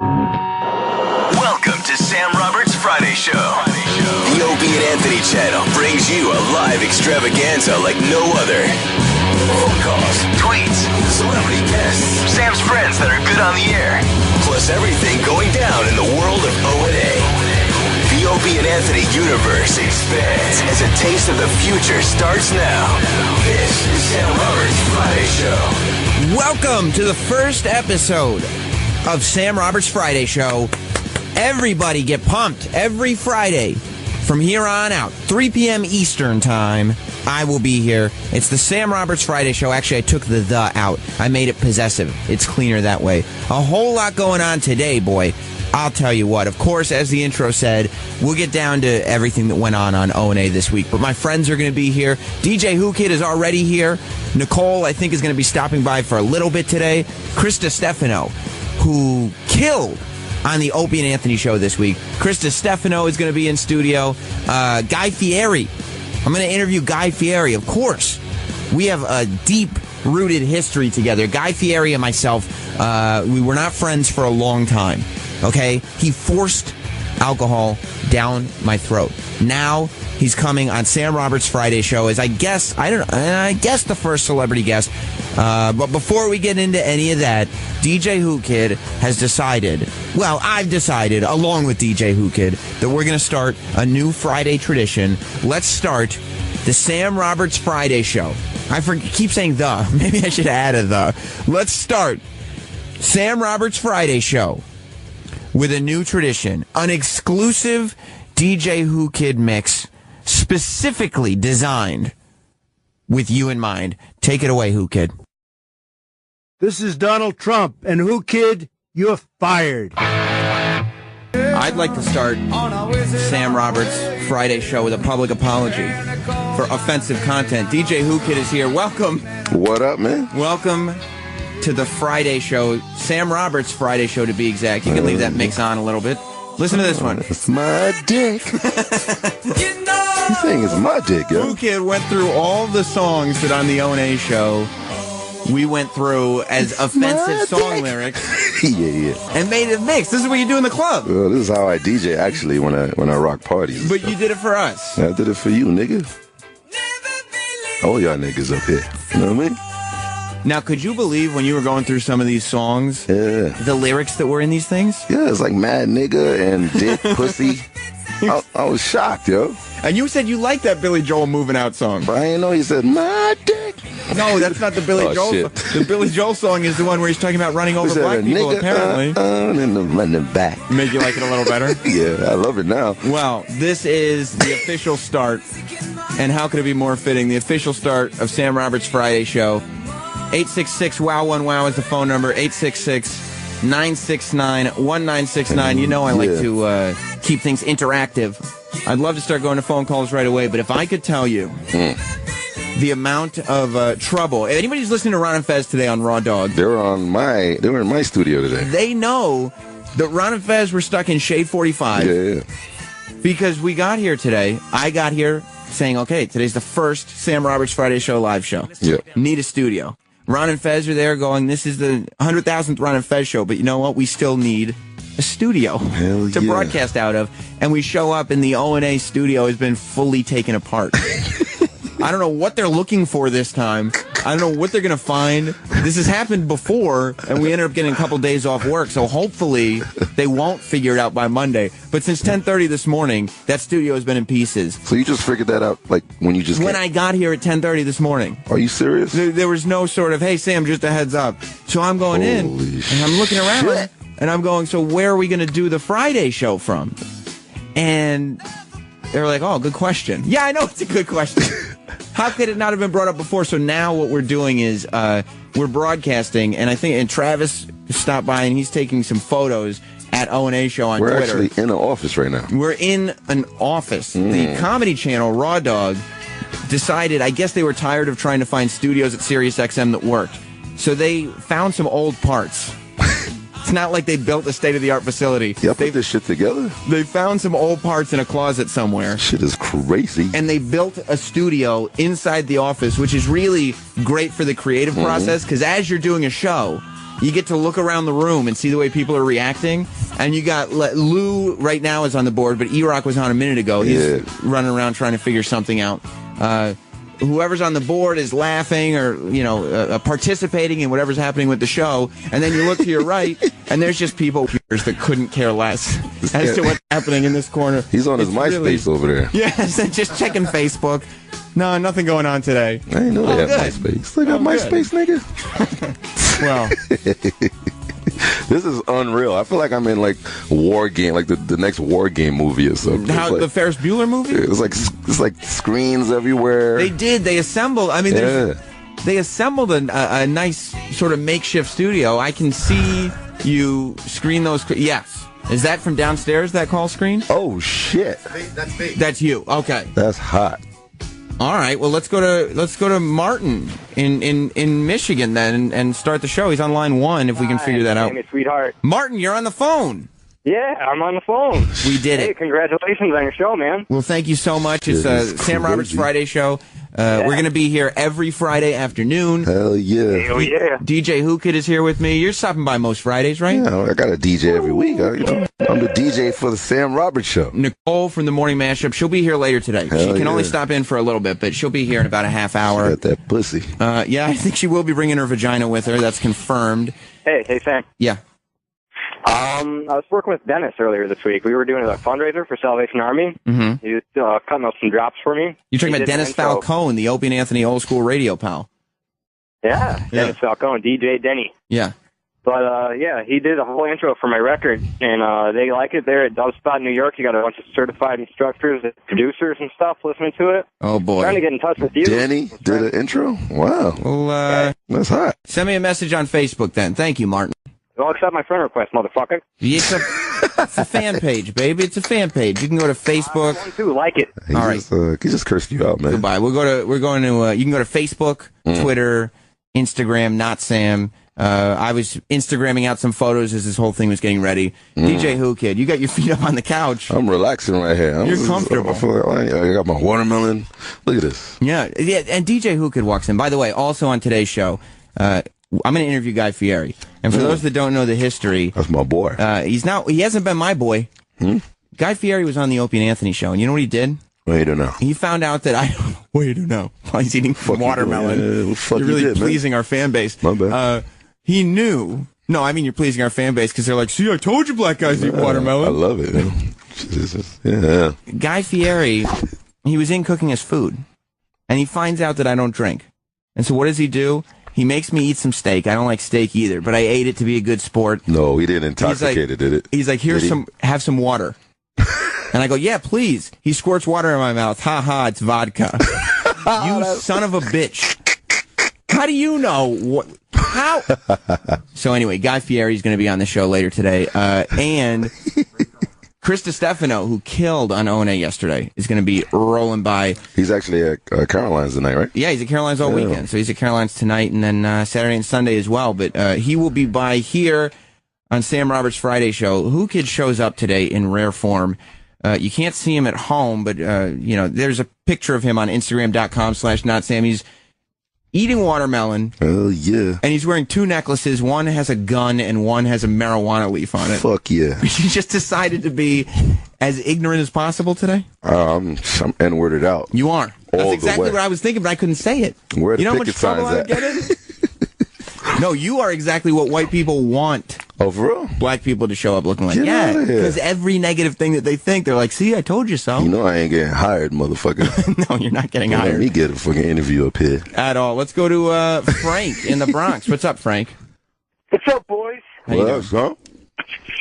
Welcome to Sam Roberts Friday Show. The Opie and Anthony channel brings you a live extravaganza like no other. Phone calls, tweets, celebrity guests, Sam's friends that are good on the air, plus everything going down in the world of O&A. The Opie and Anthony universe expands as a taste of the future starts now. This is Sam Roberts Friday Show. Welcome to the first episode of Sam Roberts Friday Show. Everybody get pumped. Every Friday from here on out, 3 p.m. Eastern time, I will be here. It's the Sam Roberts Friday Show. Actually, I took the out. I made it possessive. It's cleaner that way. A whole lot going on today, boy. I'll tell you what. Of course, as the intro said, we'll get down to everything that went on O&A this week. But my friends are going to be here. DJ Whoo Kid is already here. Nicole, I think, is going to be stopping by for a little bit today. Chris Distefano, who killed on the Opie and Anthony show this week. Chris Distefano is going to be in studio. Guy Fieri. I'm going to interview Guy Fieri, of course. We have a deep-rooted history together. Guy Fieri and myself, we were not friends for a long time. Okay? He forced alcohol down my throat. Now he's coming on Sam Roberts Friday Show as I guess the first celebrity guest. But before we get into any of that, DJ Whoo Kid has decided, well, I've decided, along with DJ Whoo Kid, that we're going to start a new Friday tradition. Let's start the Sam Roberts Friday Show. I keep saying the. Maybe I should add a the. Let's start Sam Roberts Friday Show with a new tradition, an exclusive DJ Whoo Kid mix specifically designed with you in mind. Take it away, Whoo Kid. This is Donald Trump, and Whoo Kid, you're fired. I'd like to start Sam Roberts Friday Show with a public apology for offensive content. DJ Whoo Kid is here. Welcome. What up, man? Welcome to the Friday Show, Sam Roberts Friday Show to be exact. You can leave that mix on a little bit. Listen to this one. It's my dick. You saying it's my dick, yo? Whoo Kid went through all the songs that on the O&A show we went through as offensive song lyrics. Yeah. And made a mix. This is what you do in the club. Well, this is how I DJ actually when I rock parties. But you did it for us. I did it for you, nigga. All y'all niggas up here. You know what I mean? Now, could you believe when you were going through some of these songs, the lyrics that were in these things? Yeah, it's like mad nigga and dick, pussy. I was shocked, yo. And you said you liked that Billy Joel Moving Out song. But I didn't know he said, my dick. No, that's not the Billy Joel song. The Billy Joel song is the one where he's talking about running over black people, nigga, apparently. And then running back. Made you like it a little better? Yeah, I love it now. Well, this is the official start, and how could it be more fitting? The official start of Sam Roberts Friday Show. 866-WOW-1-WOW is the phone number. 866-969-1969. You know I like to keep things interactive. I'd love to start going to phone calls right away, but if I could tell you the amount of trouble. If anybody's listening to Ron and Fez today on Raw Dog, they were in my studio today. They know that Ron and Fez were stuck in Shade 45. Yeah. Because we got here today. I got here saying, okay, today's the first Sam Roberts Friday Show live show. Yeah. Need a studio. Ron and Fez are there going, this is the 100,000th Ron and Fez show, but you know what? We still need a studio to broadcast out of. And we show up, and the O&A studio has been fully taken apart. I don't know what they're looking for this time. I don't know what they're going to find. This has happened before, and we ended up getting a couple days off work, so hopefully they won't figure it out by Monday. But since 10:30 this morning, that studio has been in pieces. So you just figured that out, like, when you just When I got here at 10:30 this morning. Are you serious? There was no sort of, hey, Sam, just a heads up. So I'm going in, and I'm looking around, and I'm going, so where are we going to do the Friday show from? And they're like, oh, good question. Yeah, I know it's a good question. How could it not have been brought up before? So now what we're doing is we're broadcasting, and Travis stopped by, and he's taking some photos at O&A Show on Twitter. We're actually in an office right now. We're in an office. The comedy channel, Raw Dog, decided, I guess they were tired of trying to find studios at SiriusXM that worked. So they found some old parts. It's not like they built a state-of-the-art facility. Y'all put this shit together? They found some old parts in a closet somewhere. Shit is crazy. And they built a studio inside the office, which is really great for the creative process, because as you're doing a show, you get to look around the room and see the way people are reacting. And you got Lou right now is on the board, but E-Rock was on a minute ago. He's running around trying to figure something out. Whoever's on the board is laughing or, participating in whatever's happening with the show. And then you look to your right, and there's just people that couldn't care less as to what's happening in this corner. He's on his MySpace over there. Yes, just checking Facebook. No, nothing going on today. I didn't know they had MySpace. They got MySpace, nigga? Well... This is unreal. I feel like I'm in like war game, like the next war game movie or something. The Ferris Bueller movie? It's like screens everywhere. They assembled. I mean, they assembled a nice sort of makeshift studio. I can see you screen those. Yes. Is that from downstairs, that call screen? Oh shit. That's me. That's you. Okay. That's hot. All right. Well, let's go to Martin in Michigan then and start the show. He's on line 1 if we can figure that out. Hey, sweetheart. Martin, you're on the phone. Yeah, I'm on the phone. We did it. Hey, congratulations on your show, man. Well, thank you so much. It's Sam Roberts Friday show. We're going to be here every Friday afternoon. Hell yeah. Hell yeah. DJ Whoo Kid is here with me. You're stopping by most Fridays, right? Yeah, I got a DJ every week. I'm the DJ for the Sam Roberts show. Nicole from the Morning Mashup. She'll be here later today. She can only stop in for a little bit, but she'll be here in about a half hour. She got that pussy. Yeah, I think she will be bringing her vagina with her. That's confirmed. Hey, Sam. Yeah. I was working with Dennis earlier this week. We were doing a fundraiser for Salvation Army. Mm-hmm. He was cutting up some drops for me. You're talking about Dennis Falcone, the Opie and Anthony old school radio pal. Yeah, Dennis Falcone, DJ Denny. Yeah. But, he did a whole intro for my record, and they like it there at Dubspot in New York. You got a bunch of certified instructors and producers and stuff listening to it. Oh, boy. I'm trying to get in touch with you. Denny did an intro? Wow. Well, that's hot. Send me a message on Facebook then. Thank you, Martin. Well, accept my friend request, motherfucker. It's a fan page, baby. It's a fan page. You can go to Facebook. I want to like it. All right. He just cursed you out, man. Goodbye. We're going to. You can go to Facebook, Twitter, Instagram. Not Sam. I was Instagramming out some photos as this whole thing was getting ready. DJ Whoo Kid, you got your feet up on the couch. I'm relaxing right here. You're comfortable. I feel like I got my watermelon. Look at this. Yeah. And DJ Whoo Kid walks in. By the way, also on today's show, I'm going to interview Guy Fieri. And for those that don't know the history, that's my boy. He hasn't been my boy. Guy Fieri was on the Opie and Anthony show, and you know what he did? Wait to know. He found out that wait to know. While he's eating watermelon. You're really pleasing our fan base. My bad. He knew. No, I mean you're pleasing our fan base because they're like, see, I told you black guys eat watermelon. I love it, man. Jesus. Yeah. Guy Fieri, he was in cooking his food, and he finds out that I don't drink. And so what does he do? He makes me eat some steak. I don't like steak either, but I ate it to be a good sport. No, he didn't intoxicate it, did it? He's like, have some water. And I go, yeah, please. He squirts water in my mouth. Ha ha, it's vodka. You son of a bitch. How do you know? How? So anyway, Guy Fieri's going to be on the show later today. And Chris Distefano, who killed on O&A yesterday, is going to be rolling by. He's actually at Caroline's tonight, right? Yeah, he's at Caroline's all weekend. So he's at Caroline's tonight and then Saturday and Sunday as well. But he will be by here on Sam Roberts' Friday show. Whoo Kid shows up today in rare form. You can't see him at home, but, there's a picture of him on Instagram.com/NotSam. He's eating watermelon. Oh, yeah. And he's wearing 2 necklaces. One has a gun and one has a marijuana leaf on it. Fuck yeah. You just decided to be as ignorant as possible today? I'm N-worded out. You are. That's All exactly what I was thinking, but I couldn't say it. Where the you know how much picket trouble I signs would at? get in? No, you are exactly what white people want. Oh, for real? Black people to show up looking like, Get yeah, outta here. because every negative thing that they think, they're like, see, I told you so. You know I ain't getting hired, motherfucker. No, you're not getting Let hired. me get a fucking interview up here. At all. Let's go to Frank in the Bronx. What's up, Frank? What's up, boys? How you doing? Son?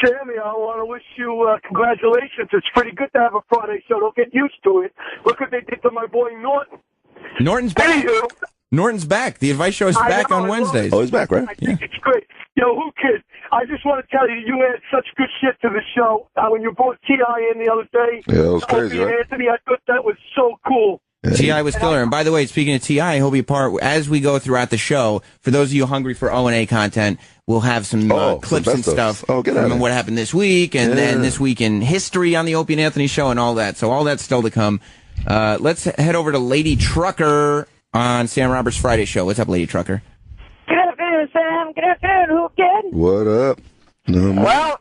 Sammy, I want to wish you congratulations. It's pretty good to have a Friday show. Don't get used to it. Look what they did to my boy Norton. Norton's back. Anywho, Norton's back. The Advice Show is back on Wednesdays. Oh, he's back, right? I think it's great. Yo, Whoo Kid, I just want to tell you, you had such good shit to the show. When you brought T.I. in the other day, Yeah, that was crazy, Opie and right? Anthony, I thought that was so cool. T.I. was killer. And by the way, speaking of T.I., he'll be part, as we go throughout the show, for those of you hungry for O&A content, we'll have some clips some and best stuff of. Get out from of what happened this week, and then this week in history on the Opie and Anthony show and all that. So all that's still to come. Let's head over to Lady Trucker on Sam Roberts' Friday show. What's up, Lady Trucker? Good afternoon, Sam. Good afternoon, Whoo Kid. What up? Well,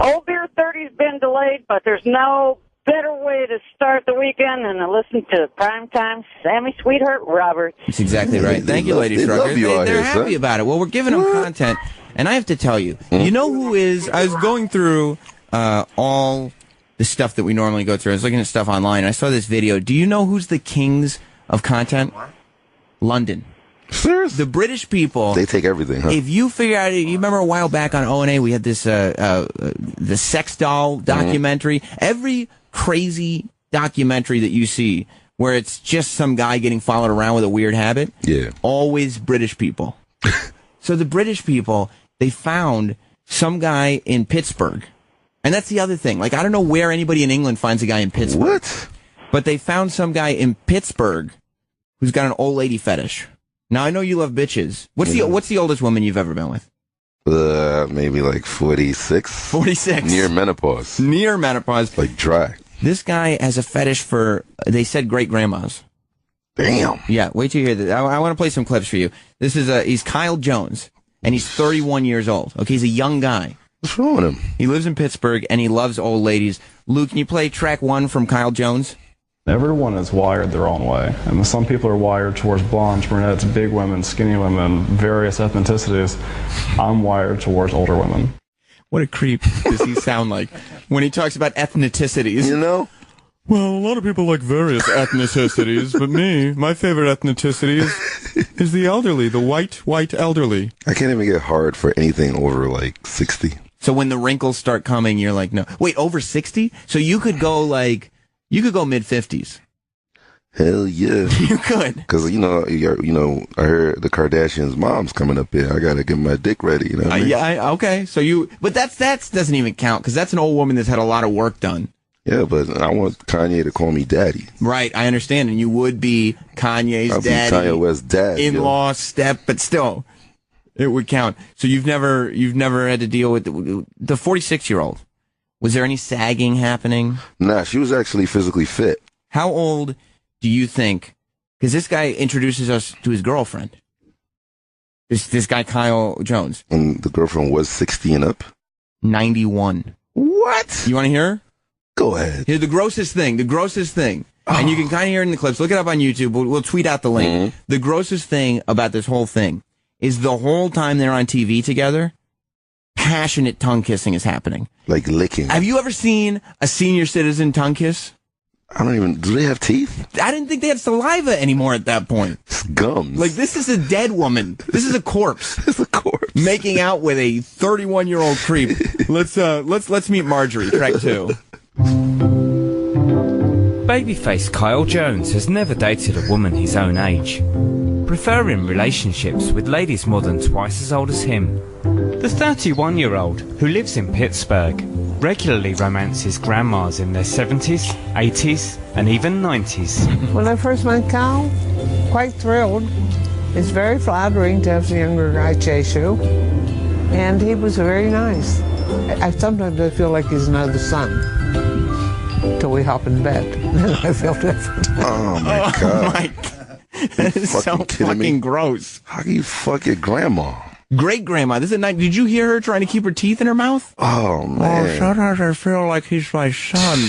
Old Beer 30's been delayed, but there's no better way to start the weekend than to listen to Primetime Sammy Sweetheart Roberts. That's exactly right. Thank you, Lady Shruggers. They're happy about it. Well, we're giving them content, and I have to tell you, you know who is? I was going through all the stuff that we normally go through. I was looking at stuff online, and I saw this video. Do you know who's the kings of content? London. Seriously? The British people. They take everything, huh? If you figure out, you remember a while back on O&A, we had this, the sex doll documentary. Every crazy documentary that you see where it's just some guy getting followed around with a weird habit. Yeah. Always British people. So the British people, they found some guy in Pittsburgh. And that's the other thing. Like, I don't know where anybody in England finds a guy in Pittsburgh. What? But they found some guy in Pittsburgh who's got an old lady fetish. Now, I know you love bitches. What's the oldest woman you've ever been with? Maybe like 46. 46. Near menopause. Near menopause. Like dry. This guy has a fetish for, they said, great-grandmas. Damn. Yeah, wait till you hear this. I want to play some clips for you. This is, he's Kyle Jones, and he's 31 years old. Okay, he's a young guy. What's wrong with him? He lives in Pittsburgh, and he loves old ladies. Luke, can you play track 1 from Kyle Jones? Everyone is wired their own way, and some people are wired towards blondes, brunettes, big women, skinny women, various ethnicities. I'm wired towards older women. What a creep does he sound like when he talks about ethnicities? You know? Well, a lot of people like various ethnicities, but my favorite ethnicity is the elderly, the white elderly. I can't even get hard for anything over like 60. So when the wrinkles start coming, you're like, no. Wait, over 60? So you could go mid-50s. Hell yeah. You could. Because, I heard the Kardashians' mom's coming up here. I got to get my dick ready, you know what I mean? Yeah, okay. So but that doesn't even count, because that's an old woman that's had a lot of work done. Yeah, but I want Kanye to call me daddy. Right, I understand. And you would be Kanye's daddy. Kanye West's dad. In-law step, but still, it would count. So you've never had to deal with the 46-year-old. Was there any sagging happening? Nah, she was actually physically fit. How old do you think? Because this guy introduces us to his girlfriend. This guy, Kyle Jones. And the girlfriend was 60 and up? 91. What? You want to hear her? Go ahead. Here's the grossest thing. Oh. And you can kind of hear it in the clips. Look it up on YouTube. We'll tweet out the link. Mm-hmm. The grossest thing about this whole thing is the whole time they're on TV together, passionate tongue kissing is happening. Like licking. Have you ever seen a senior citizen tongue kiss? Do they have teeth? I didn't think they had saliva anymore at that point. It's gums. Like, this is a dead woman. This is a corpse. It's a corpse. Making out with a 31-year-old creep. Let's meet Marjorie, track 2. Babyface Kyle Jones has never dated a woman his own age, preferring relationships with ladies more than twice as old as him. The 31-year-old, who lives in Pittsburgh, regularly romances grandmas in their 70s, 80s, and even 90s. When I first met Kyle, quite thrilled. It's very flattering to have a younger guy chase you, and he was very nice. Sometimes I feel like he's another son. Till we hop in bed. Then I feel different. Oh my God. Oh my God. That is so fucking gross. How can you fuck your grandma? Great grandma. This is night. Did you hear her trying to keep her teeth in her mouth? Oh man. Oh, sometimes I feel like he's my son.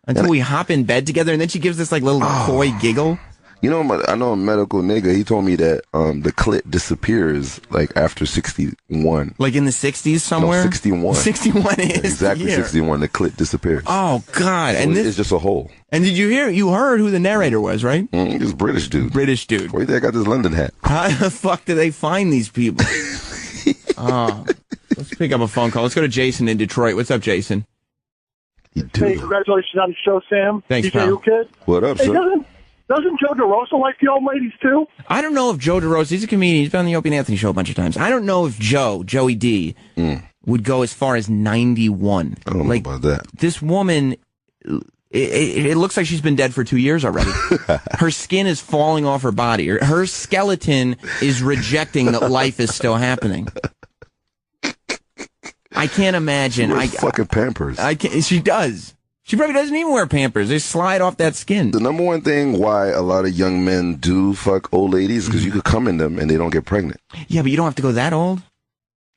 Until we hop in bed together, and then she gives this like little coy giggle. You know, I know a medical nigga. He told me that the clit disappears like after 61. Like in the 60s somewhere? No, 61. 61 is exactly 61. The clit disappears. Oh God! So and it's just a hole. And did you hear? You heard who the narrator was, right? He's a British dude. British dude. Where they got this London hat? How the fuck do they find these people? Let's pick up a phone call. Let's go to Jason in Detroit. What's up, Jason? Hey, congratulations on the show, Sam. Thanks, DJ Whoo Kid. What up, sir? Doesn't Joe DeRosa like the old ladies, too? I don't know if Joe DeRosa, he's a comedian, he's been on the Opie and Anthony show a bunch of times. I don't know if Joey D, would go as far as 91. I don't know about that. This woman, it looks like she's been dead for 2 years already. Her skin is falling off her body. Her skeleton is rejecting that life is still happening. I can't imagine. Fucking Pampers. She does. She probably doesn't even wear Pampers. They slide off that skin. The number one thing why a lot of young men do fuck old ladies is because you could come in them and they don't get pregnant. Yeah, but you don't have to go that old.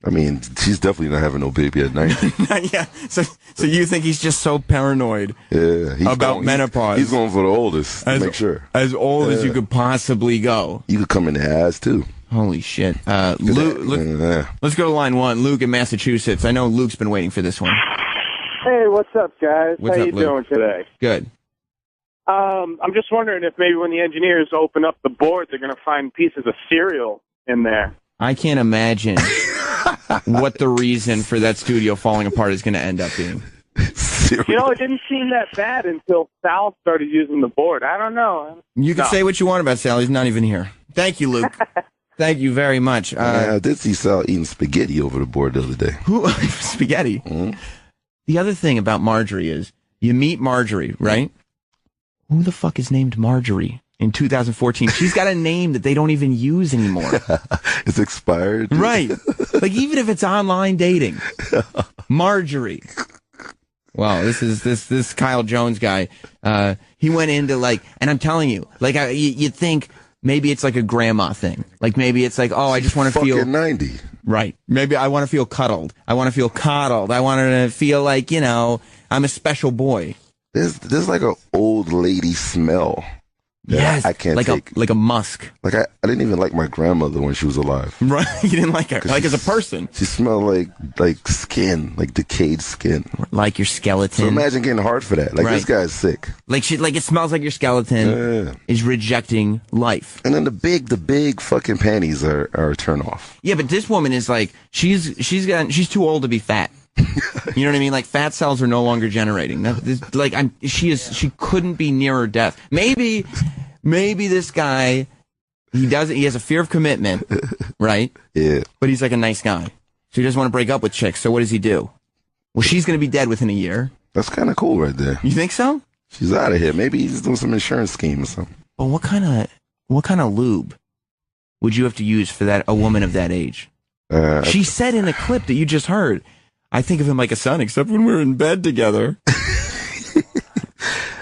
I mean, she's definitely not having no baby at 90. Yeah. So you think he's just so paranoid about menopause? He's going for the oldest to make sure. As old as you could possibly go. You could come in the ass, too. Holy shit. Luke, let's go to line 1. Luke in Massachusetts. I know Luke's been waiting for this one. Hey, what's up, guys? What's How up, you Luke? doing today? Good. I'm just wondering if maybe when the engineers open up the board, they're going to find pieces of cereal in there. I can't imagine what the reason for that studio falling apart is going to end up being. You know, it didn't seem that bad until Sal started using the board. I don't know. You can say what you want about Sal. He's not even here. Thank you, Luke. Thank you very much. I did see Sal eating spaghetti over the board the other day. Who? Spaghetti? Mm-hmm. The other thing about Marjorie is you meet Marjorie, right? Who the fuck is named Marjorie in 2014? She's got a name that they don't even use anymore. It's expired. Right. Like, even if it's online dating. Marjorie. Wow, this Kyle Jones guy, he went into, like, and I'm telling you, like, you'd think maybe it's like a grandma thing. Like, maybe it's like, oh, I just want to feel... Fucking 90. Right. Maybe I want to feel cuddled. I want to feel coddled. I want to feel like, I'm a special boy. There's like an old lady smell. Yes, I can't take. Like a musk. Like I didn't even like my grandmother when she was alive. Right, you didn't like her, like as a person. She smelled like skin, like decayed skin, like your skeleton. So imagine getting hard for that. Like This guy's sick. Like it smells like your skeleton is rejecting life. And then the big fucking panties are a turn off. Yeah, but this woman is like she's too old to be fat. You know what I mean? Like, fat cells are no longer generating. She couldn't be nearer death. Maybe this guy, he has a fear of commitment, right? Yeah. But he's like a nice guy. So he doesn't want to break up with chicks. So what does he do? Well, she's going to be dead within a year. That's kind of cool right there. You think so? She's out of here. Maybe he's doing some insurance scheme or something. But what kind of lube would you have to use for a woman of that age? She said in a clip that you just heard, I think of him like a son, except when we're in bed together.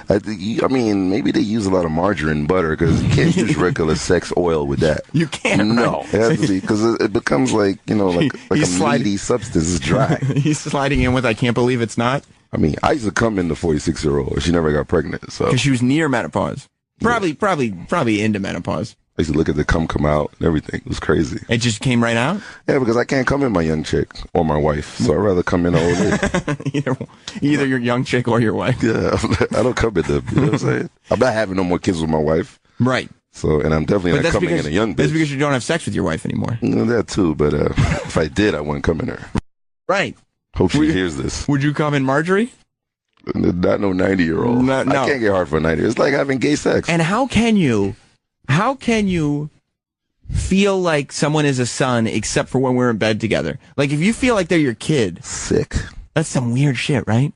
I mean, maybe they use a lot of margarine and butter because you can't use regular sex oil with that. You can't. No, it has to be because it becomes like a meaty substance. It's dry. He's sliding in with, I can't believe it's not. I mean, I used to come in the 46-year-old. She never got pregnant, so because she was near menopause. Probably into menopause. I used to look at the come out and everything. It was crazy. It just came right out? Yeah, because I can't come in my young chick or my wife, so I'd rather come in an old lady. Either your young chick or your wife. Yeah, I don't come in them. You know what I'm saying? I'm not having no more kids with my wife. Right. So, and I'm definitely not coming in a young bitch. That's because you don't have sex with your wife anymore. That too, but if I did, I wouldn't come in her. Right. Hope she hears this. Would you come in Marjorie? Not no 90-year-old. No. I can't get hard for a 90. It's like having gay sex. And how can you feel like someone is a son except for when we're in bed together? Like, if you feel like they're your kid. Sick. That's some weird shit, right?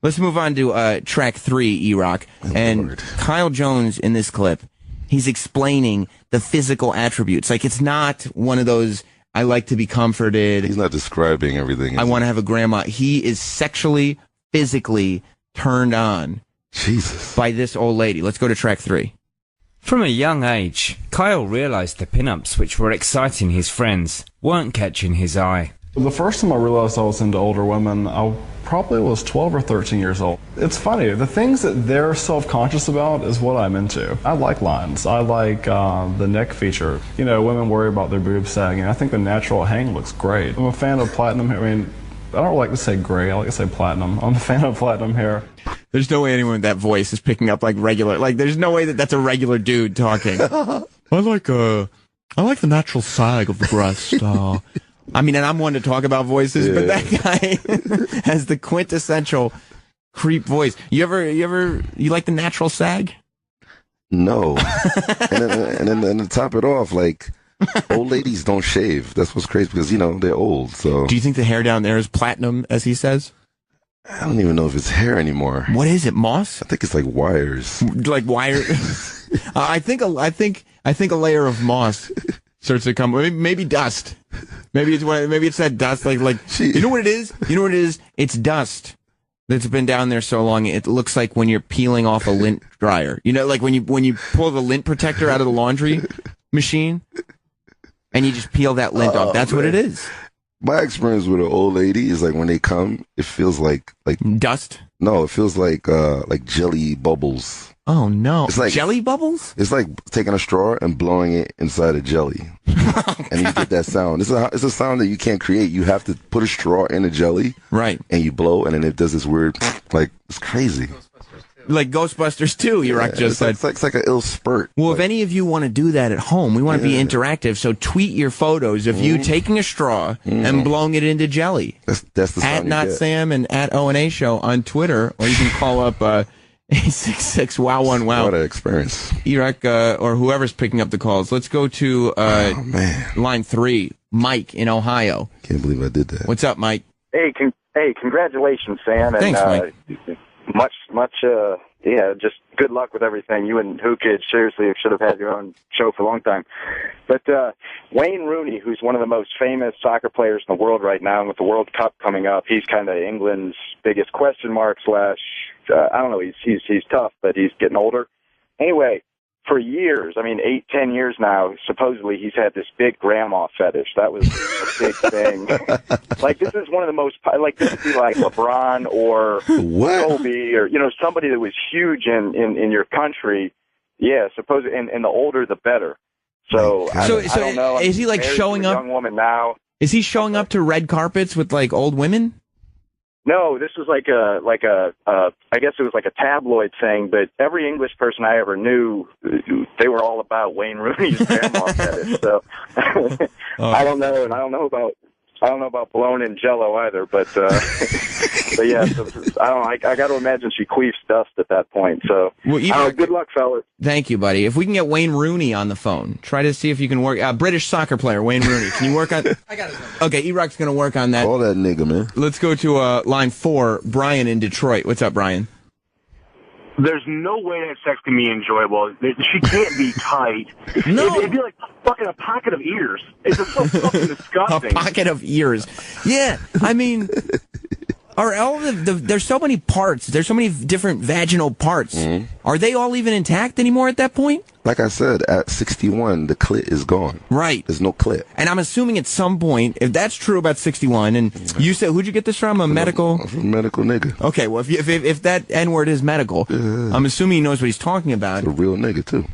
Let's move on to track 3, E-Rock. And Kyle Jones in this clip, he's explaining the physical attributes. Like, it's not one of those, I like to be comforted. He's not describing everything. I want to have a grandma. He is sexually, physically turned on. Jesus. By this old lady. Let's go to track 3. From a young age, Kyle realised the pin-ups which were exciting his friends weren't catching his eye. The first time I realized I was into older women, I probably was 12 or 13 years old. It's funny, the things that they're self-conscious about is what I'm into. I like lines. I like the neck feature. You know, women worry about their boobs sagging. I think the natural hang looks great. I'm a fan of platinum hair. I mean, I don't like to say gray, I like to say platinum. I'm a fan of platinum hair. There's no way anyone with that voice is picking up like regular. Like, there's no way that's a regular dude talking. I like the natural sag of the breast. I mean, and I'm one to talk about voices, but that guy has the quintessential creep voice. You like the natural sag? No. and then to top it off, like, old ladies don't shave. That's what's crazy because, they're old. So, do you think the hair down there is platinum, as he says? I don't even know if it's hair anymore. What is it, moss? I think it's like wires. Like wires? I think a layer of moss starts to come. Maybe dust. Maybe it's that dust. Like you know what it is? You know what it is? It's dust that's been down there so long. It looks like when you're peeling off a lint dryer. You know, like when you pull the lint protector out of the laundry machine, and you just peel that lint off. That's what it is. My experience with an old lady is like when they come, it feels like dust. No, it feels like jelly bubbles. Oh no! It's like jelly bubbles. It's like taking a straw and blowing it inside a jelly, and you get that sound. It's a sound that you can't create. You have to put a straw in a jelly, right? And you blow, and then it does this weird, like it's crazy. Like Ghostbusters 2, Iraq just said. It's like an ill spurt. Well, if any of you want to do that at home, we want to be interactive. So tweet your photos of you taking a straw and blowing it into jelly. That's the sound at Not Sam and at O&A Show on Twitter, or you can call up 866 wow 1 wow. What an experience. Iraq or whoever's picking up the calls. Let's go to line 3, Mike in Ohio. Can't believe I did that. What's up, Mike? Hey, congratulations, Sam. Thanks, and, Mike. Just good luck with everything. You and Whoo Kids, seriously, should have had your own show for a long time. But Wayne Rooney, who's one of the most famous soccer players in the world right now, and with the World Cup coming up, he's kind of England's biggest question mark / I don't know, he's tough, but he's getting older. Anyway, for years, 8-10 years now, supposedly he's had this big grandma fetish. That was a big thing. Like, this is one of the most, this would be like LeBron or Kobe or, somebody that was huge in your country. Yeah, and the older, the better. So I don't know. Is he like showing up? Young woman now. Is he showing up to red carpets with like old women? No, this was I guess it was like a tabloid thing, but every English person I ever knew, they were all about Wayne Rooney's grandma fetish. So I don't know, and I don't know about blown in Jello either, but yeah, so, I don't know. I got to imagine she queefs dust at that point. So good luck, fellas. Thank you, buddy. If we can get Wayne Rooney on the phone, try to see if you can work. British soccer player Wayne Rooney. Can you work on? I got it. Okay, E-Rock's going to work on that. Call that nigga, man. Let's go to line 4, Brian in Detroit. What's up, Brian? There's no way that sex can be enjoyable. She can't be tight. No. It'd be like fucking a pocket of ears. It's just so fucking disgusting. A pocket of ears. Yeah, there's so many parts. There's so many different vaginal parts. Mm-hmm. Are they all even intact anymore at that point? Like I said, at 61, the clit is gone. Right. There's no clit. And I'm assuming at some point, if that's true about 61, and you said, who'd you get this from? From a medical nigga. Okay, well, if that N-word is medical, I'm assuming he knows what he's talking about. It's a real nigga, too.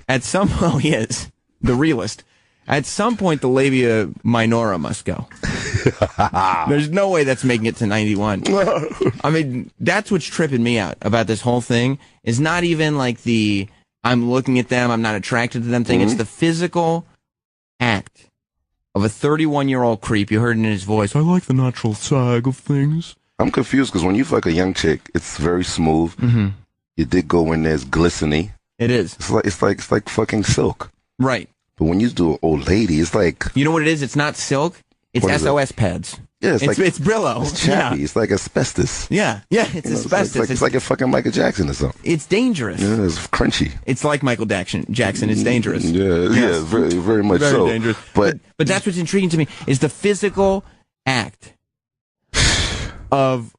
He is. The realist. At some point, the labia minora must go. There's no way that's making it to 91. That's what's tripping me out about this whole thing, is not even like the I'm looking at them, I'm not attracted to them thing. Mm-hmm. It's the physical act of a 31-year-old creep. You heard it in his voice. I like the natural sag of things. I'm confused because when you fuck a young chick, it's very smooth. Mm-hmm. Your dick go in there, it's glistening. It is. It's like fucking silk. Right. But when you do an old lady, it's like... You know what it is? It's not silk. It's SOS pads. Yeah, it's Brillo. It's chappy. Yeah. It's like asbestos. Yeah, it's asbestos. It's like a fucking Michael Jackson or something. It's dangerous. Yeah, it's crunchy. It's like Michael Jackson. It's dangerous. Yeah, very, very much very so. Dangerous. But that's what's intriguing to me, is the physical act of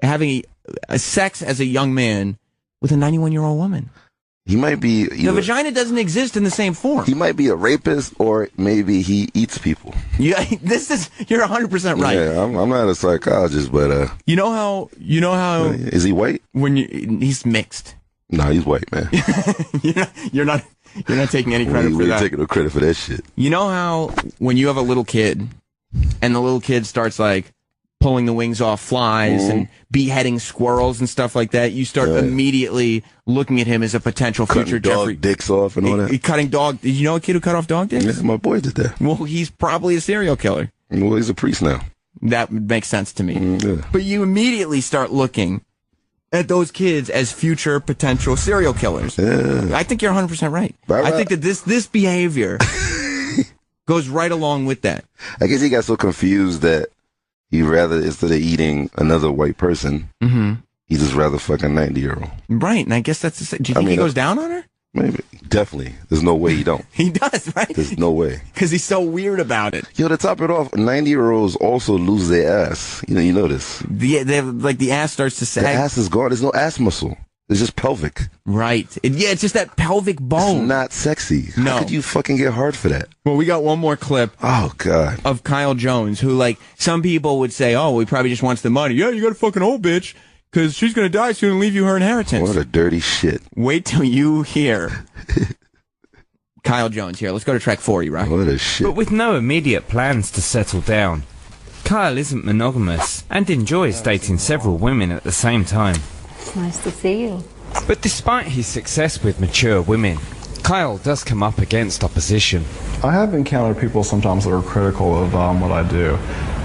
having a sex as a young man with a 91-year-old woman. He might be... The vagina doesn't exist in the same form. He might be a rapist, or maybe he eats people. Yeah, you're 100% right. Yeah, I'm not a psychologist, but... You know how... Is he white? He's mixed. No, he's white, man. You're not taking any credit for that. We're taking no credit for that shit. You know how when you have a little kid, and the little kid starts like pulling the wings off flies and beheading squirrels and stuff like that, you start immediately looking at him as a potential future Jeffrey. Dicks off and all that. Cutting dog. Did you know a kid who cut off dog dicks? Yeah, my boy did that. Well, he's probably a serial killer. Well, he's a priest now. That makes sense to me. Yeah. But you immediately start looking at those kids as future potential serial killers. Yeah. I think you're 100% right. I think that this behavior goes right along with that. I guess he got so confused that he rather, instead of eating another white person, he just rather fuck a 90-year-old. Right, and I guess that's the... Do you think he goes down on her? Maybe. Definitely. There's no way he don't. He does, right? There's no way. Because he's so weird about it. Yo, to top it off, 90-year-olds also lose their ass. You know this. The ass starts to sag. The ass is gone. There's no ass muscle. It's just pelvic. Right. It's just that pelvic bone. It's not sexy. No. How could you fucking get hard for that? Well, we got one more clip. Oh, God. Of Kyle Jones, who, like, some people would say, oh, he probably just wants the money. Yeah, you got a fucking old bitch, because she's going to die soon and leave you her inheritance. What a dirty shit. Wait till you hear Kyle Jones here. Let's go to track 40, right? What a shit. But with no immediate plans to settle down, Kyle isn't monogamous and enjoys dating several women at the same time. It's nice to see you. But despite his success with mature women, Kyle does come up against opposition. I have encountered people sometimes that are critical of what I do.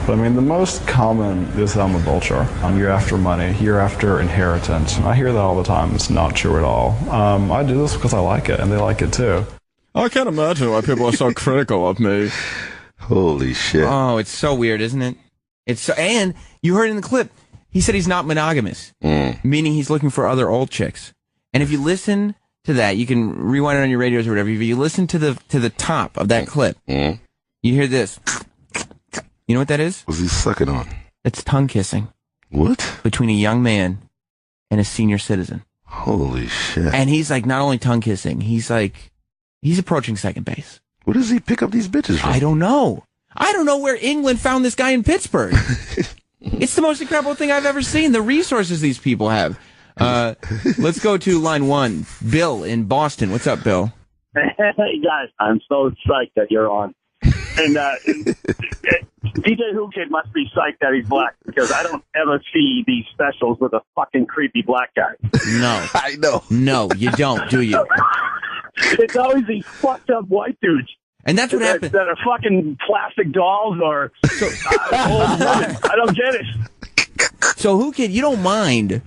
But I mean, the most common is that I'm a vulture. You're after money, you're after inheritance. I hear that all the time. It's not true at all. I do this because I like it, and they like it too. I can't imagine why people are so critical of me. Holy shit. Oh, it's so weird, isn't it? And you heard in the clip, he said he's not monogamous, meaning he's looking for other old chicks. And if you listen to that, you can rewind it on your radios or whatever. If you listen to the top of that clip, you hear this. You know what that is? What's he sucking on? It's tongue kissing. What? Between a young man and a senior citizen. Holy shit. And he's like not only tongue kissing, he's approaching second base. Where does he pick up these bitches from? I don't know. I don't know where England found this guy in Pittsburgh. It's the most incredible thing I've ever seen. The resources these people have. Let's go to line 1. Bill in Boston. What's up, Bill? Hey, guys. I'm so psyched that you're on. And DJ Whoo Kid must be psyched that he's black, because I don't ever see these specials with a fucking creepy black guy. No. I know. No, you don't, do you? It's always these fucked up white dudes. And that's what happened. That are fucking plastic dolls or old women. I don't get it. So, Whoo Kid, you don't mind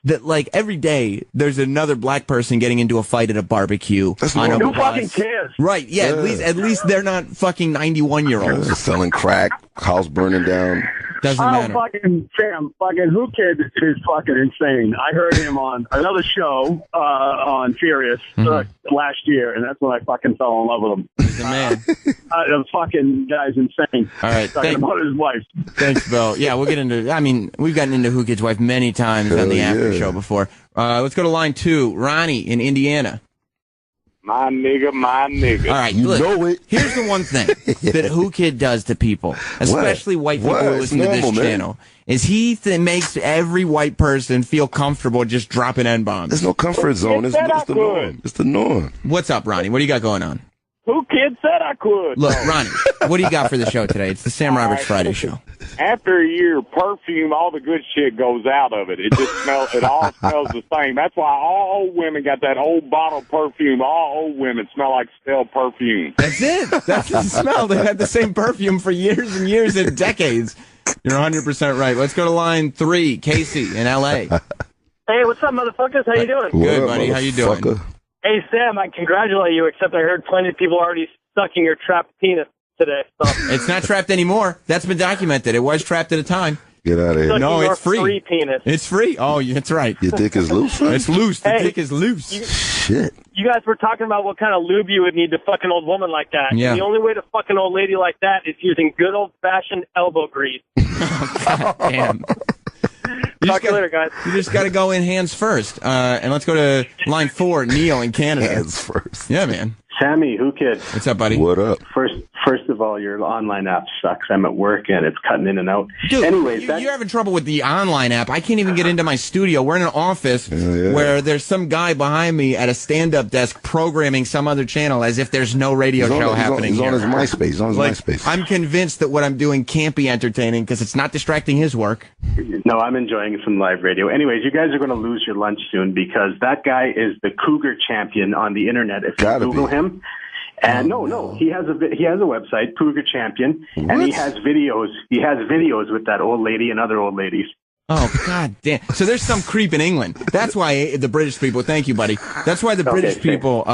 that, like, every day there's another black person getting into a fight at a barbecue. That's on a Who bus. fucking cares? Right, yeah, at least they're not fucking 91-year-olds. Selling crack, house burning down. Doesn't matter. Fucking Sam, fucking Whoo Kid is fucking insane. I heard him on another show on Furious last year, and that's when I fucking fell in love with him. He's a man. The fucking guy's insane. All right, talking about his wife. Thanks, Bill. Yeah, we'll get into. I mean, we've gotten into Whoo Kid's wife many times on the after show before. Let's go to line 2. Ronnie in Indiana. My nigga. All right, know it. Here's the one thing that Whoo Kid does to people, especially white people who listen to this channel, is he makes every white person feel comfortable just dropping N-bombs. There's no comfort zone. It's the norm. It's the norm. What's up, Ronnie? What do you got going on? Whoo Kid said I could. Look, Ronnie, what do you got for the show today? It's the Sam Roberts Friday show. After a year of perfume, all the good shit goes out of it. It just smells. It all smells the same. That's why all old women got that old bottle perfume. All old women smell like stale perfume. That's it. That's the smell. They had the same perfume for years and years and decades. You're 100% right. Let's go to line 3. Casey in L.A. Hey, what's up, motherfuckers? How you doing? Good, buddy. How you doing? Hey, Sam, I congratulate you, except I heard plenty of people already sucking your trapped penis today. So. It's not trapped anymore. That's been documented. It was trapped at a time. Get out of here. No, it's free. Free penis. It's free. Oh, that's right. Your dick is loose, huh? It's loose. The dick is loose. Shit. You guys were talking about what kind of lube you would need to fuck an old woman like that. Yeah. The only way to fuck an old lady like that is using good old-fashioned elbow grease. God damn. Talk to you later, guys. You just got to go in hands first. And let's go to line 4, Neil in Canada. Hands first. Yeah, man. Sammy, Whoo Kid. What's up, buddy? What up? First of all, your online app sucks. I'm at work and it's cutting in and out. Dude, anyways, you're having trouble with the online app. I can't even get into my studio. We're in an office where there's some guy behind me at a stand-up desk programming some other channel as if there's no radio show happening here. He's on his MySpace. He's on his MySpace. I'm convinced that what I'm doing can't be entertaining because it's not distracting his work. No, I'm enjoying some live radio. Anyways, you guys are going to lose your lunch soon because that guy is the cougar champion on the internet. If you Google him. And no, he has a website, Cougar Champion, and he has videos. He has videos with that old lady and other old ladies. Oh, God damn. So there's some creep in England. That's why the British people, thank you, buddy. That's why the British people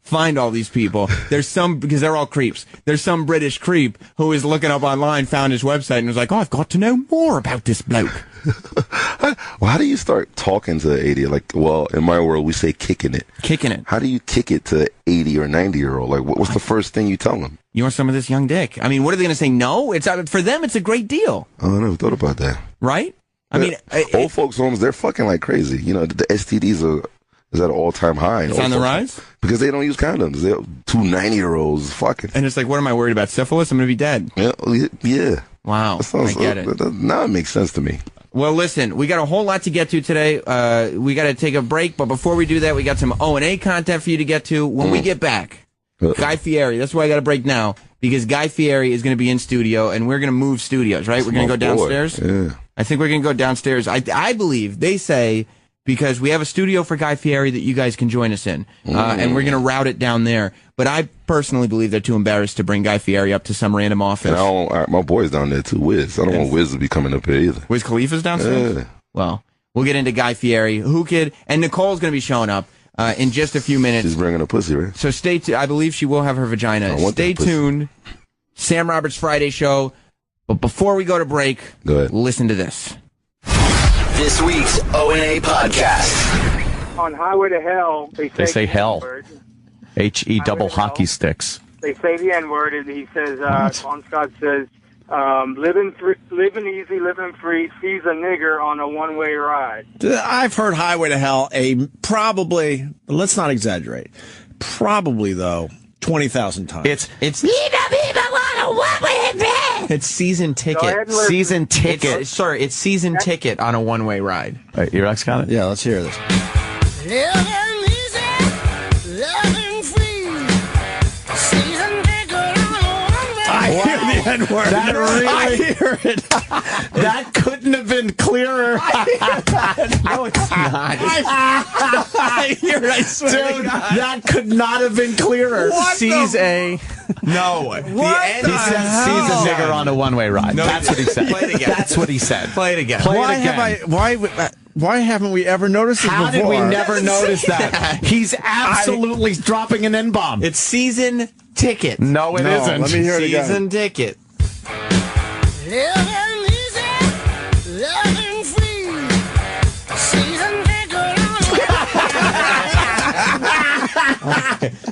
find all these people. There's some, because they're all creeps. There's some British creep who is looking up online, found his website, and was like, oh, I've got to know more about this bloke. Well, how do you start talking to 80? Like, well, in my world, we say kicking it. Kicking it. How do you kick it to 80 or 90-year-old? Like, what's the first thing you tell them? You want some of this young dick? I mean, what are they going to say? No? It's for them, it's a great deal. Oh, I never thought about that. Right? I mean, old folks' homes, they're fucking like crazy. You know, the STDs is at an all-time high. It's on the rise? Because they don't use condoms. They're 2 90-year-olds fucking. And it's like, what am I worried about? Syphilis? I'm going to be dead. Yeah. Wow. I get it. Now it makes sense to me. Well, listen, we got a whole lot to get to today. We got to take a break, but before we do that, we got some O&A content for you to get to. When we get back, Guy Fieri, that's why I got to break now, because Guy Fieri is going to be in studio, and we're going to move studios, right? We're going to go downstairs? Yeah. I think we're going to go downstairs. I believe, they say, because we have a studio for Guy Fieri that you guys can join us in, and we're going to route it down there. But I personally believe they're too embarrassed to bring Guy Fieri up to some random office. And my boy's down there too, Wiz. I don't want Wiz to be coming up here either. Wiz Khalifa's downstairs? Yeah. Well, we'll get into Guy Fieri, Whoo Kid, and Nicole's going to be showing up in just a few minutes. She's bringing a pussy, right? So stay tuned. I believe she will have her vagina. Stay tuned. Sam Roberts Friday Show. But before we go to break, listen to this. This week's O&A podcast. On Highway to Hell, They say hell. H-E double hockey sticks. They say the N-word, and he says, Bon Scott says, living easy, living free, sees a nigger on a one-way ride. I've heard Highway to Hell probably, let's not exaggerate, probably, though, 20,000 times. It's season ticket. Season ticket. It's season ticket on a one-way ride. Your ex got it? Yeah, let's hear this. I hear the N-word. I hear it. That couldn't have been clearer. No, it's not. I hear it, I swear to Dude, God. that could not have been clearer. Sees a... No. He said sees a nigger on a one-way ride. No, That's what he said. Play it again. That's what he said. Play it again. Why haven't we ever noticed this before? How did we never notice that? He's absolutely dropping an N-bomb. It's season ticket. No, it isn't. Let me hear it again. Season ticket.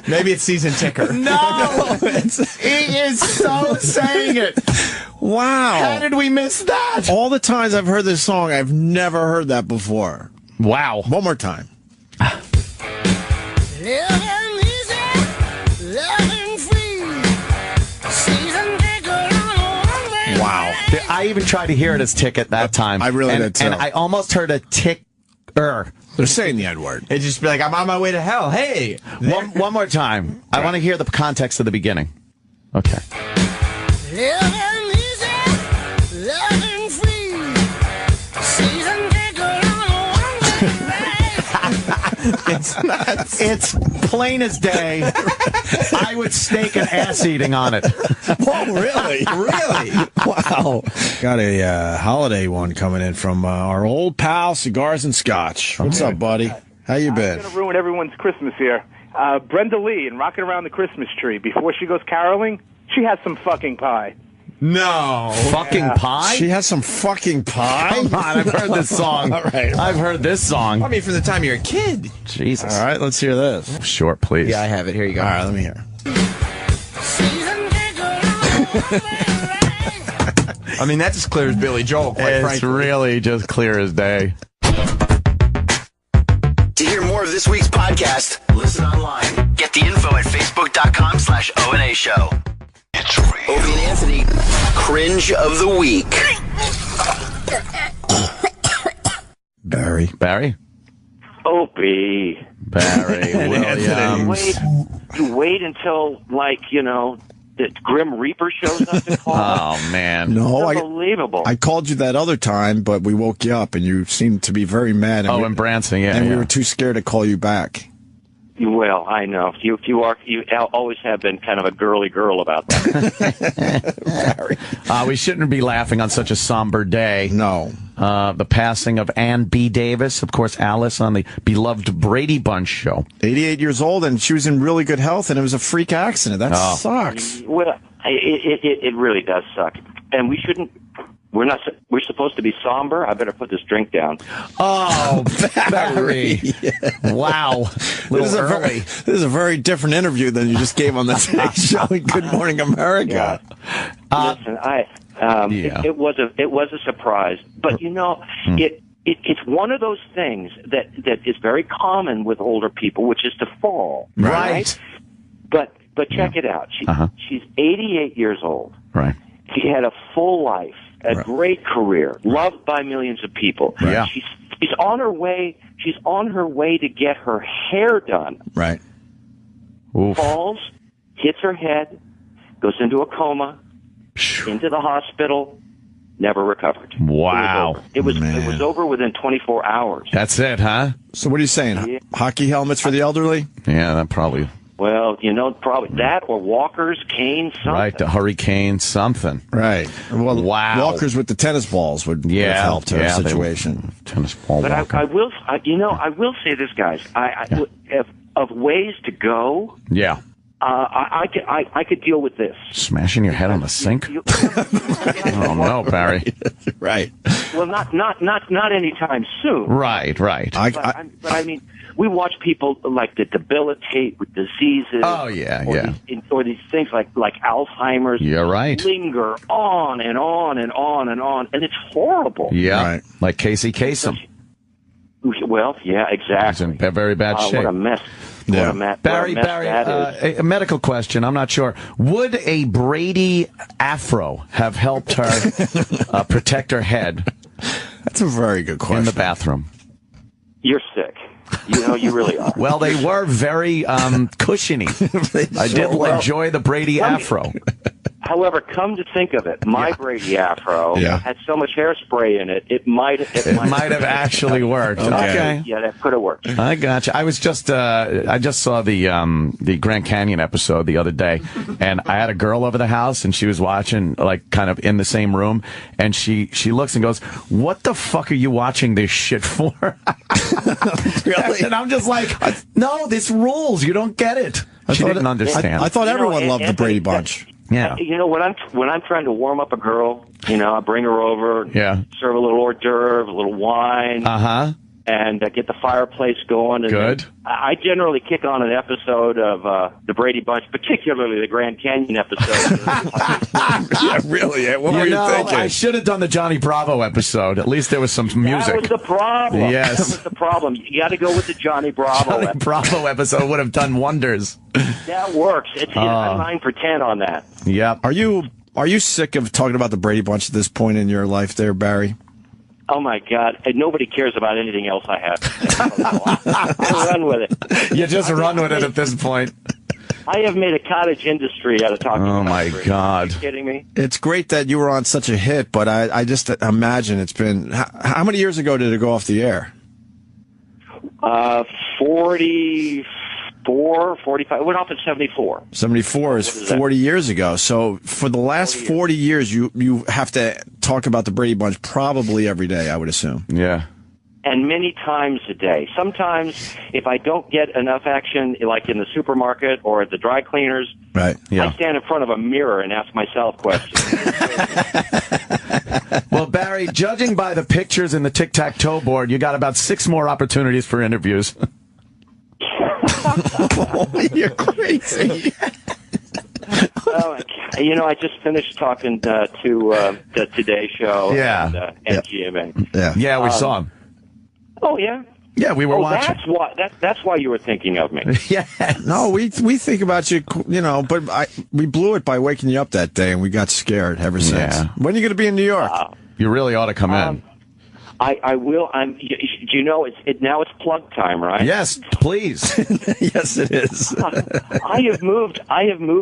Maybe it's season ticker. No! He is so saying it. Wow. How did we miss that? All the times I've heard this song, I've never heard that before. Wow. One more time. Wow. I even tried to hear it as ticket that time. I really did too. And I almost heard a tick-er. They're saying the N-word. It'd just be like, I'm on my way to hell. Hey. One more time. I want to hear the context of the beginning. Okay. It's plain as day. I would stake an ass eating on it. Whoa, really? Really? Wow. Got a holiday one coming in from our old pal, Cigars and Scotch. What's up, buddy? How you been? I'm going to ruin everyone's Christmas here. Brenda Lee in Rocking Around the Christmas Tree, before she goes caroling, she has some fucking pie. No. Fucking pie? She has some fucking pie? Come on, I've heard this song. All right. I've heard this song. I mean, from the time you're a kid. Jesus. All right, let's hear this. Short, please. Yeah, I have it. Here you go. All right, let me hear. I mean, that's as clear as Billy Joel, quite It's frankly. really just clear as day. To hear more of this week's podcast, listen online. Get the info at facebook.com/ONA show. It's real. Opie and Anthony, Cringe of the Week. Barry? Opie. Barry Williams. You wait until, the Grim Reaper shows up to call. Oh, man. No, Unbelievable. I called you that other time, but we woke you up, and you seemed to be very mad. And Branson, yeah. And we were too scared to call you back. Well, I know. You always have been kind of a girly girl about that. We shouldn't be laughing on such a somber day. No. The passing of Ann B. Davis, of course, Alice on the beloved Brady Bunch show. 88 years old, and she was in really good health, and it was a freak accident. That sucks. Well, it really does suck. And we shouldn't. We're supposed to be somber. I better put this drink down. Oh, Barry! Wow, This is a very different interview than you just gave on the Today Show in Good Morning America. Listen, It was a surprise, but it's one of those things that is very common with older people, which is to fall. Right. But check it out. She's 88 years old. Right. She had a full life, a great career, loved by millions of people. Yeah. She's on her way. She's on her way to get her hair done. Right. Oof. Falls, hits her head, goes into a coma, into the hospital, never recovered. Wow. It was over within 24 hours. That's it, huh? So what are you saying? Hockey helmets for the elderly? Yeah, that probably. Well, probably that or walkers, canes, something. Right, the hurricane, something. Right. Well, wow. Walkers with the tennis balls would have helped her situation. Tennis ball But walker. I will say this, guys. Of ways to go. Yeah. I could deal with this. Smashing your head on the sink? Oh no, Barry. Right. Well, not anytime soon. Right. But I mean, we watch people like that debilitate with diseases. Oh yeah. Or these things like Alzheimer's. You're right. Linger on and on and on and on, and it's horrible. Yeah. Right. Like Casey Kasem. Well, yeah, exactly. He's in very bad shape. What a mess. Yeah. Barry, a medical question. I'm not sure. Would a Brady afro have helped her protect her head? That's a very good question. In the bathroom. You're sick. You really are. Well, they were very cushiony. I did enjoy the Brady afro. However, come to think of it, my Brady afro had so much hairspray in it, it might have actually worked. Okay. Yeah, that could have worked. I gotcha. I was just I just saw the Grand Canyon episode the other day, and I had a girl over the house, and she was watching, like, kind of in the same room, and she looks and goes, "What the fuck are you watching this shit for?" Really? And I'm just like, no, this rules. You don't get it. She didn't understand. I thought everyone loved the Brady Bunch. Yeah. When I'm trying to warm up a girl, I bring her over, serve a little hors d'oeuvre, a little wine, and get the fireplace going. And good. I generally kick on an episode of the Brady Bunch, particularly the Grand Canyon episode. Yeah, really? What were you thinking? I should have done the Johnny Bravo episode. At least there was some music. That was the problem. Yes. That was the problem. You got to go with the Johnny Bravo Bravo episode would have done wonders. That works. I'm 9 for 10 on that. Yep. Are you sick of talking about the Brady Bunch at this point in your life there, Barry? Oh, my God. And nobody cares about anything else I have. I run with it. You just run with it at this point. I have made a cottage industry out of talking about my God. Are you kidding me? It's great that you were on such a hit, but I just imagine it's been... How many years ago did it go off the air? 45. It went off in 74. 74 is 40 years ago. So for the last 40 years, you have to talk about the Brady Bunch probably every day, I would assume. Yeah. And many times a day. Sometimes, if I don't get enough action, like in the supermarket or at the dry cleaners, right? I stand in front of a mirror and ask myself questions. Well, Barry, judging by the pictures in the tic-tac-toe board, you got about 6 more opportunities for interviews. You're crazy. I just finished talking to the Today Show and GMA. Yeah, we saw him. Oh, yeah? Yeah, we were watching. That's why you were thinking of me. Yeah. No, we think about you, but we blew it by waking you up that day, and we got scared ever since. Yeah. When are you going to be in New York? You really ought to come in. I will. Now it's plug time, right? Yes, please. Yes, it is. I have moved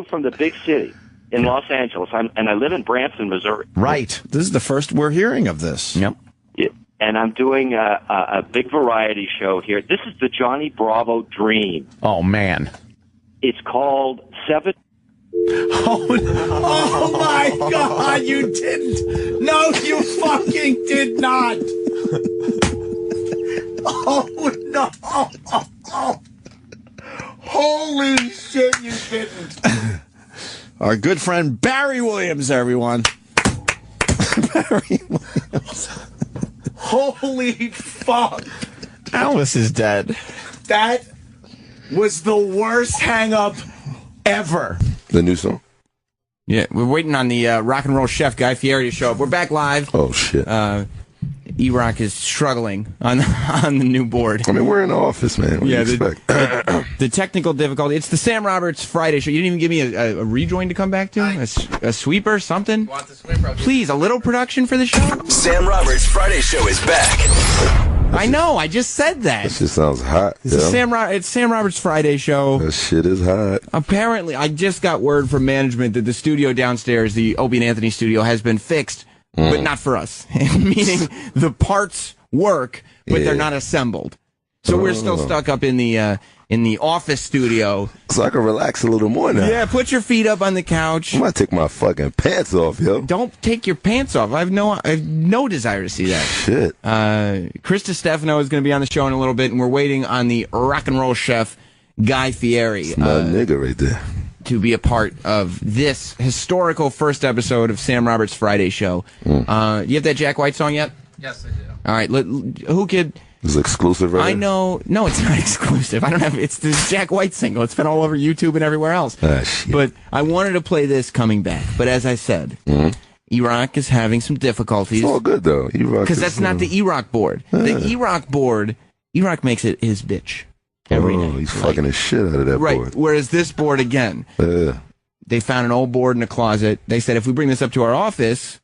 from the big city in Los Angeles, and I live in Branson, Missouri. Right. This is the first we're hearing of this. Yep. Yeah. And I'm doing a big variety show here. This is the Johnny Bravo dream. Oh man. It's called 7. Oh my God! You didn't. No, you fucking did not. Oh no! Holy shit! You didn't. Our good friend Barry Williams, everyone. Barry Williams. Holy fuck! Alice is dead. That was the worst hang-up ever. The new song? Yeah, we're waiting on the rock and roll chef Guy Fieri to show up. We're back live. Oh shit. E-Rock is struggling on the new board. I mean, we're in the office, man. What do you expect? The technical difficulty. It's the Sam Roberts Friday show. You didn't even give me a rejoin to come back to? A sweeper, something? Please, a little production for the show? Sam Roberts Friday show is back. I know, I just said that. That shit sounds hot. It's Sam Roberts Friday show. That shit is hot. Apparently, I just got word from management that the studio downstairs, the Opie and Anthony studio, has been fixed, but not for us. Meaning the parts work, but they're not assembled. So we're still stuck up in the office studio. So I can relax a little more now. Yeah, put your feet up on the couch. I'm gonna take my fucking pants off, yo. Don't take your pants off. I have no desire to see that. Shit. Chris Distefano is going to be on the show in a little bit, and we're waiting on the rock and roll chef Guy Fieri. It's my nigga right there. To be a part of this historical first episode of Sam Roberts Friday show. You have that Jack White song yet? Yes, I do. All right, Whoo Kid. It's exclusive, right? I know. No, it's not exclusive. I don't have. It's this Jack White single. It's been all over YouTube and everywhere else. Shit. But I wanted to play this coming back. But as I said, E-Rock is having some difficulties. It's all good though. Because that's not the E-Rock board. The E-Rock board, E-Rock makes it his bitch every night. He's fucking the shit out of that board. Right. Whereas this board again, they found an old board in a closet. They said if we bring this up to our office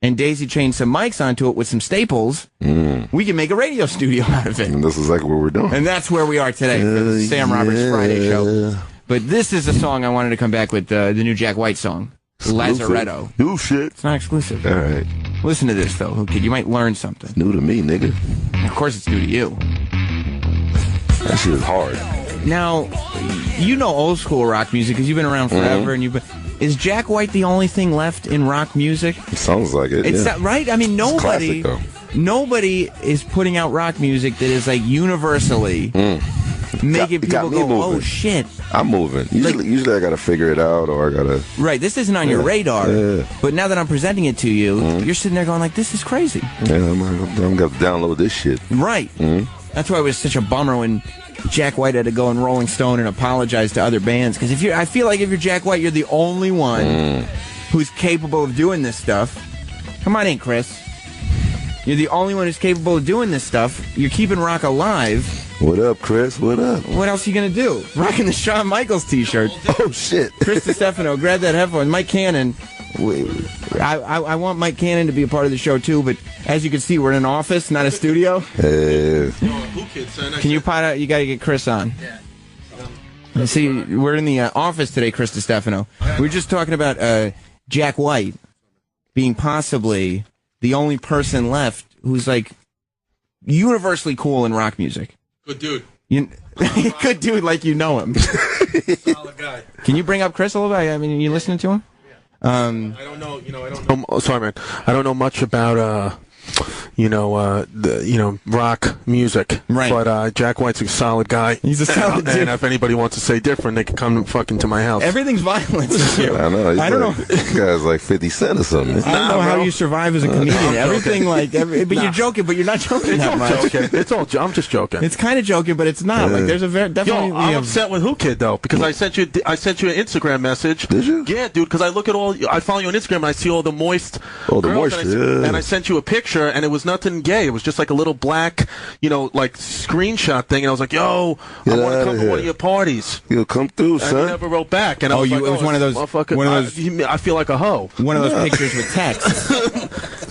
and daisy chain some mics onto it with some staples, we can make a radio studio out of it. And that's exactly what we're doing. And that's where we are today for the Sam Roberts Friday show. But this is a song I wanted to come back with, the new Jack White song, Lazaretto. New shit. It's not exclusive. All right. Listen to this, though, Whoo Kid. You might learn something. It's new to me, nigga. Of course it's new to you. That shit is hard. Now, you know old school rock music because you've been around forever, and you've been... Is Jack White the only thing left in rock music? It sounds like it. It's not, right? I mean, nobody is putting out rock music that is like universally making people go, "Oh shit!" I'm moving. Usually I gotta figure it out, or I gotta. Right. This isn't on your radar. But now that I'm presenting it to you, you're sitting there going, "Like, this is crazy." Yeah, I'm gonna download this shit. Right. That's why it was such a bummer when Jack White had to go in Rolling Stone and apologize to other bands, because I feel like if you're Jack White, you're the only one who's capable of doing this stuff. Come on in, Chris. You're the only one who's capable of doing this stuff. You're keeping rock alive. What up, Chris? What up? What else are you gonna do? Rocking the Shawn Michaels T-shirt. Oh shit! Chris Distefano, grab that headphone. Mike Cannon. I want Mike Cannon to be a part of the show too, but as you can see, we're in an office, not a studio. Can you pot out? You got to get Chris on. Yeah. See, we're in the office today, Chris Distefano. We were just talking about Jack White being possibly the only person left who's like universally cool in rock music. Good dude. Good dude, like you know him. Solid guy. Can you bring up Chris a little bit? I mean, are you listening to him? I don't know. Sorry, man. I don't know much about rock music. Right. But Jack White's a solid guy. He's a solid dude. And if anybody wants to say different, they can come fucking to my house. Everything's violence here. I know. I don't know. This guy's like 50 Cent or something. I don't know how you survive as a comedian. Everything but you're joking, but you're not joking that much. I'm just joking. It's kind of joking, but it's not. Like there's a definitely. Yo, I'm upset with Whoo Kid though, because I sent you an Instagram message. Did you? Yeah, dude. Because I look at I follow you on Instagram and I see all the moist. Oh, the girls, moisture. and I sent you a picture, and it was nothing gay. It was just like a little black, like screenshot thing. And I was like, "Yo, I want to come to one of your parties." You'll come through, son. And you never wrote back. And I was like, it was one of those. I feel like a hoe. One of those pictures with text.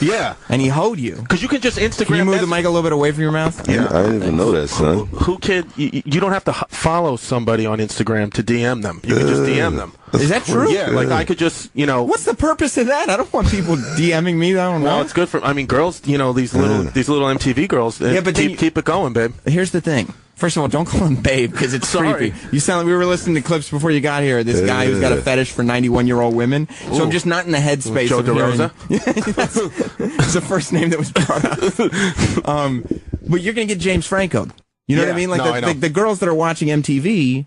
Yeah. And he hoed you. Because you can just Instagram. Can you move the mic a little bit away from your mouth? Yeah. I didn't even know that, son. Whoo Kid, you don't have to follow somebody on Instagram to DM them. You can just DM them. Is that true? Yeah, like I could just, What's the purpose of that? I don't want people DMing me. I don't know. Well, it's good for. I mean, girls. These little MTV girls. Yeah, but keep it going, babe. Here's the thing. First of all, don't call him babe because it's creepy. You sound like we were listening to clips before you got here. This guy who's got a fetish for 91-year-old women. So I'm just not in the headspace. Joe DeRosa. That's the first name that was brought up. But you're gonna get James Franco. You know what I mean? Like the girls that are watching MTV.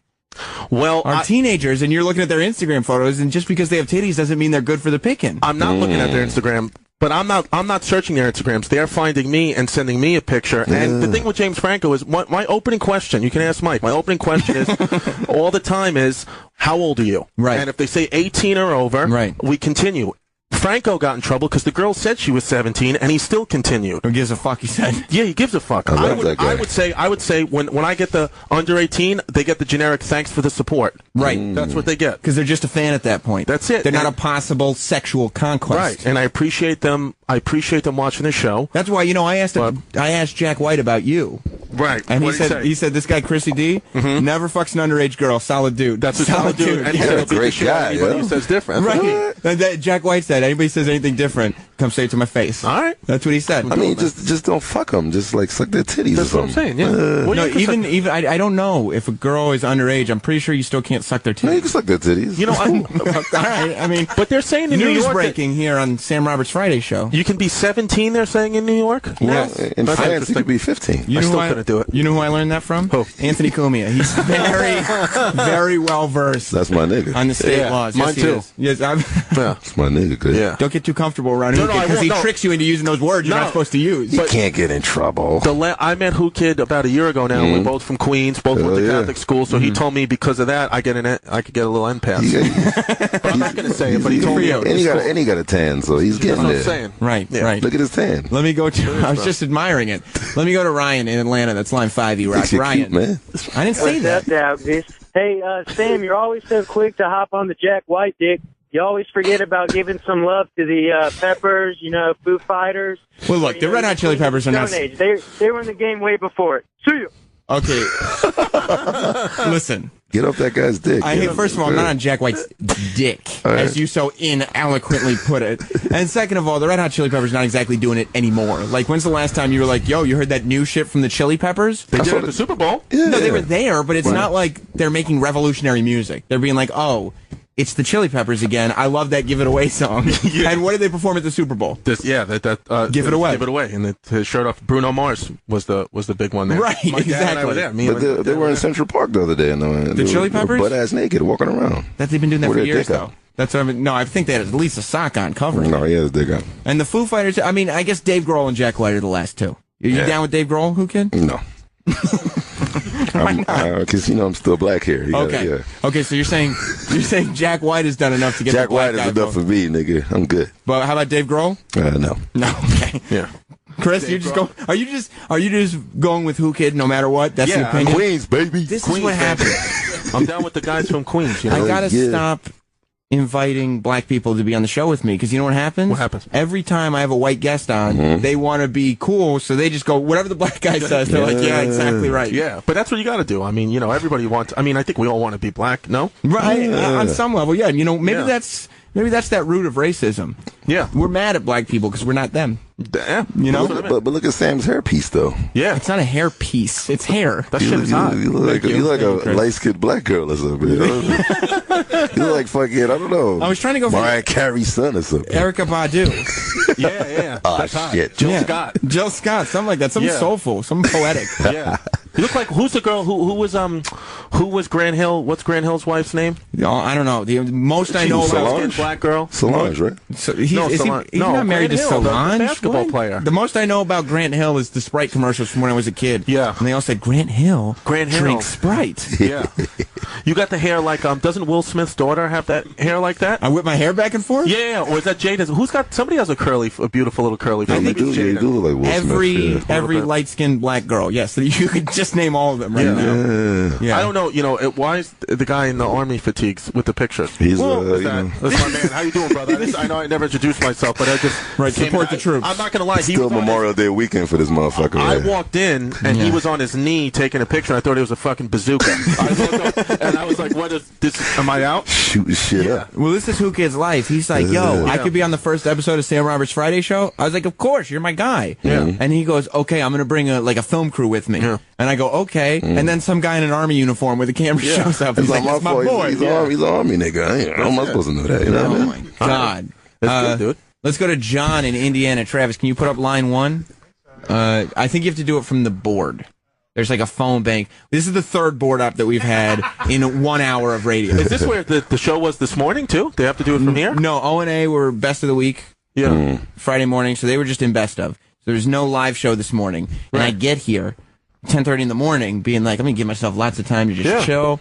Are teenagers, and you're looking at their Instagram photos, and just because they have titties doesn't mean they're good for the picking. I'm not looking at their Instagram But I'm not searching their Instagrams. They're finding me and sending me a picture. And the thing with James Franco is my opening question. You can ask Mike. My opening question is all the time is, how old are you? Right. And if they say 18 or over, we continue. Franco got in trouble because the girl said she was 17, and he still continued. Who gives a fuck? He said. Yeah, he gives a fuck. I love that guy. I would say when I get the under 18, they get the generic thanks for the support. Right. That's what they get. Because they're just a fan at that point. That's it. They're not a possible sexual conquest. Right. And I appreciate them. I appreciate them watching the show. That's why, I asked Jack White about you. Right. And What'd he said this guy Chrissy D never fucks an underage girl. Solid dude. That's a solid dude. And he's a great guy. Anybody who says different. Right. Jack White said, anybody says anything different, come say it to my face. All right. That's what he said. I mean, just don't fuck them. Just like suck their titties. That's what I'm saying. Yeah. No, even I don't know if a girl is underage. I'm pretty sure you still can't suck their titties. No, you can suck their titties. All right. I mean, but they're saying in New news York breaking here on Sam Roberts Friday show. You can be 17. They're saying in New York. Yes. In France, you could be 15. I still couldn't do it. You know who I learned that from? Who? Anthony Cumia. He's very well versed. That's my nigga. On the state laws. Mine too. Yes, That's my nigga. Good. Yeah. Don't get too comfortable around him because he tricks you into using those words you're not supposed to use. You can't get in trouble. I met Whoo Kid about a year ago now. We're both from Queens, both went to Catholic school, so he told me because of that I could get a little end pass. But I'm not going to say it, but he told me. And he got a tan, so he's getting That's what I'm there. saying. Right. Look at his tan. Let me go to. I was just admiring it. Let me go to Ryan in Atlanta. That's line 5. You rock, Ryan. Cute, man. I didn't say that. Hey, Sam, you're always so quick to hop on the Jack White dick. You always forget about giving some love to the Peppers, Foo Fighters. Well, look, the Red Hot Chili Peppers are not. They were in the game way before it. See you. Okay. Listen. Get off that guy's dick. First of all, I'm not on Jack White's dick, as you so ineloquently put it. And second of all, the Red Hot Chili Peppers not exactly doing it anymore. Like, when's the last time you were like, yo, you heard that new shit from the Chili Peppers? They did it at the Super Bowl. Yeah. No, they were there, but it's not like they're making revolutionary music. They're being like, oh, it's the Chili Peppers again. I love that Give It Away song. And what did they perform at the Super Bowl? Give It Away. Give It Away. And his shirt off. Bruno Mars was the big one there. Right, My dad and I were exactly. there. But they were in Central Park the other day. The Chili Peppers? Butt-ass naked, walking around. They've been doing that for years, though. Out. That's what I mean. No, I think they had at least a sock on covering. No, he has a dick out. And the Foo Fighters, I mean, I guess Dave Grohl and Jack White are the last two. Are you down with Dave Grohl, Whoo Kid? No. Because I'm still black here. Okay. Okay, so you're saying Jack White has done enough to get Jack the black White is guy enough for me, nigga. I'm good. But how about Dave Grohl? No. No. Okay. Yeah. Chris, Dave Are you just going with Whoo Kid no matter what? That's the opinion. Queens, baby. This is what happens. I'm down with the guys from Queens. I gotta stop inviting black people to be on the show with me because you know what happens? What happens? Every time I have a white guest on, they want to be cool, so they just go whatever the black guy says. They're like, yeah, exactly right. Yeah, but that's what you got to do. I mean, everybody wants. I mean, I think we all want to be black. No, right? On some level, yeah. Maybe that's that root of racism. Yeah, we're mad at black people because we're not them. Yeah, but look at Sam's hairpiece though. Yeah, it's not a hair piece; it's hair. That shit is hot. You look like a light-skinned black girl or something. You look like fucking, I don't know. I was trying to go for Mariah Carey's son or something. Erykah Badu. Yeah. Oh That's hot. shit, Jill Scott, something like that, something soulful, something poetic. Yeah. You look like who's the girl who was Grant Hill? What's Grant Hill's wife's name? I don't know. The most I know about black girl. Solange, right? So he's not married to Solange. Basketball player. The most I know about Grant Hill is the Sprite commercials from when I was a kid. Yeah, and they all said Grant Hill drinks Sprite. Yeah, you got the hair like doesn't Will Smith's daughter have that hair like that? I whip my hair back and forth. Yeah, or is that Jade? Somebody has a beautiful little curly. I think you do look like Will Smith. Every light skinned black girl. Yes, you could just name all of them right now. Yeah. I don't know. Why is the guy in the army fatigues with the pictures? He's that's my man. How you doing, brother? I know I never introduced myself, but I just support the troops. I'm not gonna lie. Still Memorial Day weekend for this motherfucker. I walked in and he was on his knee taking a picture. I thought it was a fucking bazooka. And I was like, "What is this? Am I out shooting shit up?" Well, this is Whoo Kid's life. He's like, "Yo, I could be on the first episode of Sam Roberts Friday Show." I was like, "Of course, you're my guy." Yeah. And he goes, "Okay, I'm gonna bring a film crew with me." Yeah. And I go, "Okay." And then some guy in an army uniform with a camera shows up. He's like, "That's my boy." He's an army nigga. How am I supposed to know that? You know what I mean? My God. That's good, dude. Let's go to John in Indiana. Travis, can you put up line 1? I think you have to do it from the board. There's like a phone bank. This is the third board up that we've had in 1 hour of radio. Is this where the show was this morning, too? They have to do it from here? No, O&A were best of the week. Friday morning, so they were just in best of. So there's no live show this morning. And I get here 10:30 in the morning being like, I'm going to give myself lots of time to just chill.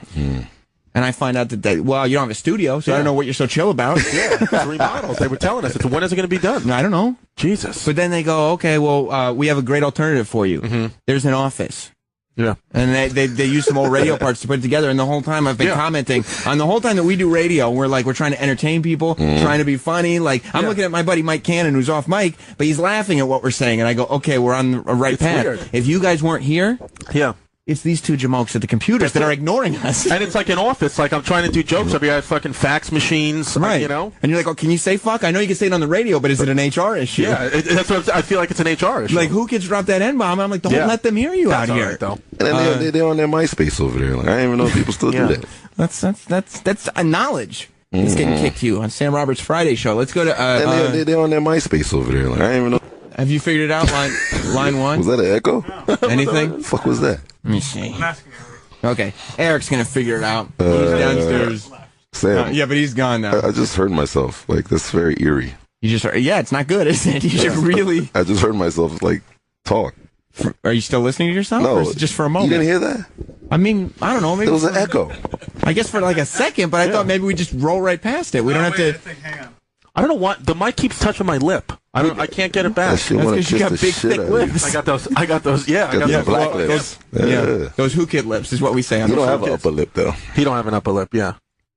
And I find out that, well, you don't have a studio, so I don't know what you're so chill about. It's remodels. They were telling us, when is it going to be done? I don't know. Jesus. But then they go, okay, well, we have a great alternative for you. There's an office. Yeah. And they use some old radio parts to put it together. And the whole time I've been commenting on the whole time that we do radio, we're trying to entertain people, trying to be funny. Like, I'm looking at my buddy Mike Cannon, who's off mic, but he's laughing at what we're saying. And I go, okay, we're on the right path. Weird. If you guys weren't here, it's these two jamokes at the computers that are ignoring us. And it's like an office. Like, I'm trying to do jokes. We have fucking fax machines, you know? And you're like, oh, can you say fuck? I know you can say it on the radio, but is it an HR issue? Yeah, that's what I feel like it's an HR issue. Like, Whoo Kids dropped that N-bomb. I'm like, don't let them hear you out here. Right, though. And then they're on their MySpace over there. Like, I didn't even know people still do that. That's a knowledge. It's getting kicked to you on Sam Roberts' Friday show. Let's go to... they're on their MySpace over there. Like, I didn't even know... Have you figured it out, line one? Was that an echo? Anything? What the fuck was that? Let me see. Okay, Eric's going to figure it out. He's downstairs. Sam. Yeah, but he's gone now. I just heard myself. Like, that's very eerie. You just heard, it's not good, is it? You should really... I just heard myself, like, talk. Are you still listening to yourself? No. Or is it just for a moment? You didn't hear that? I mean, I don't know. Maybe it was an echo. I guess for like a second, but I thought maybe we just roll right past it. We don't have to... I don't know what the mic keeps touching my lip. I can't get it back. That's because you got big, thick lips. I got those. Yeah, I got those black lips. Those Whoo Kid lips is what we say on You don't have an upper lip, though. He don't have an upper lip,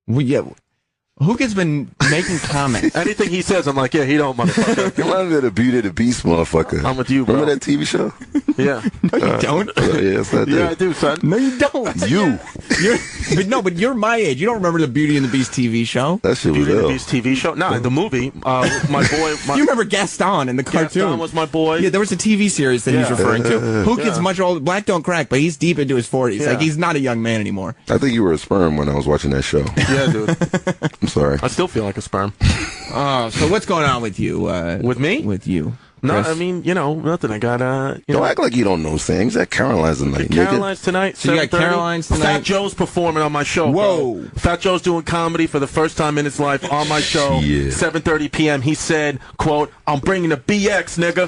Whoo Kid's been making comments. Anything he says, I'm like, he don't, motherfucker. You remind me of the Beauty and the Beast, motherfucker. I'm with you, bro. Remember that TV show? Yeah. No, you don't. Yes, I do. Yeah, I do, son. No, you don't. But you're my age. You don't remember the Beauty and the Beast TV show? That shit was Beauty and the Beast TV show? No, the movie. My boy. You remember Gaston in the cartoon? Gaston was my boy. Yeah, there was a TV series that he's referring to. Whoo Kid's much older. Black don't crack, but he's deep into his 40s. Like, he's not a young man anymore. I think you were a sperm when I was watching that show. Yeah, dude. I'm sorry. I still feel like a sperm. So what's going on with you? With me? With you. No, Chris? I mean, nothing. I got, Don't act like you don't know things. That Caroline's tonight, Caroline's tonight. So you got Caroline's tonight? Fat Joe's performing on my show. Whoa. Bro. Fat Joe's doing comedy for the first time in his life on my show. 7:30 p.m. He said, quote, I'm bringing the BX, nigga.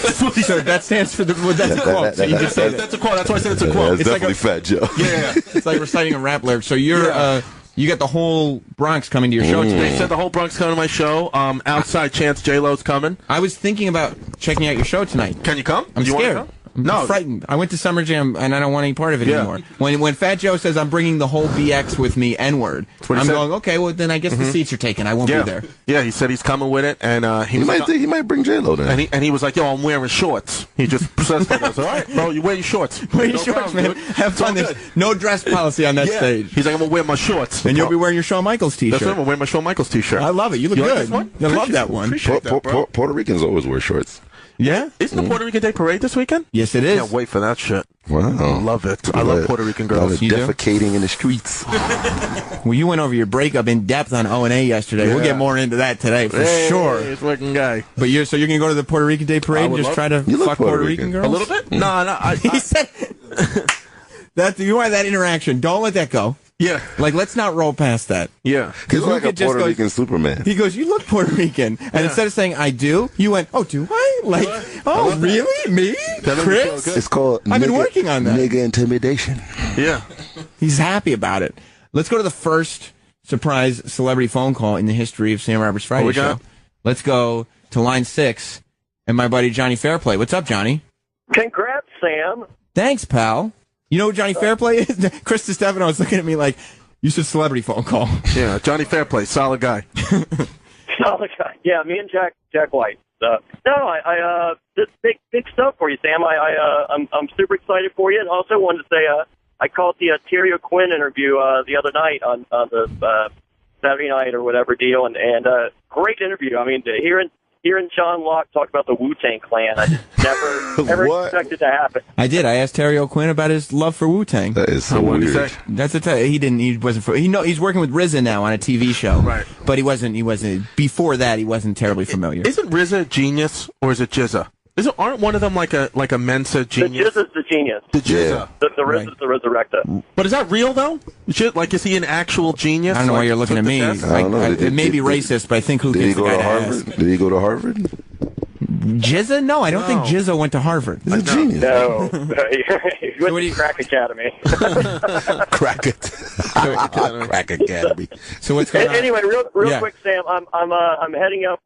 That's what he said. That stands for the... That's a quote. So you just say that's a quote. That's why I said it's a quote. That's definitely Fat Joe. Yeah. It's like reciting a rap lyric. So you're... You got the whole Bronx coming to your show today. They said the whole Bronx coming to my show. Outside chance J-Lo's coming. I was thinking about checking out your show tonight. Can you come? I'm scared. I'm frightened. I went to Summer Jam, and I don't want any part of it anymore. When Fat Joe says, I'm bringing the whole BX with me, N-word, I'm going, okay, well, then I guess the seats are taken. I won't be there. Yeah, he said he's coming with it, and he might bring J-Lo then. And he was like, yo, I'm wearing shorts. He just says that. I was like, all right, bro, you wear your shorts. Wear your shorts, man. Have fun. There's no dress policy on that stage. He's like, I'm going to wear my shorts. And you'll be wearing your Shawn Michaels t-shirt. That's right, I'm going to wear my Shawn Michaels t-shirt. I love it. You look good. Like this one? I love that one. Puerto Ricans always wear shorts. Yeah? Isn't the Puerto Rican Day Parade this weekend? Yes, it is. Can't wait for that shit. Wow. I love it. I love Puerto Rican girls. Defecating in the streets. Well, you went over your breakup in depth on O&A yesterday. We'll get more into that today for sure. He's a fucking guy. But you're going to go to the Puerto Rican Day Parade and just try to fuck Puerto Rican girls? A little bit? No. He said... You want that interaction. Don't let that go. Yeah. Like, let's not roll past that. Yeah. He's like a Puerto Rican Superman. He goes, you look Puerto Rican. And instead of saying, I do, you went, oh, do I? Like, oh, really? Me? Chris? It's called I've been working on that. Nigga intimidation. Yeah. He's happy about it. Let's go to the first surprise celebrity phone call in the history of Sam Roberts Friday Show. Let's go to line 6 and my buddy Johnny Fairplay. What's up, Johnny? Congrats, Sam. Thanks, pal. You know who Johnny Fairplay is? Chris Distefano was looking at me like, you said celebrity phone call. Yeah, Johnny Fairplay, solid guy. Solid guy. Yeah, me and Jack White. This big stuff for you, Sam. I'm super excited for you. And also wanted to say, I called the Terry O'Quinn interview the other night on the Saturday night or whatever deal, and great interview. I mean, hearing John Locke talk about the Wu-Tang Clan, I just never expected to happen. I did. I asked Terry O'Quinn about his love for Wu-Tang. That is so weird. That's he wasn't. He's working with RZA now on a TV show. Right. But he wasn't. Before that, he wasn't terribly familiar. Isn't RZA a genius or is it Jizza? Aren't one of them like a Mensa genius? The Jizza's the genius. The Jizza. The Riz is the resurrector. But is that real though? Like, is he an actual genius? I don't know why you're looking at me. It may be racist, but I think Whoo Kid's the guy to ask. Did he go to Harvard? Jizza? No, I don't think Jizza went to Harvard. He's a genius. No. He went to Crack Academy. Crack Academy. So what's going on? Anyway, real quick, Sam. I'm heading up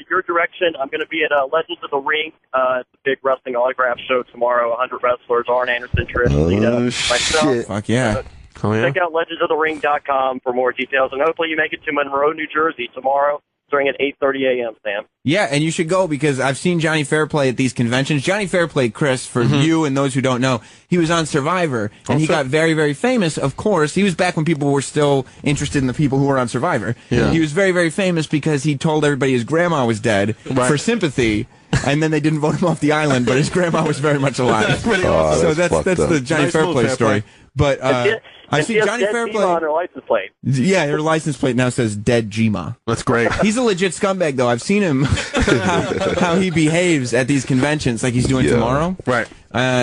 your direction. I'm going to be at Legends of the Ring. It's a big wrestling autograph show tomorrow. 100 wrestlers. Arn Anderson, Trish, Lita, myself. Fuck yeah. Check out legendsofthering.com for more details, and hopefully you make it to Monroe, New Jersey tomorrow, starting at 8:30 a.m. Sam. Yeah, and you should go because I've seen Johnny Fairplay at these conventions. Johnny Fairplay, Chris, for you and those who don't know, he was on Survivor, and he got very, very famous, of course. He was back when people were still interested in the people who were on Survivor. Yeah. He was very, very famous because he told everybody his grandma was dead for sympathy. And then they didn't vote him off the island, but his grandma was very much alive. That's pretty awesome. So that's the Johnny Fairplay story. But I see Johnny Fairplay on her license plate. Yeah, her license plate now says Dead Gma. That's great. He's a legit scumbag, though. I've seen him how he behaves at these conventions, like he's doing tomorrow. Right.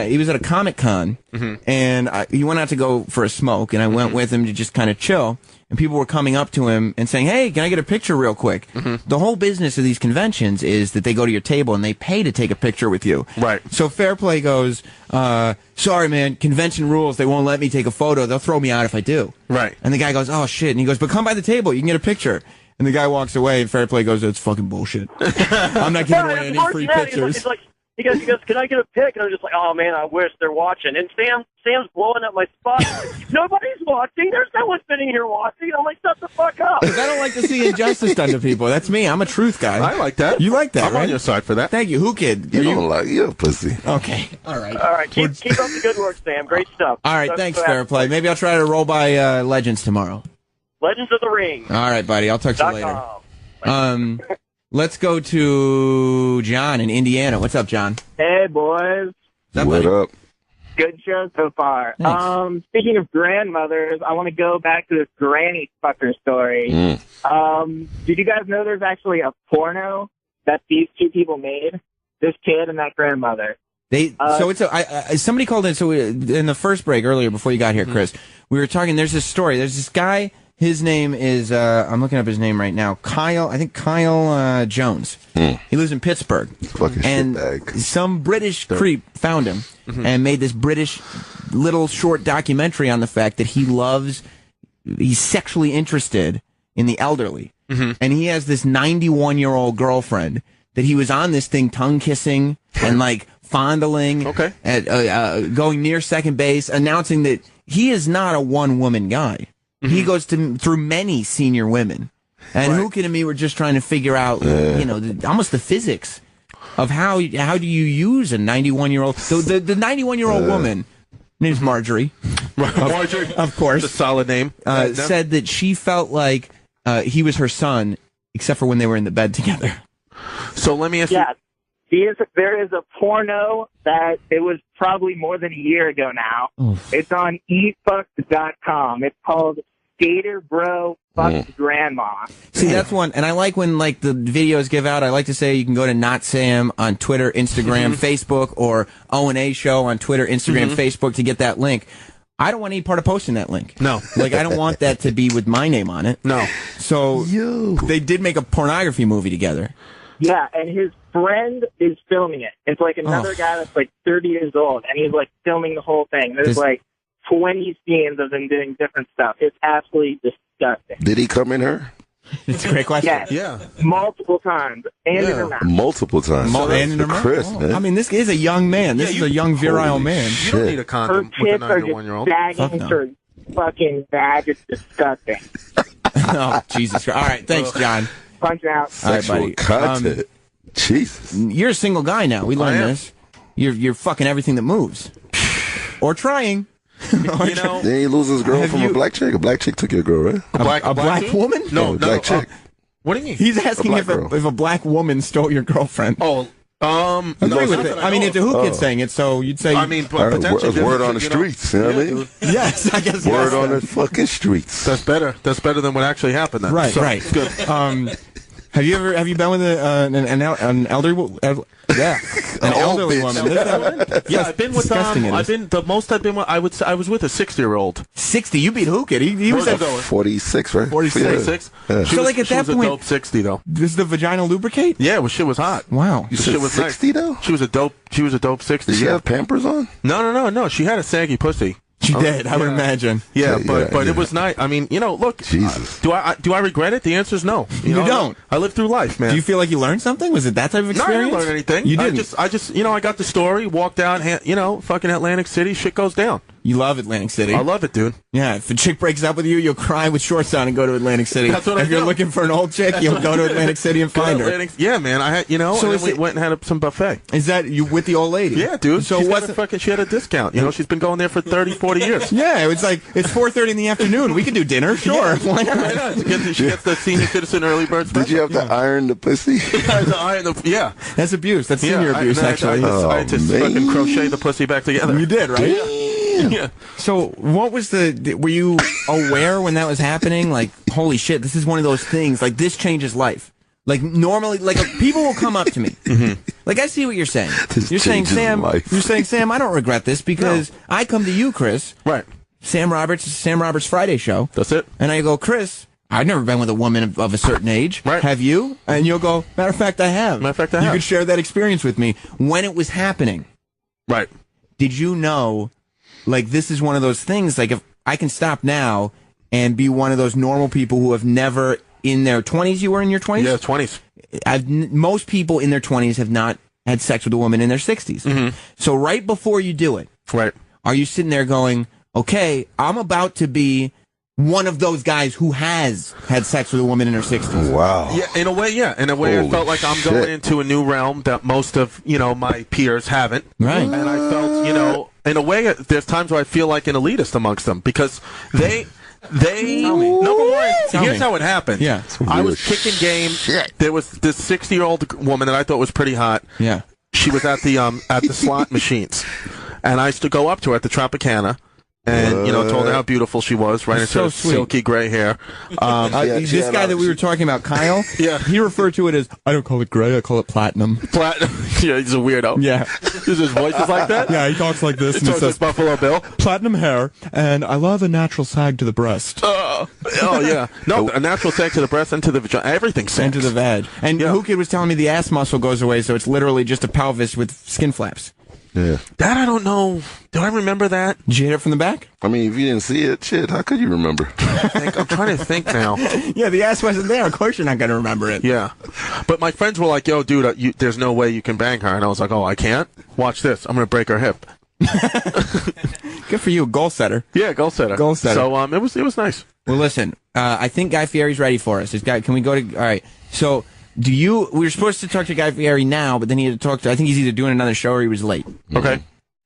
He was at a Comic-Con, and he went out to go for a smoke, and I went with him to just kind of chill. And people were coming up to him and saying, "Hey, can I get a picture real quick?" The whole business of these conventions is that they go to your table and they pay to take a picture with you. Right. So Fairplay goes, "Sorry, man, convention rules. They won't let me take a photo. They'll throw me out if I do." Right. And the guy goes, "Oh, shit." And he goes, "But come by the table. You can get a picture." And the guy walks away, and Fairplay goes, "It's fucking bullshit. I'm not giving away any free pictures." He goes, "Can I get a pic?" And I'm just like, "Oh man, I wish they're watching." And Sam's blowing up my spot. Nobody's watching. There's no one sitting here watching. I'm like, shut the fuck up. Because I don't like to see injustice done to people. That's me. I'm a truth guy. I like that. You like that, I'm right? on your side for that. Thank you. Whoo Kid. You don't like you, pussy. Okay. All right. All right. Keep up the good work, Sam. Great stuff. All right. Thanks, Fairplay. Maybe I'll try to roll by Legends tomorrow. Legends of the Ring. All right, buddy. I'll talk to you later. Let's go to John in Indiana. What's up, John? Hey, boys. What up? Good show so far. Thanks. Speaking of grandmothers, I want to go back to this granny fucker story. Did you guys know there's actually a porno that these two people made? This kid and that grandmother. So it's somebody called in. So in the first break earlier, before you got here, Chris, we were talking. There's this story. There's this guy. His name is, I'm looking up his name right now, Kyle Jones. He lives in Pittsburgh. And some British creep found him and made this British little short documentary on the fact that he's sexually interested in the elderly. And he has this 91-year-old girlfriend that he was on this thing tongue kissing and like fondling, at, going near second base, announcing that he is not a one-woman guy. He goes through many senior women. And Whoo Kid and me were just trying to figure out, almost the physics of how do you use a 91-year-old. So the 91-year-old woman, name's Marjorie. Marjorie. Of course. That's a solid name. Said that she felt like he was her son, except for when they were in the bed together. So let me ask you. There is a porno that it was probably more than a year ago now. It's on efucks.com. It's called Skater Bro Fucks Grandma. See, that's one, and I like when like the videos give out. I like to say you can go to Not Sam on Twitter, Instagram, Facebook, or O&A Show on Twitter, Instagram, Facebook to get that link. I don't want any part of posting that link. No. Like, I don't want that to be with my name on it. No. So they did make a pornography movie together. Yeah, and his friend is filming it. It's like another guy that's like 30 years old, and he's like filming the whole thing. There's like 20 scenes of them doing different stuff. It's absolutely disgusting. Did he come in her? It's a great question. Yes. Yeah. Multiple times. And in her mouth. Multiple times. And in her mouth. Chris, man. I mean, this is a young man. This is a young, virile man. You don't need a condom with a 91-year-old. Sagging her fucking bag. It's disgusting. Oh, Jesus Christ. All right, thanks, John. Punch out. Sexual content. Jesus. You're a single guy now. We learned this. You're fucking everything that moves. Or trying. Then he loses his girl from a black chick. A black chick took your girl, right? A black woman? No, a black chick. What do you mean? He's asking if a black woman stole your girlfriend. Agree with it. I mean, it's a Whoo Kid saying it, so you'd say. I mean, potentially. It's word on the streets, you know what I mean? Yes, I guess. Word on the fucking streets. That's better. That's better than what actually happened then. Right, so, right. Good. Have you been with an elderly? Yeah, an elderly woman. Yeah, I've been with. The most I've been with. I would say I was with a 60-year-old. 60. You beat Whoo Kid. He was at 46, right? 46. Yeah. So like at that point, she was a dope 60 though. Does the vagina lubricate? Yeah, well, shit was hot. Wow. You said 60 though? She was a dope 60. Did she have Pampers on? No. She had a saggy pussy. She did, I would imagine. Yeah, but it was nice. I mean, look. Jesus. Do I regret it? The answer is no. You don't. I lived through life, man. Do you feel like you learned something? Was it that type of experience? No, I didn't learn anything. You didn't. I just, I got the story. Walked out. Fucking Atlantic City. Shit goes down. You love Atlantic City. I love it, dude. Yeah, if a chick breaks up with you, you'll cry with shorts on and go to Atlantic City. That's what if you're looking for an old chick, you'll go to Atlantic City and find her. Yeah, man. I had, So and then we went and had some buffet. Is that you with the old lady? Yeah, dude. So she had a discount. She's been going there for 30, 40 years. Yeah, it was like it's 4:30 in the afternoon. We could do dinner. Sure. Why not? She gets the senior citizen early bird special. Did you have to iron the pussy? Yeah. That's abuse. That's senior abuse, actually. I had to fucking crochet the pussy back together. You did, right? Yeah. So, what was were you aware when that was happening? Like, holy shit, this is one of those things. Like, this changes life. Like, normally, like, people will come up to me. Mm-hmm. Like, I see what you're saying. You're saying, Sam, I don't regret this because I come to you, Chris. Right. Sam Roberts Friday show. That's it. And I go, Chris, I've never been with a woman of a certain age. Right. Have you? And you'll go, matter of fact, I have. Matter of fact, I have. You could share that experience with me. When it was happening. Right. Did you know, like, this is one of those things, like, if I can stop now and be one of those normal people who have never, in their 20s, you were in your 20s? Yeah, 20s. Most people in their 20s have not had sex with a woman in their 60s. Mm-hmm. So right before you do it, right, are you sitting there going, okay, I'm about to be one of those guys who has had sex with a woman in her 60s. Wow. Yeah, in a way, yeah. In a way, Holy I felt like I'm going into a new realm that most of, my peers haven't. Right. And I felt, in a way, there's times where I feel like an elitist amongst them because they number one, here's how it happened. Yeah. I was kicking game. There was this 60-year-old woman that I thought was pretty hot. Yeah. She was at the slot machines. And I used to go up to her at the Tropicana. And, told her how beautiful she was, right into her silky gray hair. This guy that we were talking about, Kyle, he referred to it as, I don't call it gray, I call it platinum. Platinum? Yeah, he's a weirdo. Yeah. His voice is like that? Yeah, he talks like this. He says Buffalo Bill. Platinum hair, and I love a natural sag to the breast. Oh, yeah. No, a natural sag to the breast and to the vagina. Everything sags. And to the vag. And Whoo Kid was telling me the ass muscle goes away, so it's literally just a pelvis with skin flaps. Yeah. That I don't know. Do I remember that? Did you hit it from the back? I mean, if you didn't see it, shit, how could you remember? I'm trying to think now. Yeah, the ass wasn't there. Of course you're not going to remember it. Yeah. But my friends were like, yo, dude, there's no way you can bang her. And I was like, oh, I can't? Watch this. I'm going to break her hip. Good for you. Goal setter. Yeah, goal setter. So it was nice. Well, listen, I think Guy Fieri's ready for us. Can we go to... All right. So... we were supposed to talk to Guy Fieri now, but then he had to talk to, I think he's either doing another show or he was late. Okay.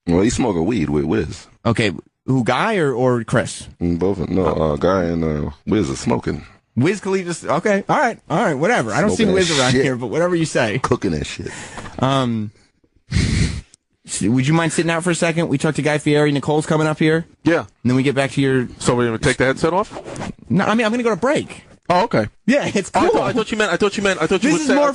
Well, he's smoking weed with Wiz. Okay. Who, Guy or Chris? Both. No, Guy and Wiz are smoking. Wiz Khalifa. Okay. All right. Whatever. I don't see Wiz around here, but whatever you say. Cooking that shit. Would you mind sitting out for a second? We talked to Guy Fieri. Nicole's coming up here. Yeah. And then we get back to your... So we're going to take the headset off? No, I mean, I'm going to go to break. Oh, okay. Yeah, it's cool. I thought you meant. This is more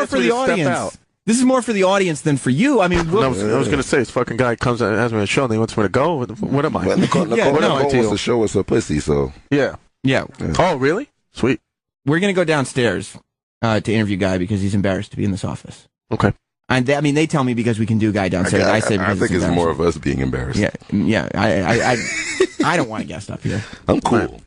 for the audience. This is more for the audience than for you. I mean, I was going to say, this fucking guy comes and has me on a show and he wants me to go. What am I? Well, Nicole wants to show us her pussy, so. Yeah. Oh, really? Sweet. We're going to go downstairs to interview Guy because he's embarrassed to be in this office. Okay. And they tell me because we can do Guy downstairs. I think it's more of us being embarrassed. Yeah. I don't want a guest up here. I'm cool.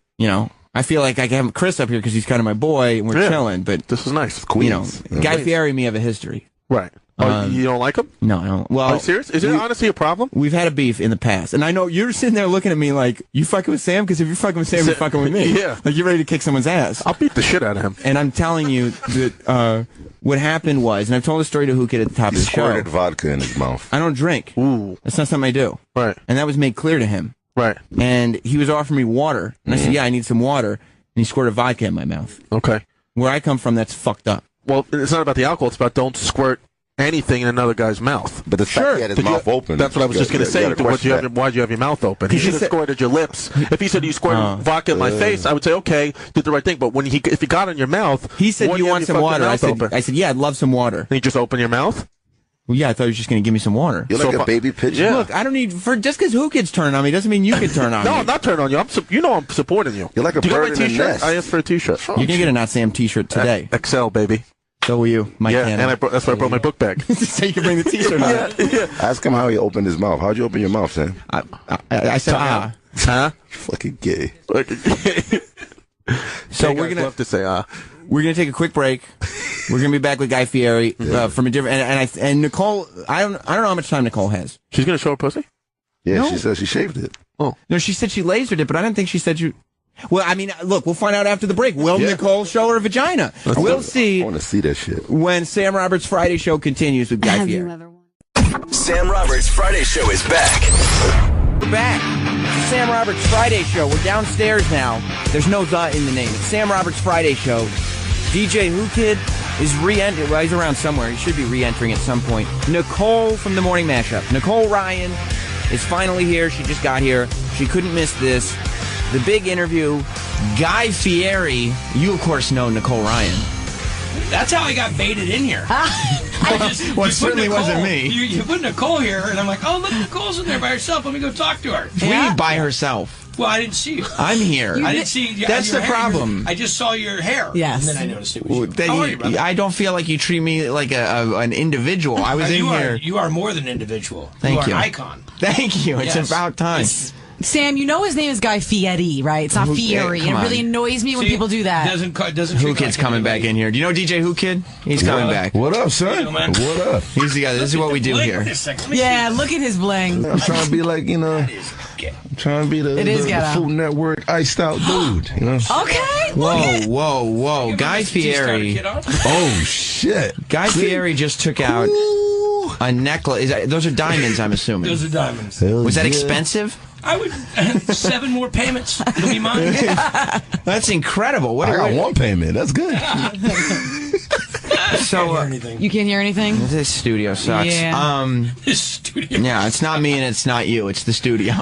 I feel like I can have Chris up here because he's kind of my boy and we're chilling. But this is nice. Queens. Guy Fieri and me have a history. Right. You don't like him? No, I don't. Well, are you serious? Is it honestly a problem? We've had a beef in the past, and I know you're sitting there looking at me like you fucking with Sam because if you're fucking with Sam, you're fucking with me. Yeah. Like you're ready to kick someone's ass. I'll beat the shit out of him. And I'm telling you that what happened was, and I've told the story to Whoo Kid at the top of the show. He squirted vodka in his mouth. I don't drink. Ooh. That's not something I do. Right. And that was made clear to him. Right. And he was offering me water, and I said, "Yeah, I need some water." And he squirted vodka in my mouth. Okay. Where I come from, that's fucked up. Well, it's not about the alcohol. It's about don't squirt anything in another guy's mouth. But the fact he had his mouth open. That's what I was just going to say. Why'd you have your mouth open? He should have squirted your lips. If he said you squirted vodka in my face, I would say, okay, did the right thing. But if he got in your mouth, he said, you want some water? I said, yeah, I'd love some water. And you just open your mouth? Well, yeah, I thought he was just going to give me some water. You're like a baby pigeon. Yeah. Look, I don't need just because Whoo Kids turn on me doesn't mean you can turn on me. No, I'm not turning on you. I'm supporting you. You're like a bird in a nest. I asked for a T-shirt. You're gonna get a Not Sam T-shirt today. XL, baby. So will you, Mike? Yeah, and that's why I brought my book bag. So you can bring the T-shirt on. Yeah. Ask him how he opened his mouth. How'd you open your mouth, Sam? I said, Huh? Fucking gay. So we're gonna love to say We're gonna take a quick break. We're gonna be back with Guy Fieri from a different and Nicole. I don't know how much time Nicole has. She's gonna show her pussy. Yeah, No. she said she shaved it. Oh no, she said she lasered it, but I didn't think she said you. Well, I mean, look, we'll find out after the break. Will Nicole show her vagina? We'll see. I want to see that shit When Sam Roberts' Friday show continues with Guy Fieri. Sam Roberts' Friday show is back. We're back. Sam Roberts' Friday show. We're downstairs now. There's no "the" in the name. It's Sam Roberts' Friday show. DJ Whoo Kid is re-entering. Well, he's around somewhere. He should be re-entering at some point. Nicole from the Morning Mashup. Nicole Ryan is finally here. She just got here. She couldn't miss this. The big interview. Guy Fieri. You, of course, know Nicole Ryan. That's how I got baited in here. Well, it certainly wasn't me. You put Nicole here, and I'm like, oh, look, Nicole's in there by herself. Let me go talk to her. Yeah. By herself. Well, I didn't see you. I'm here. I didn't see you. That's the hair. problem. I just saw your hair. Yes. And then I noticed it was you. How are you, brother? I don't feel like you treat me like an individual. I was in here. You are more than an individual. Thank you. You are an icon. Thank you. It's about time. Sam, you know his name is Guy Fieri, right? It's not Fieri. It really annoys me when people do that. Doesn't Whoo Kid's coming back in here. Do you know DJ Whoo Kid? He's coming back. What up, son? What up? He's the guy. This is what we do here. Yeah, look at his bling. I'm trying to be like, I'm trying to be the Food Network iced out dude. You know? Okay. Whoa. Guy Fieri. Oh, shit. Guy Fieri just took out a necklace. Those are diamonds, I'm assuming. Those are diamonds. Was that expensive? I would 7 more payments. It'll be mine. That's incredible. I got one payment. That's good. So you can't hear anything? This studio sucks. Yeah. This studio. Yeah, it's not me and it's not you. It's the studio.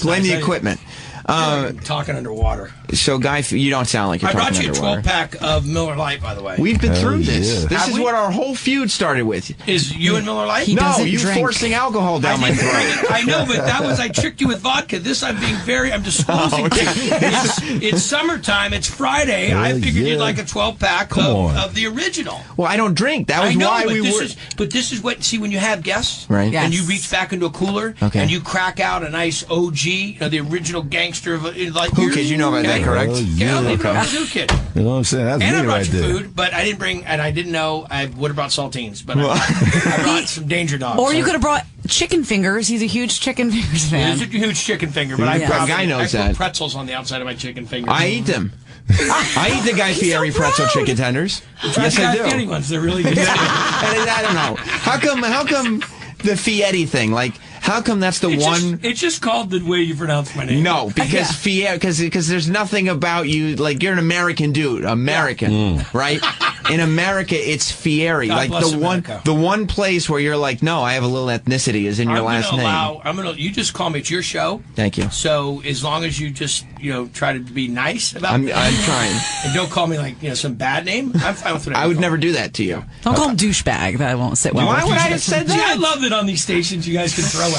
Blame the equipment. Talking underwater. So, Guy, you don't sound like you're talking underwater. I brought you a 12-pack of Miller Lite, by the way. We've been through this. Yeah. This is what our whole feud started with. Is you and Miller Lite? No, you forcing alcohol down my throat. I know, but that was, I tricked you with vodka. This I'm disclosing to you. It's summertime. It's Friday. I figured you'd like a 12-pack of the original. Well, I don't drink. That was why we were. But this is what, see, when you have guests, right? And you reach back into a cooler, and you crack out a nice OG, the original gangster of like Whoo Kids, you know about that, correct? Yeah, I'll leave it over to Whoo Kid. You know what I'm saying? That's and me I brought right you there. food, but I didn't bring, and I didn't know I would have brought saltines, but I brought some danger dogs. Or you could have brought chicken fingers. He's a huge chicken fingers fan. He's a huge chicken finger, but Guy knows I put pretzels on the outside of my chicken fingers. I eat them. I eat the Guy Fieri pretzel chicken tenders. Yes, I do. Getting ones, they're really good. I don't know. How come the Fieri thing? Like, how come that's the one? It's just called the way you pronounce my name. No, because Fieri, because there's nothing about you. Like, you're an American dude, right? In America, it's Fieri. God like bless the one place where you're like, no, I have a little ethnicity is in your last name. You just call me. It's your show. Thank you. So as long as you just try to be nice about it, I'm trying. And don't call me like some bad name. I'm fine with whatever. I would never do that to you. Don't call him douchebag. That won't sit well. Why would I have said that? See, I love that on these stations you guys can throw out.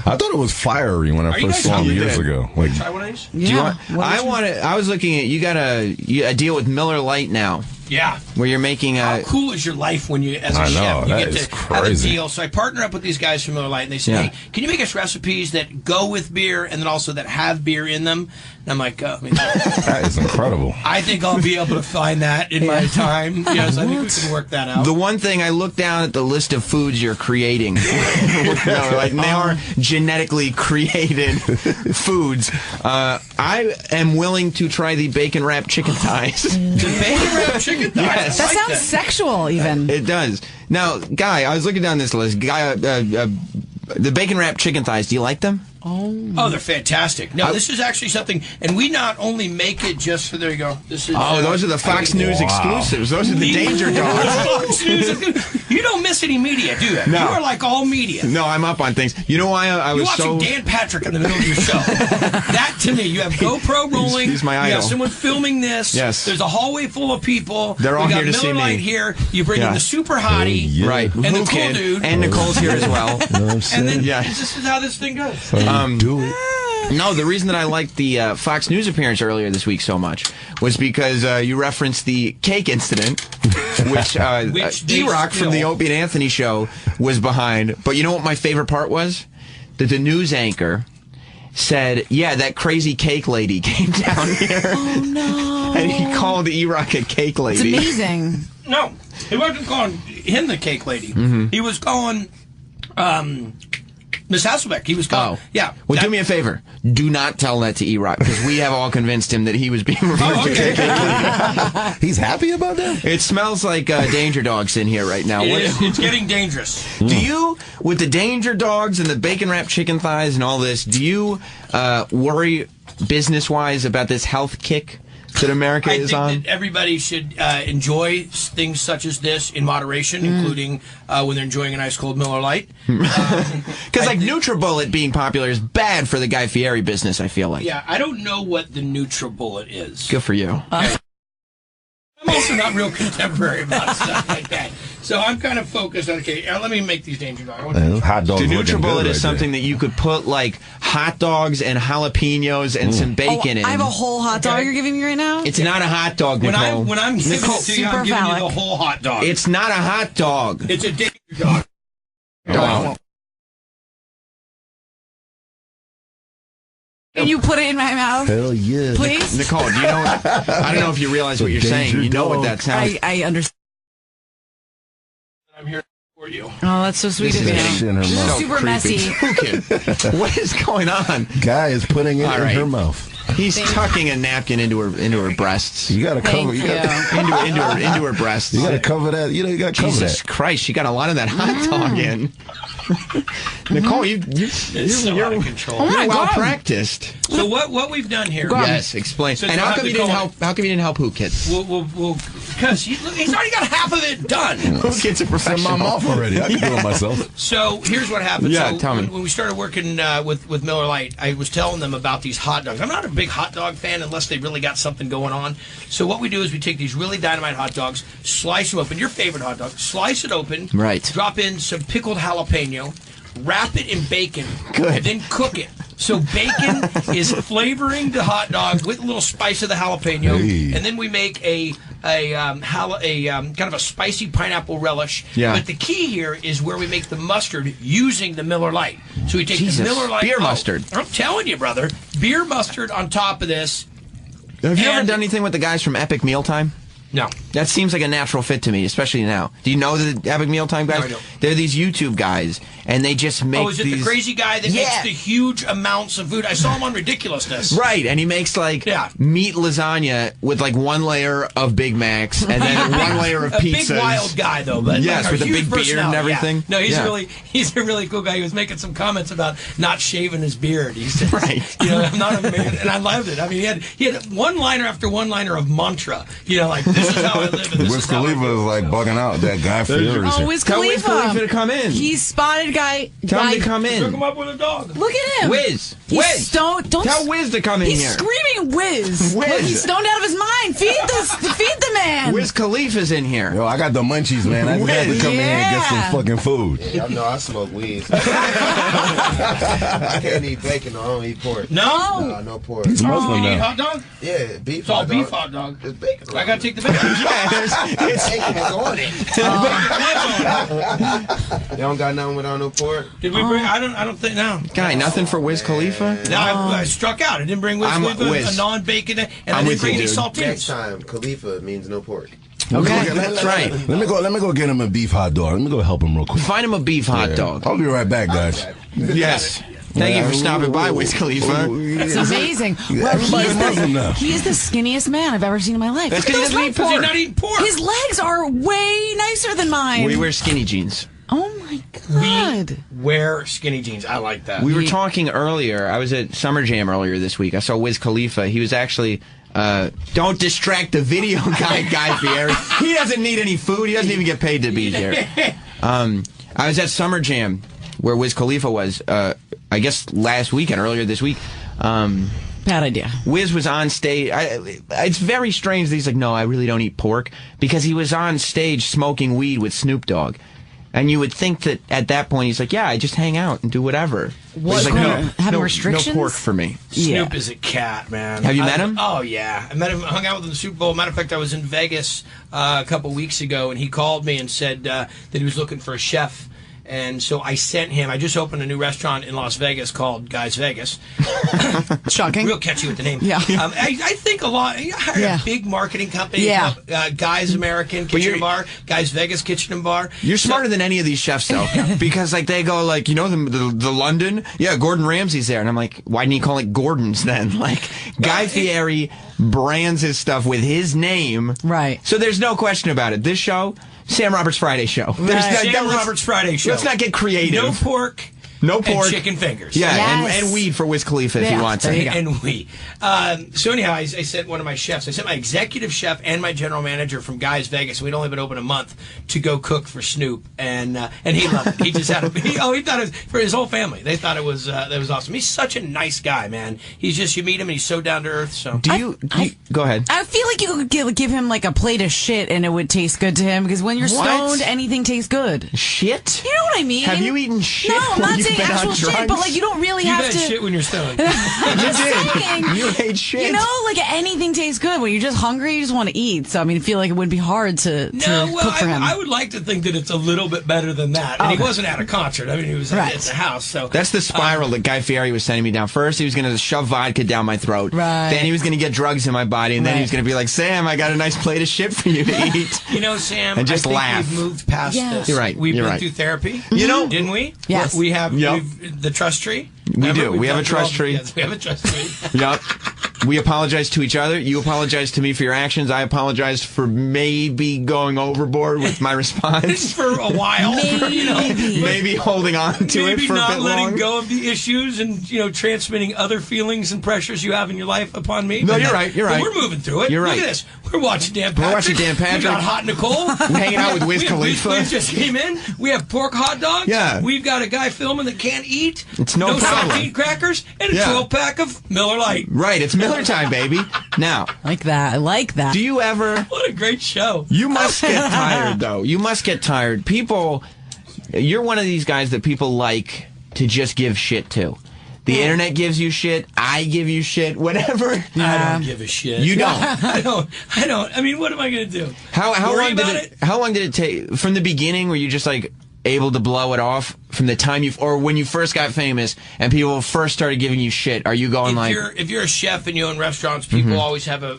I thought it was fiery when I first saw him years ago. Like, try one of these? Yeah. I was looking at you got a deal with Miller Lite now. Yeah. Where you're making How cool is your life when you, as a chef, you get to have a deal? So I partner up with these guys from Miller Lite, and they say, hey, can you make us recipes that go with beer and then also that have beer in them? And I'm like, that is incredible. I think I'll be able to find that in my time. Yes, I think we can work that out. The one thing, I look down at the list of foods you're creating. Like they are genetically created foods. I am willing to try the bacon wrapped chicken thighs. The bacon wrapped chicken thighs? Yes. That sounds sexual, even. It does. Now, Guy, I was looking down this list. Guy, the bacon wrapped chicken thighs, do you like them? Oh, they're fantastic. No, this is actually something, and we not only make it just for, there you go. This is, those are the Fox News exclusives. Those are the Danger Dogs. You don't miss any media, do you? No. You are like all media. No, I'm up on things. You know why I was watching Dan Patrick in the middle of your show. That, to me, you have GoPro rolling. He's my idol. You have someone filming this. Yes. There's a hallway full of people. They're all here to see me. Miller Lite here. You bring in the super hottie. Right. And Whoo the cool Kid. dude. And Nicole's here as well. You know what I'm saying? And then this is how this thing goes. Do it. No, the reason that I liked the Fox News appearance earlier this week so much was because you referenced the cake incident, which E-Rock from the Opie and Anthony show was behind. But you know what my favorite part was? That the news anchor said, yeah, that crazy cake lady came down here. Oh, no. And he called E-Rock a cake lady. It's amazing. No, he wasn't calling him the cake lady. Mm-hmm. He was calling Miss Hasselbeck. He was calling. Yeah. Well, do me a favor. Do not tell that to E-Rock, because we have all convinced him that he was being referred to as a cake lady. He's happy about that? It smells like Danger Dogs in here right now. It's getting dangerous. Do you, with the Danger Dogs and the bacon-wrapped chicken thighs and all this, do you worry business-wise about this health kick that America is on? I think that everybody should enjoy things such as this in moderation, including when they're enjoying a nice cold Miller Lite. Because NutriBullet being popular is bad for the Guy Fieri business, I feel like. Yeah, I don't know what the NutriBullet is. Good for you. I'm also not real contemporary about stuff like that. So I'm kind of focused on, okay, let me make these Danger Dogs. Hot dogs. The NutriBullet is right something that you could put like hot dogs and jalapenos and some bacon in. I have a whole hot dog you're giving me right now? It's not a hot dog, Nicole. When I'm giving Nicole, it to you, I'm giving you the whole hot dog. It's not a hot dog. It's a Danger Dog. Can you put it in my mouth? Hell yeah. Please? Nicole, do you know I don't know if you realize what you're saying. You know what that sounds like. I understand. I'm here for you. Oh, that's so sweet of you. This is super messy. Whoo Kid, what is going on? Guy is putting it in her mouth. He's tucking a napkin into her breasts. You gotta cover into her breasts. You gotta cover that. You know, you gotta cover that. Jesus Christ, she got a lot of that hot dog in. Nicole, you're out of control. You're well practiced. So what we've done here? Yes, explain. So and how come you didn't help? How come you didn't help Whoo Kids? Well, because he's already got half of it done. Whoo Kids are professional. I'm off already. I can do it myself. So here's what happened. Yeah, so tell me. When we started working with Miller Lite, I was telling them about these hot dogs. I'm not a big hot dog fan unless they really got something going on. So what we do is we take these really dynamite hot dogs, slice them open. Your favorite hot dog, slice it open. Right. Drop in some pickled jalapeno. Wrap it in bacon. Good. Then cook it. So bacon is flavoring the hot dog with a little spice of the jalapeno, and then we make a kind of a spicy pineapple relish. Yeah. But the key here is where we make the mustard using the Miller Lite. So we take the Miller Lite beer mustard. I'm telling you, brother, beer mustard on top of this. Have you ever done anything with the guys from Epic Mealtime? No. That seems like a natural fit to me, especially now. Do you know the Epic Mealtime guys? No, I don't. They're these YouTube guys, and they just make is it the crazy guy that makes the huge amounts of food? I saw him on Ridiculousness. Right, and he makes like meat lasagna with like one layer of Big Macs and then one layer of pizzas. A big wild guy though, but yes, with a big beard and everything. Yeah. No, he's a really cool guy. He was making some comments about not shaving his beard. He said, you know, I'm not a man, and I loved it. I mean, he had one-liner after one-liner of mantra. You know, like this is how I live. Wiz Khalifa is like bugging out that guy Fieri. Oh, Wiz Khalifa. Tell Wiz Khalifa to come in. He's spotted guy. Tell him to come in. Took him up with a dog. Look at him. Wiz. Don't tell Wiz to come in he's here. He's screaming Wiz. Look, he's stoned out of his mind. Feed the man. Wiz Khalifa's in here. Yo, I got the munchies, man. I just had to come in here and get some fucking food. Yeah, y'all know I smoke weed. I can't eat bacon. I don't eat pork. No? No pork. He's Muslim You eat now. hot dog? Yeah, beef It's all hot dog. beef hot dog. There's bacon. I gotta take the bacon. It's bacon is on it. You don't got nothing without no pork? Did we bring? I don't think no. Guy, nothing for Wiz Khalifa? No, I struck out. I didn't bring Wiz Khalifa, a non-bacon, and I didn't bring any saltines. Next time, Khalifa means no pork. Okay, that's right. Let me go get him a beef hot dog. Let me go help him real quick. Find him a beef hot dog. I'll be right back, guys. Yes. Thank you for stopping by, Wiz Khalifa. It's amazing. Everybody's Muslim now. He is the skinniest man I've ever seen in my life. That's because he doesn't eat pork. He's not eating pork. His legs are way nicer than mine. We wear skinny jeans. Oh my God. We wear skinny jeans. I like that. We were talking earlier. I was at Summer Jam earlier this week. I saw Wiz Khalifa. He was actually... don't distract the video guy, Guy Fieri. He doesn't need any food. He doesn't even get paid to be here. I was at Summer Jam, where Wiz Khalifa was, I guess last weekend, earlier this week. Bad idea. Wiz was on stage. It's very strange that he's like, no, I really don't eat pork, because he was on stage smoking weed with Snoop Dogg. And you would think that at that point he's like, yeah, I just hang out and do whatever. What? He's like, having restrictions? No pork for me. Snoop is a cat, man. Have you met him? Oh, yeah. I met him, hung out with him in the Super Bowl. Matter of fact, I was in Vegas a couple weeks ago, and he called me and said that he was looking for a chef. And so I sent him. I just opened a new restaurant in Las Vegas called Guy's Vegas. Shocking. Real catchy with the name. Yeah. I think a lot. You hire a big marketing company. Yeah. Guy's American Kitchen and Bar. Guy's Vegas Kitchen and Bar. You're smarter than any of these chefs, though, because like they go like, you know, the London. Yeah, Gordon Ramsay's there, and I'm like, why didn't he call it Gordon's then? Like Guy Fieri brands his stuff with his name, right? So there's no question about it. This show. Sam Roberts Friday Show. Sam Roberts Friday Show. Let's not get creative. No pork. No pork. And chicken fingers. Yeah, and weed for Wiz Khalifa if he wants it. And weed. So anyhow, I sent one of my chefs. I sent my executive chef and my general manager from Guy's Vegas. We'd only been open a month to go cook for Snoop, and he loved it. He just had he thought it was for his whole family. They thought it was awesome. He's such a nice guy, man. He's just, you meet him and he's so down to earth. So do you go ahead? I feel like you could give him like a plate of shit and it would taste good to him, because when you're stoned, anything tastes good. Shit? You know what I mean? Have you eaten shit? No, I'm not saying been actual shit, but like you don't really have had to. shit when you're stoned. You ate shit. You know, like anything tastes good. When you're just hungry, you just want to eat. So I mean, I feel like it would be hard to cook for him. I would like to think that it's a little bit better than that. And he wasn't at a concert. I mean, he was at the house. So that's the spiral that Guy Fieri was sending me down. First, he was going to shove vodka down my throat. Right. Then he was going to get drugs in my body, and then he was going to be like, "Sam, I got a nice plate of shit for you to eat." You know, Sam, and just I think laugh. we've moved past this. You're right. We've You're been right. through therapy. You know, didn't we? Yes. We have the trust tree. We do. We have a trust tree. Yes, we have a trust tree. Yep. We apologize to each other. You apologize to me for your actions. I apologize for maybe going overboard with my response. For a while. Maybe holding on to it for a bit long. Maybe not letting go of the issues and, transmitting other feelings and pressures you have in your life upon me. No, you're right. You're right. We're moving through it. You're right. Look at this. We're watching Dan Patrick. We're watching Dan Patrick. We got Hot Nicole. We're hanging out with Wiz Khalifa. We just came in. We have pork hot dogs. Yeah. We've got a guy filming that can't eat. It's no problem. Saltine crackers and a 12-pack of Miller Lite. Right. It's Miller time, baby. Now. Like that. I like that. Do you ever... What a great show. You must get tired, though. You must get tired. People... You're one of these guys that people like to just give shit to. The internet gives you shit. I give you shit. Whatever. I don't give a shit. You don't. I don't. I mean, what am I going to do? How long did it take from the beginning? Were you just like able to blow it off from the time or when you first got famous and people first started giving you shit? Are you going if you're a chef and you own restaurants, people always have a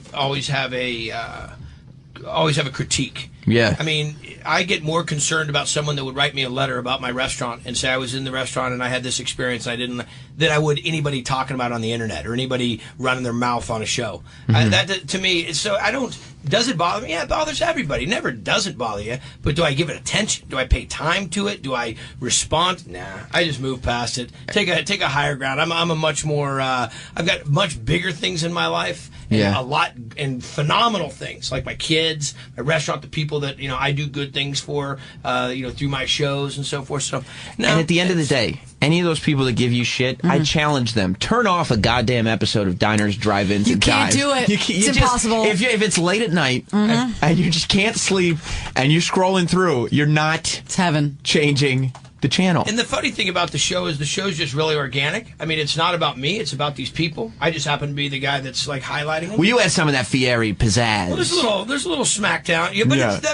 critique. Yeah. I mean, I get more concerned about someone that would write me a letter about my restaurant and say I was in the restaurant and I had this experience than I would anybody talking about on the internet or anybody running their mouth on a show. That to me, so I don't. Does it bother me? Yeah, it bothers everybody. It never doesn't bother you. But do I give it attention? Do I pay time to it? Do I respond? Nah, I just move past it. Take a higher ground. I'm a much more. I've got much bigger things in my life. And a lot and phenomenal things like my kids, my restaurant, the people that I do good things for, through my shows and so forth. So, and at the end of the day, any of those people that give you shit, I challenge them. Turn off a goddamn episode of Diners, Drive-Ins, and Dives. You can't do it. It's impossible. If it's late at night and you just can't sleep and you're scrolling through, you're not. It's heaven. Changing the channel. And the funny thing about the show is the show's just really organic. I mean, it's not about me. It's about these people. I just happen to be the guy that's like highlighting them. Well, you had some of that Fieri pizzazz. Well, there's a little smackdown. Yeah,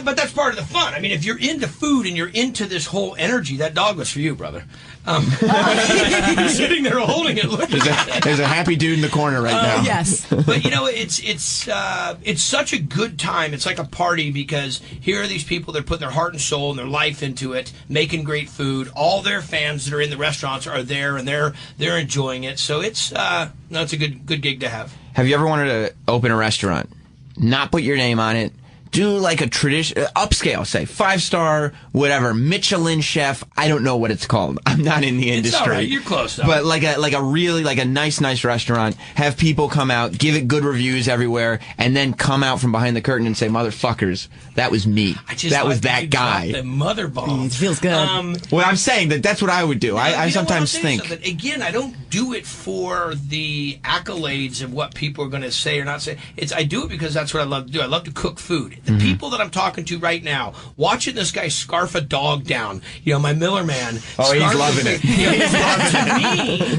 but that's part of the fun. I mean, if you're into food and you're into this whole energy, that dog was for you, brother. You're sitting there holding it, looking at it. There's a happy dude in the corner right now. Yes. But it's such a good time. It's like a party because here are these people that put their heart and soul and their life into it, making great food. All their fans that are in the restaurants are there and they're enjoying it. So it's a good gig to have. Have you ever wanted to open a restaurant, not put your name on it, do like a tradition, upscale, say 5-star, whatever, Michelin chef. I don't know what it's called. I'm not in the industry. It's all right. You're close, though. But like a really like a nice restaurant, have people come out, give it good reviews everywhere, and then come out from behind the curtain and say, "Motherfuckers, that was me. That was that guy." The mother bomb. It feels good. Well, I'm saying that's what I would do. I sometimes think. Again, I don't do it for the accolades of what people are going to say or not say. I do it because that's what I love to do. I love to cook food. The people that I'm talking to right now, watching this guy scarf a dog down, my Miller man. Oh, he's loving it. To me,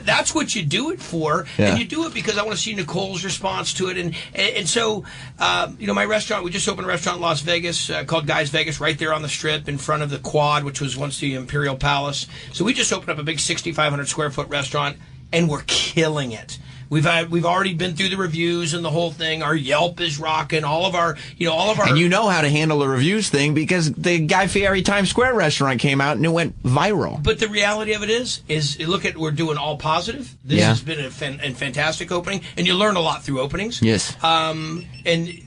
that's what you do it for, and you do it because I want to see Nicole's response to it, and so my restaurant. We just opened a restaurant in Las Vegas called Guys Vegas, right there on the Strip in front of the Quad, which was once the Imperial Palace. So we just opened up a big 6,500 square foot restaurant, and we're killing it. We've already been through the reviews and the whole thing. Our Yelp is rocking. All of our. And you know how to handle a reviews thing because the Guy Fieri Times Square restaurant came out and it went viral. But the reality of it is we're doing all positive. This has been a fantastic opening, and you learn a lot through openings. Yes. And.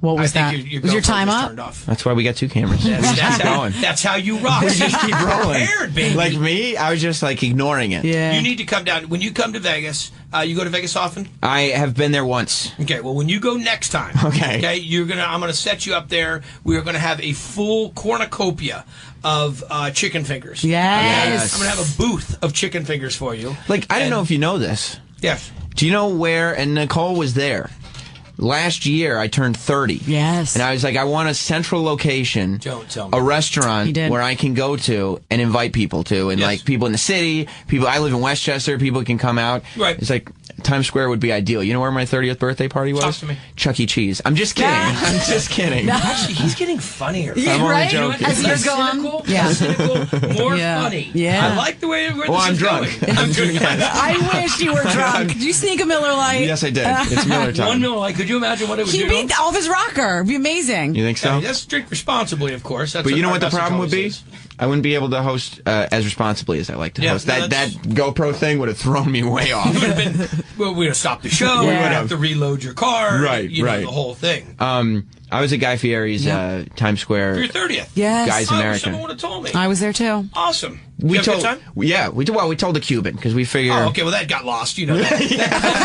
What was that? Was your time up? That's why we got 2 cameras. That's how you rock. We just keep rolling. Prepared, baby. Like me, I was just like ignoring it. Yeah. You need to come down. When you come to Vegas, you go to Vegas often? I have been there once. Okay, well, when you go next time, okay, I'm gonna set you up there. We are gonna have a full cornucopia of chicken fingers. Yes. I'm gonna have a booth of chicken fingers for you. Like, I don't know if you know this. Yes. Do you know where? And Nicole was there. Last year, I turned 30. Yes. And I was like, I want a central location, Don't tell me. a restaurant where I can go to and invite people to. And like people in the city, I live in Westchester, people can come out. Right. It's like Times Square would be ideal. You know where my 30th birthday party was? Talk to me. Chuck E. Cheese. I'm just kidding. I'm just kidding. Actually, he's getting funnier. I'm only joking. As years go on. Cynical, more funny. Yeah. I like the way Well, I'm drunk. I'm drunk. I wish you were drunk. Did you sneak a Miller Lite? Yes, I did. It's Miller time. 1 Miller Lite. Could you imagine what it would do? He beat off his rocker. It'd be amazing. You think so? Let's drink responsibly, of course. That's but you know what the Message problem would be? is. I wouldn't be able to host as responsibly as I like to host. That GoPro thing would have thrown me way off. It would have been, we would have stopped the show. We would have to reload your car. Right, know, the whole thing. I was at Guy Fieri's Times Square. For your 30th. Yes. Guys American. Someone would have told me. I was there too. Awesome. We told. Good time? Yeah, we told the Cuban because we figured. Oh, okay. Well, that got lost. You know, that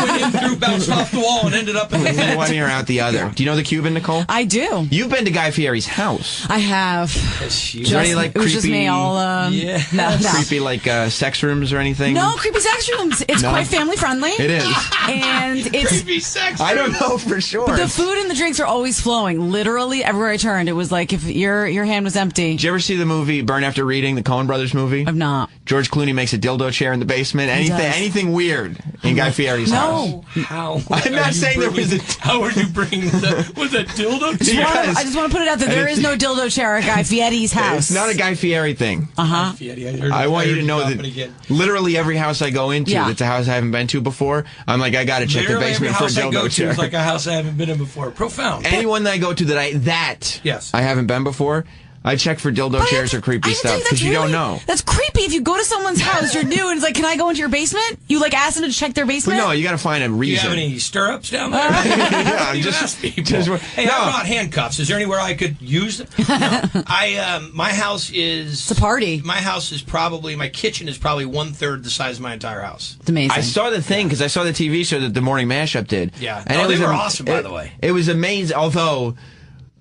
went in through, bounced off the wall, and ended up in the vent. One ear out the other. Do you know the Cuban, Nicole? I do. You've been to Guy Fieri's house. I have. Is there any it was just me all. No. Creepy sex rooms or anything? No creepy sex rooms. It's quite family friendly. It is. And it's creepy sex rooms. I don't know for sure. But the food and the drinks are always flowing. Literally everywhere I turned, it was like if your hand was empty. Did you ever see the movie Burn After Reading, the Coen Brothers movie? I've not. George Clooney makes a dildo chair in the basement. Anything weird in Guy Fieri's house. No. How? I'm not saying there was a. How are you bringing the? Was a dildo chair? I just want to put it out there. There is no dildo chair at Guy Fieri's house. It's not a Guy Fieri thing. I want you to know that literally every house I go into that's a house I haven't been to before, I'm like, I got to check the basement for a dildo chair. It's like a house I haven't been in before. Profound. Anyone that I go to that I haven't been before, I check for dildo chairs or creepy stuff because you don't know. That's creepy. If you go to someone's house, you're new, and it's like, can I go into your basement? You ask them to check their basement? Well, no, you got to find a reason. Do you have any stirrups down there? Yeah, you just ask people. I brought handcuffs. Is there anywhere I could use them? No. My house is. It's a party. My house is probably, my kitchen is probably 1/3 the size of my entire house. It's amazing. I saw the thing because I saw the TV show that the Morning Mashup did. Yeah. And they were awesome, by the way. It was amazing, although.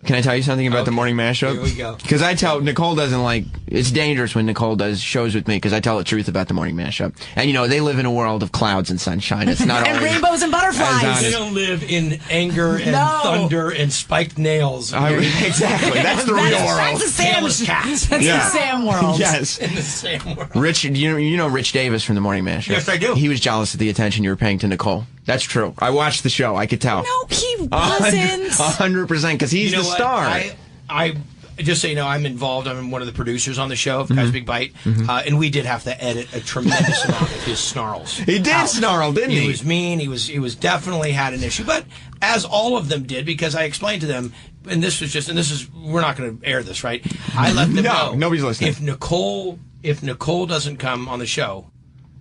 Can I tell you something about the Morning Mashup? Here we go. Because Nicole doesn't like, it's dangerous when Nicole does shows with me because I tell the truth about the Morning Mashup. And they live in a world of clouds and sunshine. It's not and rainbows and butterflies. They don't live in anger and thunder and spiked nails. Exactly. That's the real world. That's the Sam cats. That's the Sam world. Yes. In the Sam world. Rich, you know Rich Davis from the Morning Mashup? Yes, I do. He was jealous of the attention you were paying to Nicole. That's true. I watched the show. I could tell. No, he wasn't. 100%, because he's the star. I just so you know, I'm involved. I'm one of the producers on the show, Guys Big Bite, and we did have to edit a tremendous amount of his snarls. He did snarl, didn't he? He was mean. He was definitely had an issue, but as all of them did, because I explained to them, and we're not going to air this, right? I let them know. Nobody's listening. If Nicole doesn't come on the show,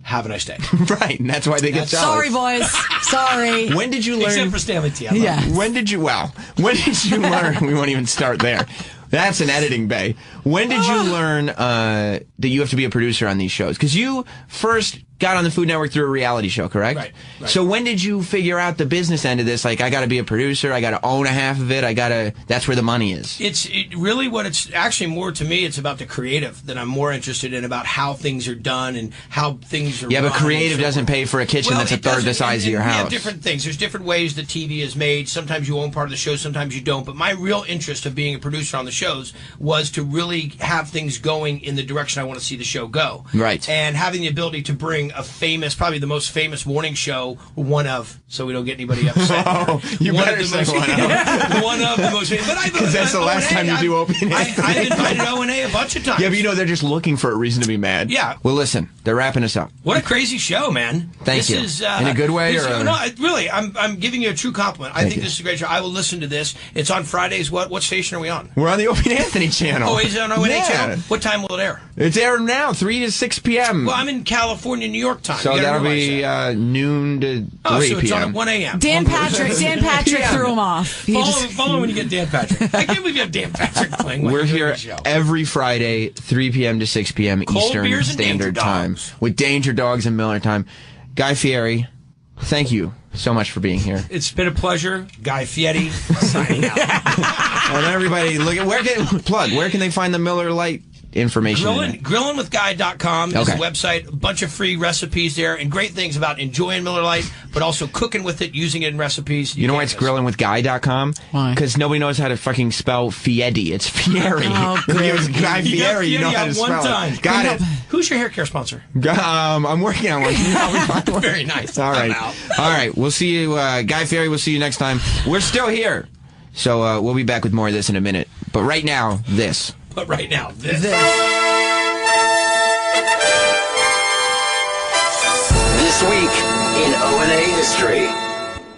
Have a nice day. Right, and that's why they get jealous. Sorry, boys. Sorry. When did you learn? Except for Stanley T. Yeah. When did you learn? We won't even start there. That's an editing bay. When did you learn that you have to be a producer on these shows? Because you first got on the Food Network through a reality show, correct? Right. So when did you figure out the business end of this? Like, I got to be a producer. I got to own a half of it. That's where the money is. It's really what it's actually more to me. It's about the creative that I'm more interested in, about how things are done and how things are. Yeah, but run creative and so doesn't forth. pay for a kitchen that's a it third the doesn't, size of your We house. have different things. There's different ways that TV is made. Sometimes you own part of the show, sometimes you don't. But my real interest of being a producer on the shows was to really have things going in the direction I want to see the show go. Right. And having the ability to bring a famous, probably the most famous morning show, so we don't get anybody upset. You better say one of. One of the most famous. Because that's the last time you do opening. I've invited O&A a bunch of times. Yeah, but they're just looking for a reason to be mad. Yeah. Well, listen, they're wrapping us up. What a crazy show, man. Thank you. Is, in a good way? No, really, I'm giving you a true compliment. I think this is a great show. I will listen to this. It's on Fridays. What station are we on? We're on the Opie and Anthony channel. Oh, is it on O&A Yeah. channel? What time will it air? It's airing now, 3 to 6 p.m. Well, I'm in California, New York time. So You gotta that'll realize be noon to 3 so it's p.m. on at 1 a.m. Dan Patrick threw him off. He Follow when you get Dan Patrick. I can't believe you have Dan Patrick playing. We're here every Friday, 3 p.m. to 6 p.m. Cold Eastern beers and Standard Danger Time with Danger Dogs and Miller Time. Guy Fieri, thank you so much for being here. It's been a pleasure. Guy Fieri signing out. And everybody, where can they find the Miller Lite information? Grillinwithguy.com is Okay. the website. A bunch of free recipes there and great things about enjoying Miller Lite, but also cooking with it, using it in recipes. You know why it's grillingwithguy.com? Why? Because nobody knows how to fucking spell Fieri. It's Fieri. Oh, If it was Guy You got Fieri, you know how to one spell time. it. Got it. Who's your hair care sponsor? I'm working on one. Very nice. All right. I'm out. All right. We'll see you, Guy Fieri. We'll see you next time. We're still here. So we'll be back with more of this in a minute. But right now, this. But right now, this. This week in O&A history.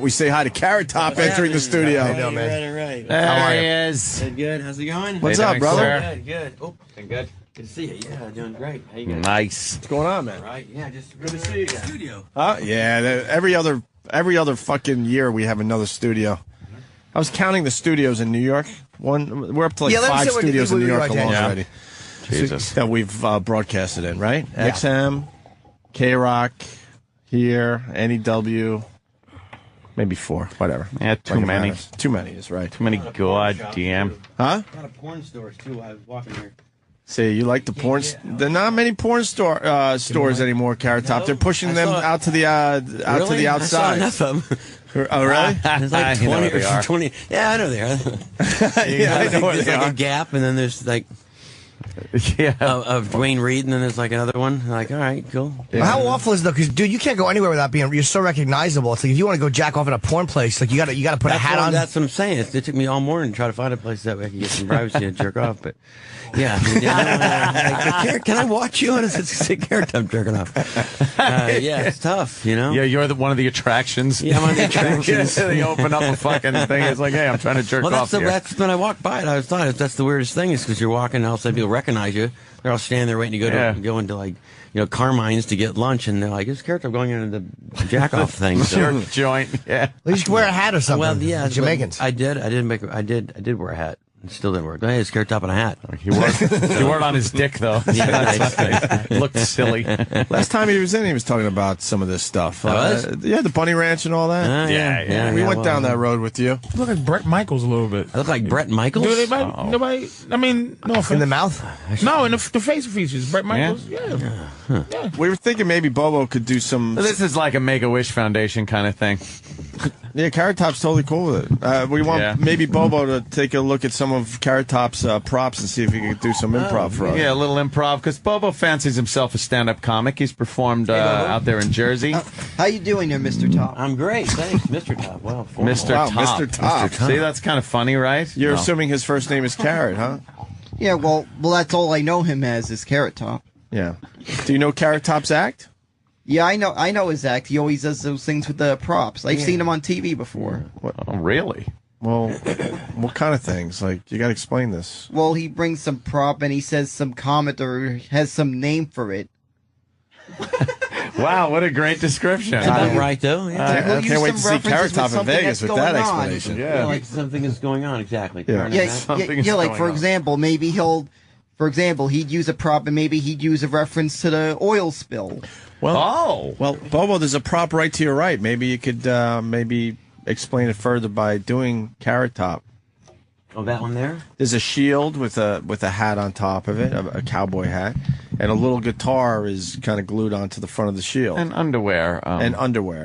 We say hi to Carrot Top entering the studio. Right. How are you? There he is. Good. How's it going? What's up, brother? Good. Oh, been good. Good to see you. Yeah, doing great. How you guys? Nice. What's going on, man? Right. Yeah, just good to see you. Studio. Yeah. Every other fucking year we have another studio. I was counting the studios in New York. We're up to like 5 studios in New York alone already. Jesus. That we've broadcasted in, right? Yeah. XM, K-Rock, here, NEW, maybe 4, whatever. Yeah, too many. Matters. Too many is right. Too many goddamn. Huh? A lot of porn stores too. I was walking here. See, you like the porn? There are not many porn stores anymore, Carrot Top. They're pushing them out to the to the outside. I saw enough of them. Oh, really? There's like 20 or 20. Yeah, I know they are. Yeah, I know where there's they like are. a Gap, and then there's like Yeah. of Dwayne Reed, and then there's like another one. Like, all right, cool. Well, how awful is it though? Because dude, you can't go anywhere without being. You're so recognizable. It's like if you want to go jack off at a porn place, like you got to put a hat on. That's what I'm saying. It took me all morning to try to find a place that way I could get some privacy and jerk off. But yeah, like, can I watch you? And it's a Carrot Top jerking off. Yeah, it's tough, you know. Yeah, you're one of the attractions. Yeah, I'm one of the attractions. They open up a fucking thing. It's like, hey, I'm trying to jerk off here. That's when I walked by it. I thought that's the weirdest thing is because you're walking and all of a sudden people recognize you. They're all standing there waiting to go into like Carmine's to get lunch, and they're like, "Is Carrot Top going into the jack off thing?" Jerk joint. Yeah. Well, you should wear a hat or something. Well, yeah, Jamaicans. I did wear a hat. It still didn't work. Hey, it's Carrot Top and a hat. He wore on his dick though. Yeah, looked silly. Last time he was in, he was talking about some of this stuff. The Bunny Ranch and all that. Yeah. We went down that road with you. You look like Brett Michaels a little bit. I look like Brett Michaels. Do nobody? I mean, no offense. In the mouth? No, in the facial features. Brett Michaels. Yeah. We were thinking maybe Bobo could do some. This is like a Make-A-Wish Foundation kind of thing. Yeah, Carrot Top's totally cool with it. We want maybe Bobo to take a look at some of Carrot Top's props and see if he can do some improv for us. Yeah, a little improv, because Bobo fancies himself a stand-up comic. He's performed out there in Jersey. How you doing there, Mr. Top? I'm great, thanks, Mr. Top. Wow, Mr. Top. Mr. Top. See, that's kind of funny, right? You're assuming his first name is Carrot, huh? Yeah, well, that's all I know him as is Carrot Top. Yeah. Do you know Carrot Top's act? Yeah, I know his act. He always does those things with the props. I've seen him on TV before. Oh, really? Well, what kind of things? Like, you got to explain this. Well, he brings some prop and he says some comment or has some name for it. Wow, what a great description. Is that right, though? I can't wait to see Carrot Top in Vegas with that explanation. Yeah, like something is going on, exactly. Yeah, like, for example, maybe he'd use a prop and maybe he'd use a reference to the oil spill. Well, Bobo, there's a prop right to your right. Maybe you could maybe explain it further by doing Carrot Top. Oh, that one there? There's a shield with a hat on top of it, a cowboy hat, and a little guitar is kind of glued onto the front of the shield. And underwear.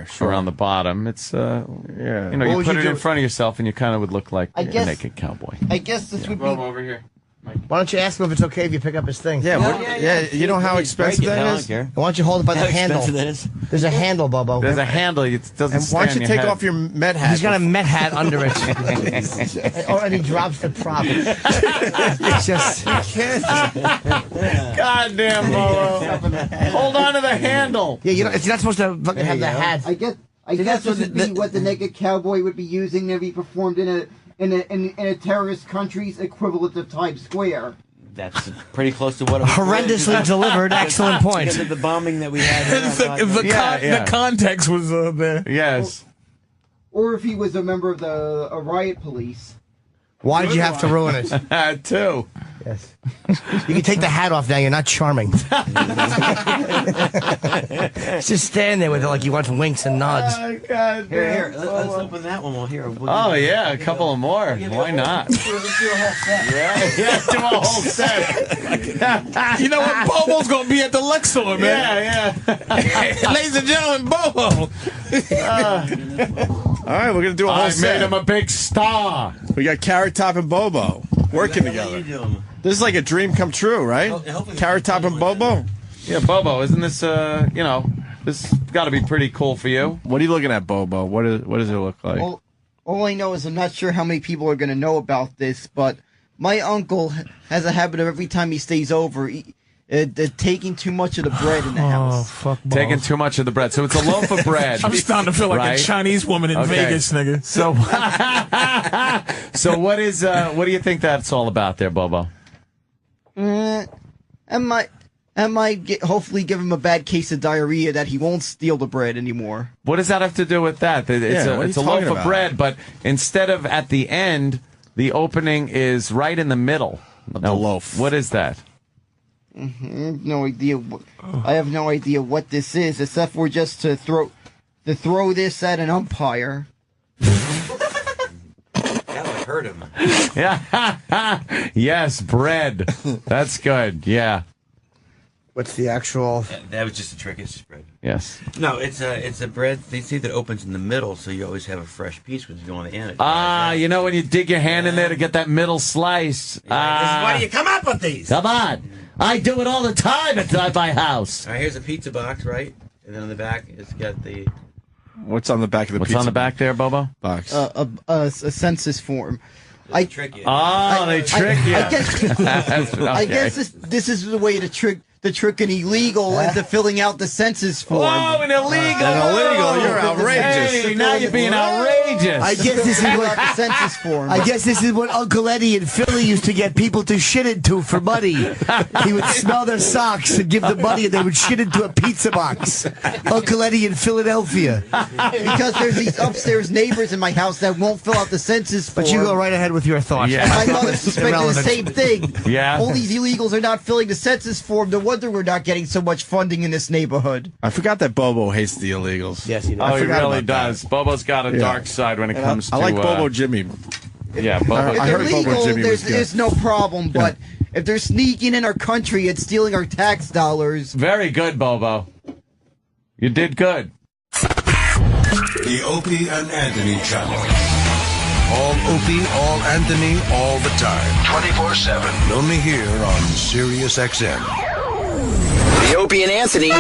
Sure. Around the bottom. It's, you put it in front of yourself and you kind of would look like a naked cowboy. I guess this would be... over here. Why don't you ask him if it's okay if you pick up his thing? You know how expensive that is? Why don't you hold it by the handle? There's a handle, Bobo. There's a handle. It doesn't. And why don't you take off your Met hat? He's got a Met hat under it. And he drops the prop. It's just... Goddamn, Bobo. Hold on to the handle. Yeah, you're not supposed to fucking have the hat. I guess this would be what the naked cowboy would be using if he performed in a terrorist country's equivalent of Times Square. That's pretty close to what it was. Horrendously delivered. Excellent point. Because of the bombing that we had. The context was there. Yes. Or if he was a member of the riot police. Why did you have to ruin it? Too. Yes. You can take the hat off now. You're not charming. Just stand there with it like you want winks and nods. Oh, God. Here. Let's open that one. Yeah, a couple of more. Why not? Let's do a whole set. Yeah, do a whole set. You know what? Bobo's going to be at the Luxor, man. Yeah. Ladies and gentlemen, Bobo. All right, we're going to do a whole set. I made him a big star. We got Carrot Top and Bobo working together. This is like a dream come true, right? Carrot Top and Bobo? Yeah, Bobo, isn't this, this got to be pretty cool for you? What are you looking at, Bobo? What does it look like? All I know is I'm not sure how many people are going to know about this, but my uncle has a habit of every time he stays over, taking too much of the bread in the house. Fuck balls. Taking too much of the bread. So it's a loaf of bread. I'm starting to feel like a Chinese woman in Vegas, nigga. So what do you think that's all about there, Bobo? I might hopefully give him a bad case of diarrhea that he won't steal the bread anymore. What does that have to do with that? It's a loaf of bread, but instead of at the end, the opening is right in the middle of the loaf. What is that? I have no idea. I have no idea what this is, except for just to throw this at an umpire. That would hurt him. Yeah. Yes, bread. That's good. Yeah. What's the actual? That was just a trick. It's just bread. Yes. No, it's a bread. They say that it opens in the middle, so you always have a fresh piece when you go on the end. You know when you dig your hand in there to get that middle slice. This is why you come up with these. Come on. I do it all the time at my house. All right, here's a pizza box, right? And then on the back, it's got the... What's on the back of the pizza What's on the back there, Bobo? Box. A census form. They trick you. They trick you. I guess this is the way to trick an illegal into filling out the census form. Oh, an illegal! An illegal, you're outrageous. Hey, now you're being outrageous. I guess this is what the census form. I guess this is what Uncle Eddie in Philly used to get people to shit into for money. He would smell their socks and give the money, and they would shit into a pizza box. Uncle Eddie in Philadelphia. Because there's these upstairs neighbors in my house that won't fill out the census form. But you go right ahead with your thoughts. Yeah. My mother suspected the same thing. Yeah. All these illegals are not filling the census form. No wonder we're not getting so much funding in this neighborhood. I forgot that Bobo hates the illegals. Yes, he does. Oh, he really does. Bobo's got a dark side when it comes to... I like Bobo Jimmy. Yeah, Bobo. I heard Bobo Jimmy there's no problem, but if they're sneaking in our country and stealing our tax dollars... Very good, Bobo. You did good. The Opie and Anthony Channel. All Opie, all Anthony, all the time. 24/7. Only here on Sirius XM. The Opie and Anthony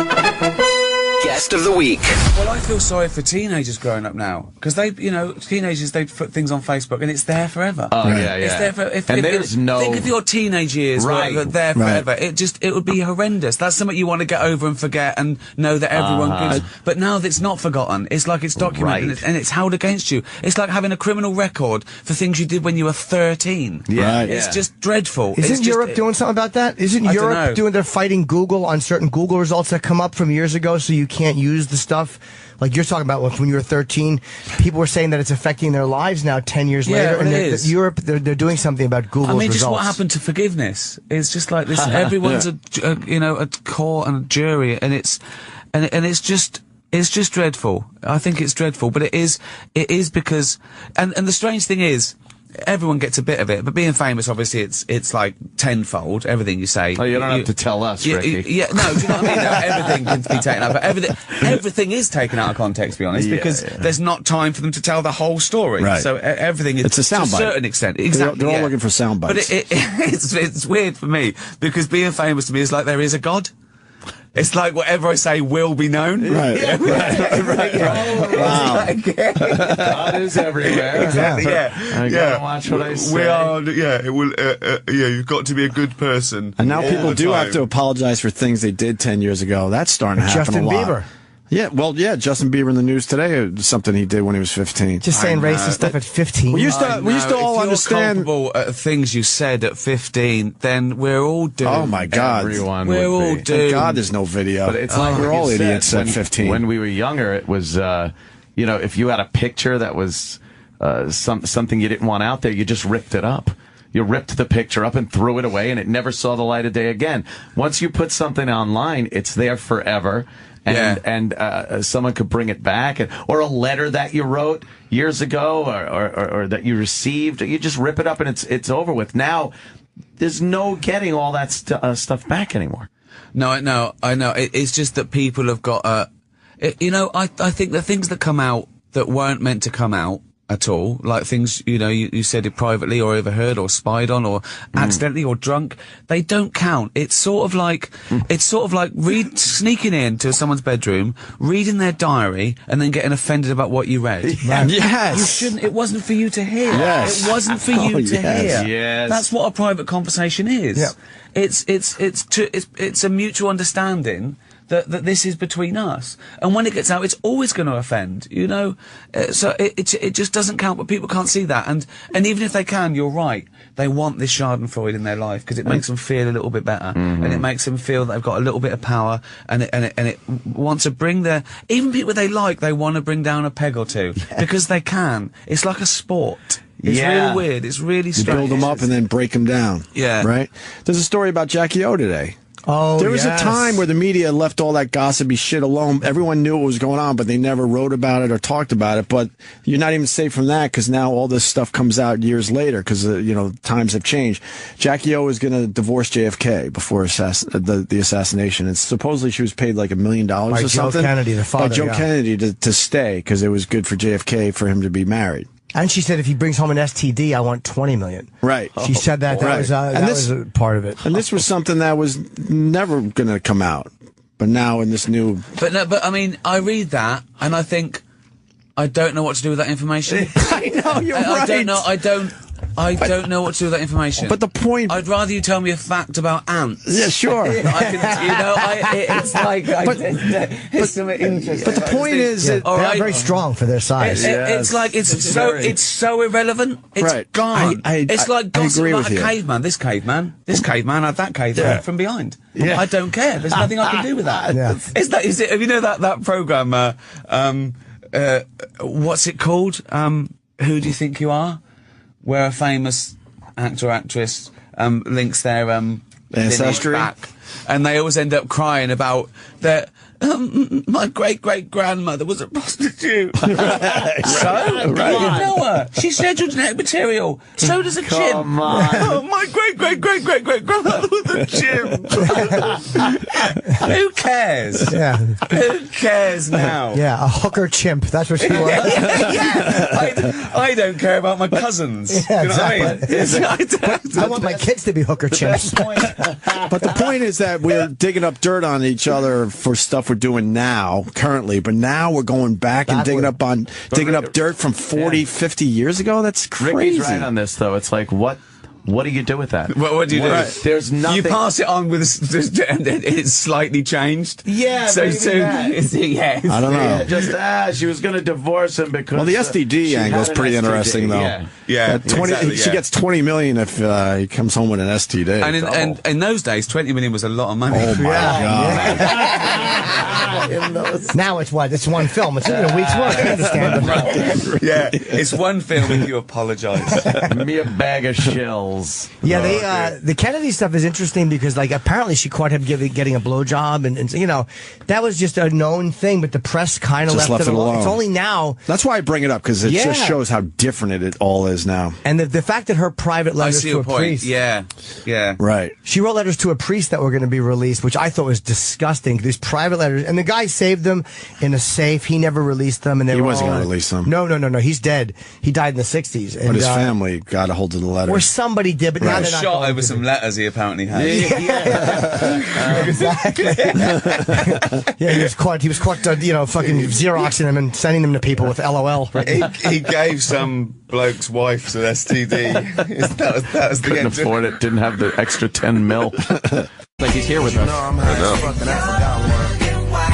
Guest of the Week. Well, I feel sorry for teenagers growing up now. Because teenagers, they put things on Facebook and it's there forever. Oh, yeah. It's there forever. Think of your teenage years where they're there forever. It would be horrendous. That's something you want to get over and forget and know that everyone gives. But now that it's not forgotten, it's like it's documented and it's held against you. It's like having a criminal record for things you did when you were 13. Yeah. It's just dreadful. Isn't Europe doing something about that? Isn't Europe they're fighting Google on certain Google results that come up from years ago, so you you can't use the stuff. Like you're talking about when you were 13, people were saying that it's affecting their lives now 10 years later. And Europe, they're doing something about Google's results. just what happened to forgiveness. It's just like this. Everyone's a court and a jury, and it's just dreadful. I think it's dreadful, but it is because, and the strange thing is, everyone gets a bit of it, but being famous, obviously, it's like tenfold. Everything you say. Oh, you don't have to tell us, Ricky. No, do you know what I mean? No, everything can be taken out. But everything is taken out of context, to be honest, because there's not time for them to tell the whole story. Right. So everything is it's a soundbite to a certain extent. Exactly. They're all looking for sound bites. But it's weird for me because being famous to me is like there is a God. It's like whatever I say will be known. Right. Wow. God is everywhere. Exactly. I gotta watch what I say. We are. Yeah. It will. You've got to be a good person. And now people do have to apologize for things they did 10 years ago. That's starting to happen a lot. Justin Bieber. Yeah, well, Justin Bieber in the news today, something he did when he was 15. Just saying racist stuff at 15. We used to all understand. If you're culpable at things you said at 15, then we're all doomed. Oh my God, everyone we're all be. doomed. Thank God there's no video. But it's like we're all idiots at 15. When we were younger, it was, if you had a picture that was something you didn't want out there, you just ripped it up. You ripped the picture up and threw it away, and it never saw the light of day again. Once you put something online, it's there forever. And someone could bring it back, or a letter that you wrote years ago, or that you received. You just rip it up, and it's over with. Now, there's no getting all that stuff back anymore. No, I know. It's just that people have got. I think the things that come out that weren't meant to come out at all, like things, you said it privately or overheard or spied on or accidentally or drunk, they don't count. It's sort of like sneaking into someone's bedroom, reading their diary, and then getting offended about what you read. Right? Yes. You shouldn't, it wasn't for you to hear. Yes. It wasn't for you to hear. Yes. That's what a private conversation is. Yep. It's a mutual understanding that this is between us, and when it gets out, it's always going to offend, so it just doesn't count, but people can't see that, and even if they can, you're right, they want this Schadenfreude in their life because it makes them feel a little bit better, and it makes them feel that they've got a little bit of power, and it wants to bring even people they want to bring down a peg or two because they can. It's like a sport. It's really weird. It's really strange. You build them up and then break them down. Yeah. Right? There's a story about Jackie O today. Oh, there was a time where the media left all that gossipy shit alone. Everyone knew what was going on, but they never wrote about it or talked about it. But you're not even safe from that because now all this stuff comes out years later because, times have changed. Jackie O is going to divorce JFK before the assassination. And supposedly she was paid like $1 million or something. Joe Kennedy, the father. By Joe Kennedy to stay because it was good for JFK for him to be married. And she said if he brings home an STD, I want $20 million. Right. She said that. That was a part of it. And this was something that was never going to come out. But now in this new... But I mean, I read that and I think, I don't know what to do with that information. I know, you're right. I don't know what to do with that information. But the point... I'd rather you tell me a fact about ants. Yeah, sure. It's like... it's something interesting. But the point is... They're very strong for their size. It's so irrelevant. It's gone. It's like gossip about a caveman. This caveman had that caveman from behind. Yeah. I don't care. There's nothing I can do with that. Yeah. Have you know that program, what's it called? Who Do You Think You Are? Where a famous actor or actress links their ancestry back, and they always end up crying about their my great-great-grandmother was a prostitute. So? You know her. She scheduled genetic material. So does a chimp. Come on. Oh, my great-great-great-great-great-grandmother was a chimp. Who cares? Yeah. Who cares now? Yeah, a hooker chimp. That's what she was. I don't care about my cousins. Yeah, you know exactly. what I mean? I want my kids to be hooker chimps. But the point is that we're digging up dirt on each other for stuff we're doing now, currently, but now we're going back and digging up dirt from 40, 50 years ago. That's crazy. Ricky's right on this, though. It's like, what do you do with that? What do you do? There's nothing. You pass it on with and it's slightly changed. Yeah, so yeah. I don't know. Just she was going to divorce him because. Well, the STD angle is pretty interesting, though. Yeah. Exactly, she gets $20 million if he comes home with an STD. And in those days, $20 million was a lot of money. Oh my God. Now it's what? It's one film. It's a week's work. I understand. Yeah, it's one film if you apologize. Me a bag of shells. Yeah, the Kennedy stuff is interesting because, like, apparently she caught him getting a blowjob, and you know, that was just a known thing, but the press kind of left it alone. It's only now. That's why I bring it up, because it just shows how different it all is now. And the fact that her private letters to a priest. Yeah. Right. She wrote letters to a priest that were going to be released, which I thought was disgusting. These private letters, and the guy saved them in a safe. He never released them, and he wasn't going to release them. No. He's dead. He died in the '60s. And, but his family got a hold of the letters, or somebody did. But now they're not shot over some letters he apparently had. Exactly. Yeah, he was caught. Fucking Xeroxing them and sending them to people with LOL. He gave some bloke's wife an STD. that was the Couldn't afford it. Didn't have the extra 10 mil. Like he's here with us.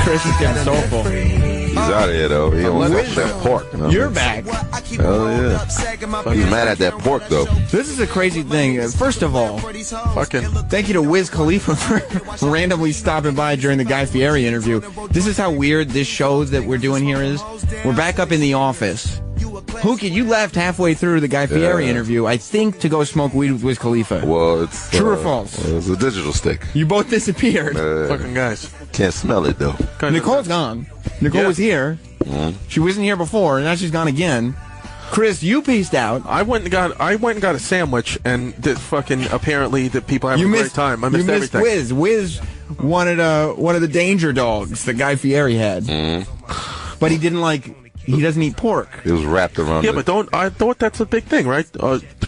Chris is getting soulful. He's out of here, though. He don't want that pork. You know? You're back. Hell yeah. He's mad at that pork, though. This is a crazy thing. First of all, thank you to Wiz Khalifa for randomly stopping by during the Guy Fieri interview. This is how weird this show that we're doing here is. We're back up in the office. Whoo Kid, you left halfway through the Guy Fieri interview, I think, to go smoke weed with Wiz Khalifa. Well, it's... True or false? It's a digital stick. You both disappeared. Fucking guys. Can't smell it, though. Nicole's gone. Nicole was here. She wasn't here before, and now she's gone again. Chris, you peaced out. I went and got a sandwich, and apparently the people having a great time. I missed everything. Wiz. Wiz wanted one of the danger dogs that Guy Fieri had, but he didn't like. He doesn't eat pork. It was wrapped around. Yeah, but I thought that's a big thing, right?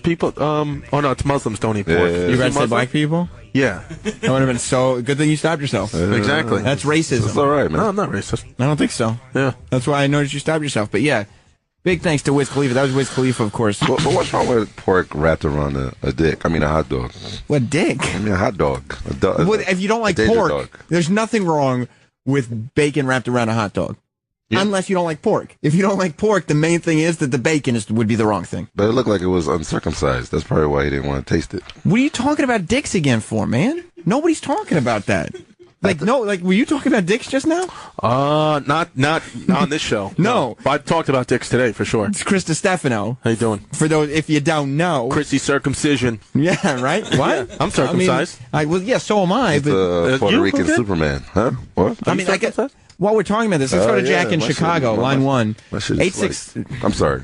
People. Oh no, it's Muslims don't eat pork. You guys say black people? Yeah. That would have been so good thing you stopped yourself. Exactly. That's racism. It's all right, man. No, I'm not racist. I don't think so. Yeah. That's why I noticed you stopped yourself. But yeah, big thanks to Wiz Khalifa. That was Wiz Khalifa, of course. But what's wrong with pork wrapped around a dick? I mean, a hot dog. What dick? I mean, a hot dog. Well, if you don't like pork, there's nothing wrong with bacon wrapped around a hot dog. Yeah. Unless you don't like pork. If you don't like pork, the main thing is that the bacon would be the wrong thing. But it looked like it was uncircumcised. That's probably why he didn't want to taste it. What are you talking about dicks again for, man? Nobody's talking about that. Were you talking about dicks just now? Not on this show. No. I talked about dicks today for sure. It's Chris Distefano. How you doing? For those, if you don't know, Chrissy circumcision. Yeah, right. What? Yeah, I'm circumcised. So am I. It's but Puerto Rican Superman, huh? What? I mean, I guess. While we're talking about this, let's go to Jack in Chicago, line 1. 86. I'm sorry.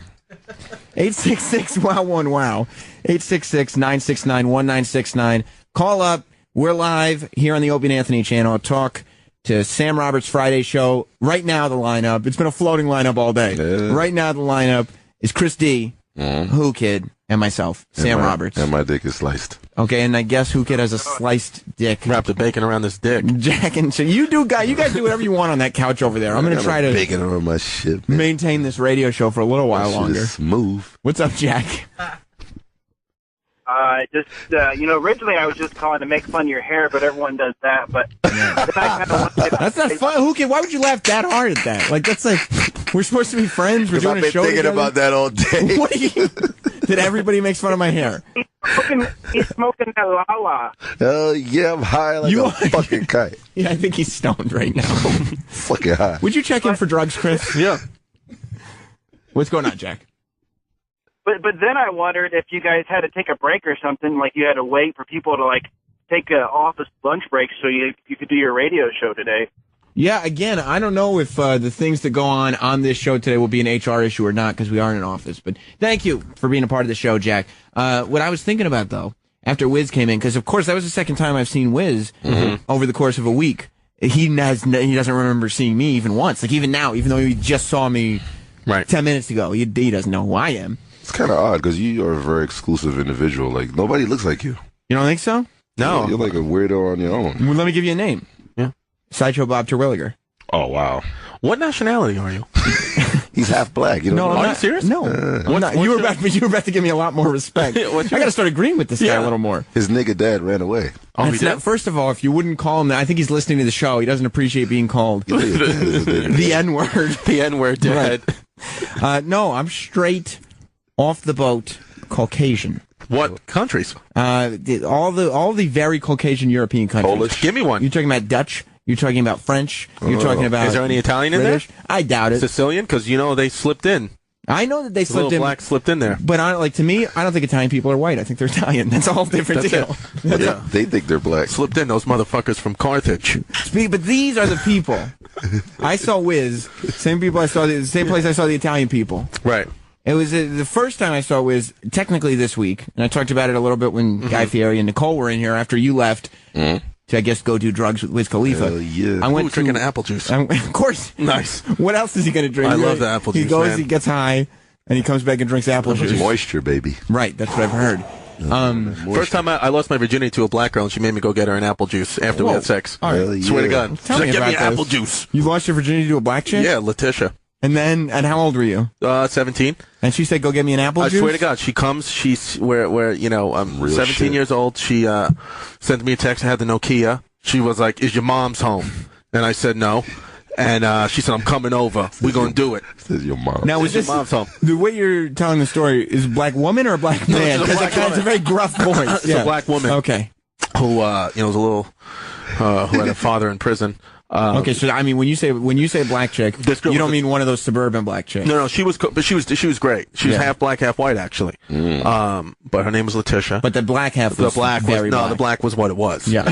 866 wow 1 wow 866-969-1969. Call up. We're live here on the Opie and Anthony channel. Talk to Sam Roberts Friday show. Right now, the lineup. It's been a floating lineup all day. Right now, the lineup is Chris D, Whoo Kid, and myself, Sam Roberts. And my dick is sliced. Okay, and I guess Whoo Kid has a sliced dick. Wrap the bacon around this dick. Jack and so you guys do whatever you want on that couch over there. I'm going to try to bacon around my shit, man. Maintain this radio show for a little while longer. Smooth. What's up, Jack? Originally I was just calling to make fun of your hair, but everyone does that. But that's not fun. Whoo Kid, why would you laugh that hard at that? Like, that's like, we're supposed to be friends. We're doing a show together. I've been thinking about that all day. What did everybody makes fun of my hair? He's smoking that lala. Yeah, I'm high like a fucking kite. Yeah, I think he's stoned right now. Fucking high. Would you check in for drugs, Chris? Yeah. What's going on, Jack? But then I wondered if you guys had to take a break or something, like you had to wait for people to take an office lunch break so you could do your radio show today. Yeah, again, I don't know if the things that go on this show today will be an HR issue or not because we are in an office. But thank you for being a part of the show, Jack. What I was thinking about, though, after Wiz came in, because, of course, that was the second time I've seen Wiz over the course of a week. He doesn't remember seeing me even once. Like, even now, even though he just saw me 10 minutes ago, he doesn't know who I am. It's kind of odd because you are a very exclusive individual. Like, nobody looks like you. You don't think so? No. You're like a weirdo on your own. Well, let me give you a name. Yeah. Sideshow Bob Terwilliger. Oh, wow. What nationality are you? He's half black. You know? Are you serious? No. You were about to give me a lot more respect. I got to start agreeing with this guy a little more. His nigga dad ran away. First of all, if you wouldn't call him that, I think he's listening to the show. He doesn't appreciate being called the N-word. The N-word dad. Right. No, I'm straight off the boat Caucasian. What countries? All the very Caucasian European countries. Polish. Give me one. You're talking about Dutch. You're talking about French. You're talking about. Is there any Italian British? in there? I doubt it. Sicilian, because they slipped in. I know that they slipped in. Black slipped in there. But to me, I don't think Italian people are white. I think they're Italian. That's a whole different deal. Yeah, they think they're black. Slipped in, those motherfuckers from Carthage. But these are the people. I saw Wiz. Same people I saw. The same place I saw the Italian people. Right. It was the first time I saw Wiz, technically this week, and I talked about it a little bit when Guy Fieri and Nicole were in here after you left to, I guess, go do drugs with Wiz Khalifa. Yeah. I went drinking apple juice. Of course. Nice. What else is he going to drink? I love the apple juice, He goes, man. he gets high, and he comes back and drinks apple juice. Moisture, baby. Right, that's what I've heard. First time I lost my virginity to a black girl, and she made me go get her an apple juice after we had sex. Swear to God. She's like, get me apple juice. You lost your virginity to a black chick? Yeah, Letitia. And how old were you? 17. And she said, go get me an apple juice? I swear to God, she comes, I'm 17 shit. years old. She sent me a text. I had the Nokia. She was like, is your mom's home? And I said, no. And she said, I'm coming over. We're going to do it. Says your mom. Now, is this the way you're telling the story? Is a black woman or a black man? Because it's a very gruff voice. It's a black woman. Okay. Who was a little, who had a father in prison. Okay, so I mean, when you say black chick, you don't mean one of those suburban black chicks. No, she was great. She was half black, half white, actually. But her name was Letitia. But the black half was the black was what it was. Yeah.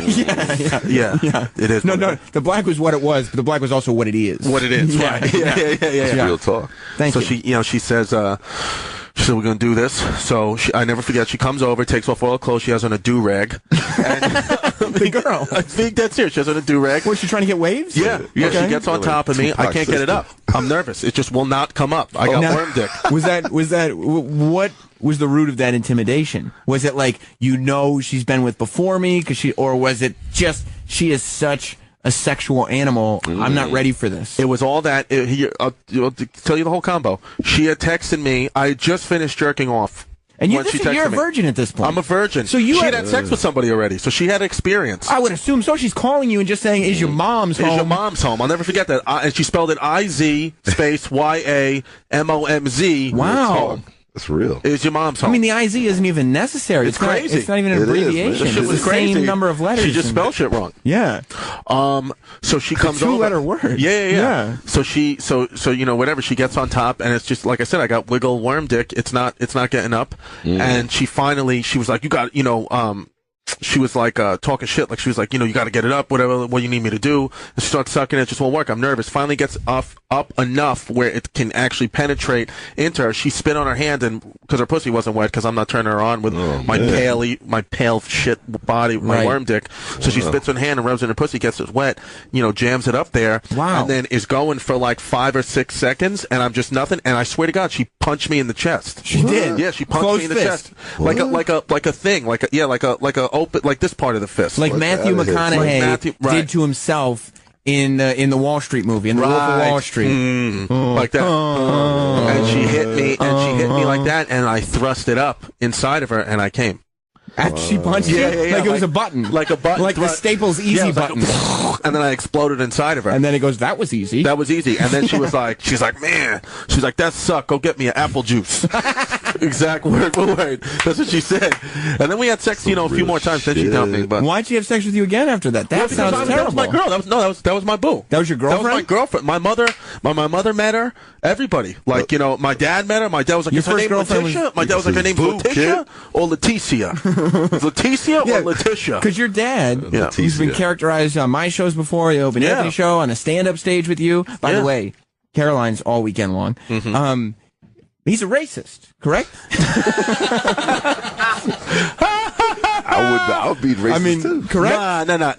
Yeah. It is. No, the black was what it was, but the black was also what it is. What it is. Yeah. Right. Yeah. Real talk. Thank you. So she says. She said, we're going to do this. So I never forget, she comes over, takes off all her clothes. She has on a do-rag. The girl. I'm being dead serious. She has on a do-rag. Was she trying to get waves? Yeah. Okay. She gets on top of me. I can't get it up. I'm nervous. It just will not come up. I got worm dick. What was the root of that intimidation? Was it like, she's been with before me? Or was it just, she is such a sexual animal, I'm not ready for this? It was all that. I'll tell you the whole combo. She had texted me. I had just finished jerking off. And you're a virgin at this point. I'm a virgin. So she had sex with somebody already, so she had experience. I would assume so. She's calling you and just saying, is your mom's home? Is your mom's home? I'll never forget that. And she spelled it I-Z space Y-A-M-O-M-Z. Wow. That's real. Is your mom's home? I mean, the IZ isn't even necessary. It's crazy. It's not even an abbreviation. It's the crazy. Same number of letters. She just spelled shit wrong. Yeah. So she comes over. Two-letter word. Yeah. So whatever. She gets on top, and it's just like I said. I got wiggle worm dick. It's not getting up. And she was like, you got, she was like talking shit. Like she was like, you got to get it up. Whatever. What you need me to do. And she starts sucking it. It just won't work. I'm nervous. Finally gets up enough where it can actually penetrate into her. She spit on her hand, and because her pussy wasn't wet, because I'm not turning her on with my pale shit body, my worm dick. So she spits on her hand and rubs it in her pussy, gets it wet, jams it up there. Wow. And then is going for like 5 or 6 seconds, and I'm just nothing. And I swear to God, she punched me in the chest. She did. Yeah, she punched me in the chest, like a thing, like a open, like this part of the fist, like Matthew McConaughey did to himself in the Wall Street movie, in the Wolf of Wall Street, like that. And she hit me like that, and I thrust it up inside of her, and I came. After she punched you? Like it was a button. Like a button. Like the Staples Easy button. And then I exploded inside of her. And then it goes, that was easy. That was easy. And then she's like, man. She's like, that sucked. Go get me an apple juice. Exact word for word. That's what she said. And then we had sex, a few more times. Then she dumped me. But why'd she have sex with you again after that? That sounds terrible. That was my girl. That was my boo. That was your girlfriend? That was my girlfriend. My mother met her. Everybody. Like, my dad met her. My dad was like, is her name Letitia? My dad was like, her name's Letitia or Leticia? Leticia or Letitia? Because your dad, he's been characterized on my shows before, the Open Anthony show, on a stand-up stage with you. By the way, Caroline's all weekend long. He's a racist, correct? I would be racist. I mean, too. correct? No.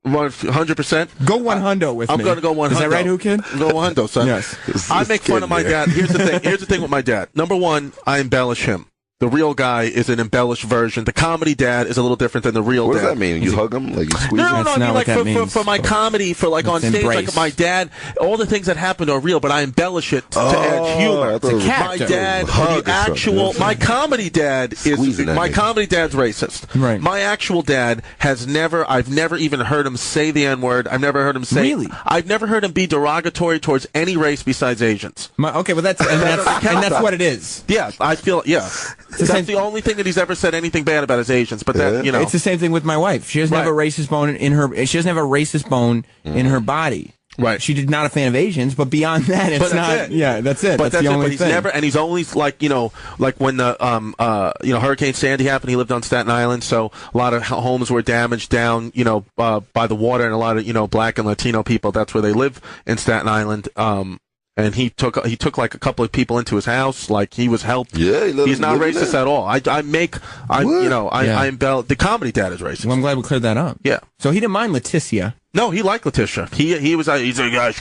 100%. Go 100 with me. I'm going to go 100. Is that right, Whoo Kid? Go 100, son. Yes. I make fun of my dad. Here's the thing with my dad. Number one, I embellish him. The real guy is an embellished version. The comedy dad is a little different than the real dad. What does that mean? You hug him? Like you squeeze him? No, I mean like for my comedy, for like on stage, like my dad, all the things that happened are real, but I embellish it to add humor. My dad, the actual, my comedy dad is, my comedy dad's racist. Right. My actual dad I've never even heard him say the N-word. I've never heard him say, really? I've never heard him be derogatory towards any race besides Asians. Okay, well that's what it is. Yeah, I feel, That's the only thing that he's ever said anything bad about is Asians. But that, it's the same thing with my wife. She doesn't have a racist bone in her. She doesn't have a racist bone in her body. Right. She's not a fan of Asians, but beyond that, it's not. It. Yeah, that's it. But that's the only But he's thing. never, and he's only like when the Hurricane Sandy happened. He lived on Staten Island, so a lot of homes were damaged down, by the water, and a lot of Black and Latino people. That's where they live in Staten Island. And he took like a couple of people into his house. Like he was helped. Yeah, he's not racist at all. I embellish. The comedy dad is racist. Well, I'm glad we cleared that up. Yeah. So he didn't mind Leticia. No, he liked Letitia. He's like, you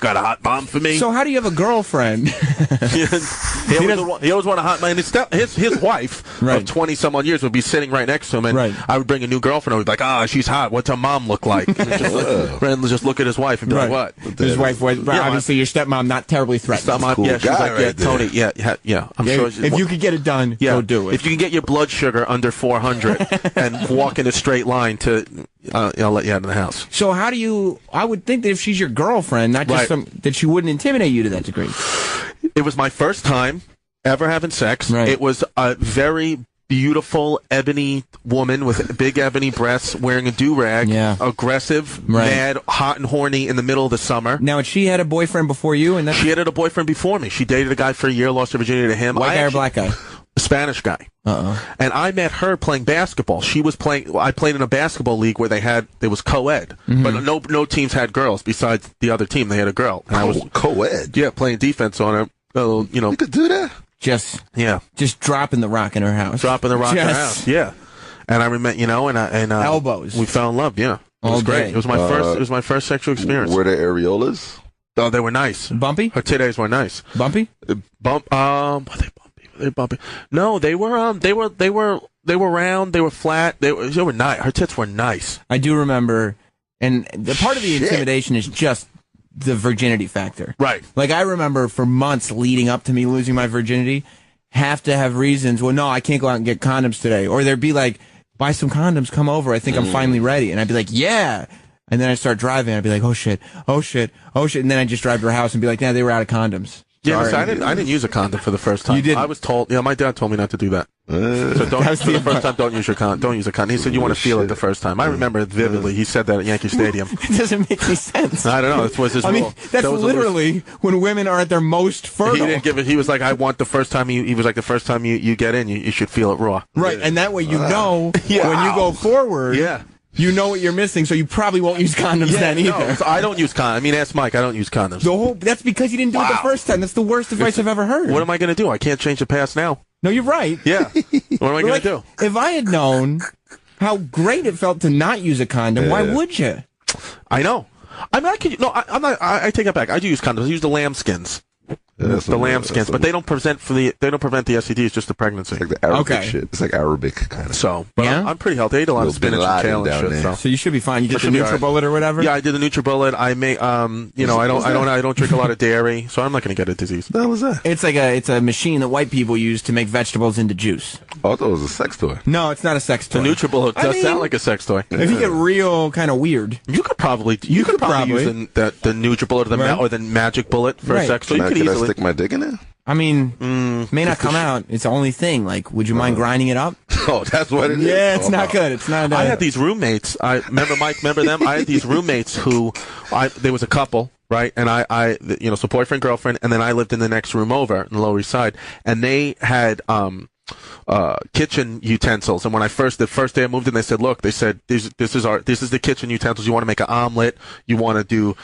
got a hot mom for me. So how do you have a girlfriend? he always wanted a hot mom. His wife of 20 some odd years would be sitting right next to him, and I would bring a new girlfriend. I would be like, she's hot. What's her mom look like? And just look at his wife and be like, what? His wife was obviously your stepmom, not terribly threatened. Stepmom, cool she was like, Tony, I'm sure. If you could get it done, go do it. If you can get your blood sugar under 400 and walk in a straight line to, I'll let you out of the house. So how do you? I would think that if she's your girlfriend, not just that she wouldn't intimidate you to that degree. It was my first time ever having sex. Right. It was a very beautiful ebony woman with big ebony breasts, wearing a do-rag, aggressive, mad, hot and horny in the middle of the summer. Now, had she had a boyfriend before you? And she had a boyfriend before me. She dated a guy for a year, lost her virginity to him. White guy or black guy? A Spanish guy. And I met her playing basketball. I played in a basketball league where there was co-ed, but no teams had girls besides the other team. They had a girl. And I was co-ed. Yeah, playing defense on her. You could do that. Just dropping the rock in her house. Dropping the rock in her house. Yeah. And I remember, and elbows. We fell in love. Yeah, it was great. It was my first. It was my first sexual experience. Were there areolas? Oh, they were nice. Bumpy. Her titties were nice. Bumpy. Were they bumpy? No, they were round. They were flat. They were nice. Her tits were nice. I do remember, and the part of the intimidation is just the virginity factor. Right. Like I remember for months leading up to me losing my virginity, have to have reasons. Well, no, I can't go out and get condoms today, or there'd be like, buy some condoms, come over. I think I'm finally ready, and I'd be like, yeah. And then I'd start driving. I'd be like, oh shit. And then I'd just drive to her house and be like, nah, they were out of condoms. Yeah, so I didn't use a condom for the first time. You didn't? I was told. Yeah, my dad told me not to do that. So for the first time, don't use a condom. He said you want to feel it the first time. I remember it vividly. He said that at Yankee Stadium. It doesn't make any sense. I don't know. It was his rule. I mean, that's literally when women are at their most fertile. He didn't give it. He was like, I want the first time he was like, the first time you get in, you should feel it raw. Right, and that way know when you go forward. Yeah. You know what you're missing, so you probably won't use condoms then either. No, so I don't use condoms. I mean, ask Mike. I don't use condoms. That's because you didn't do it the first time. That's the worst advice I've ever heard. What am I going to do? I can't change the past now. No, you're right. Yeah. What am I going to do? If I had known how great it felt to not use a condom, why would you? I know. I mean, I'm not. I take it back. I do use condoms. I use the lambskins. The lambskins, but they don't prevent the STDs, just the pregnancy. It's like the Arabic shit. It's like Arabic kind of. So, but I'm pretty healthy. I ate a lot of spinach and kale and shit. So you should be fine. You did the NutriBullet or whatever. Yeah, I did the NutriBullet. I may, I don't drink a lot of dairy, so I'm not going to get a disease. What was that? It's a machine that white people use to make vegetables into juice. Oh, I thought it was a sex toy. No, it's not a sex toy. The NutriBullet does sound like a sex toy. If you get real kind of weird, you could probably use the NutriBullet or the Magic Bullet for a sex toy. You could easily stick my dick in it. I mean, may not come out. It's the only thing. Like, would you mind grinding it up? Oh, that's what it is. Yeah, it's not good. It's not. I had these roommates. I remember Mike. Remember them? I had these roommates who, there was a couple, right? And so boyfriend, girlfriend, and then I lived in the next room over in the Lower East Side, and they had kitchen utensils. And when the first day I moved in, they said, look, this is the kitchen utensils. You want to make an omelet, you want to do,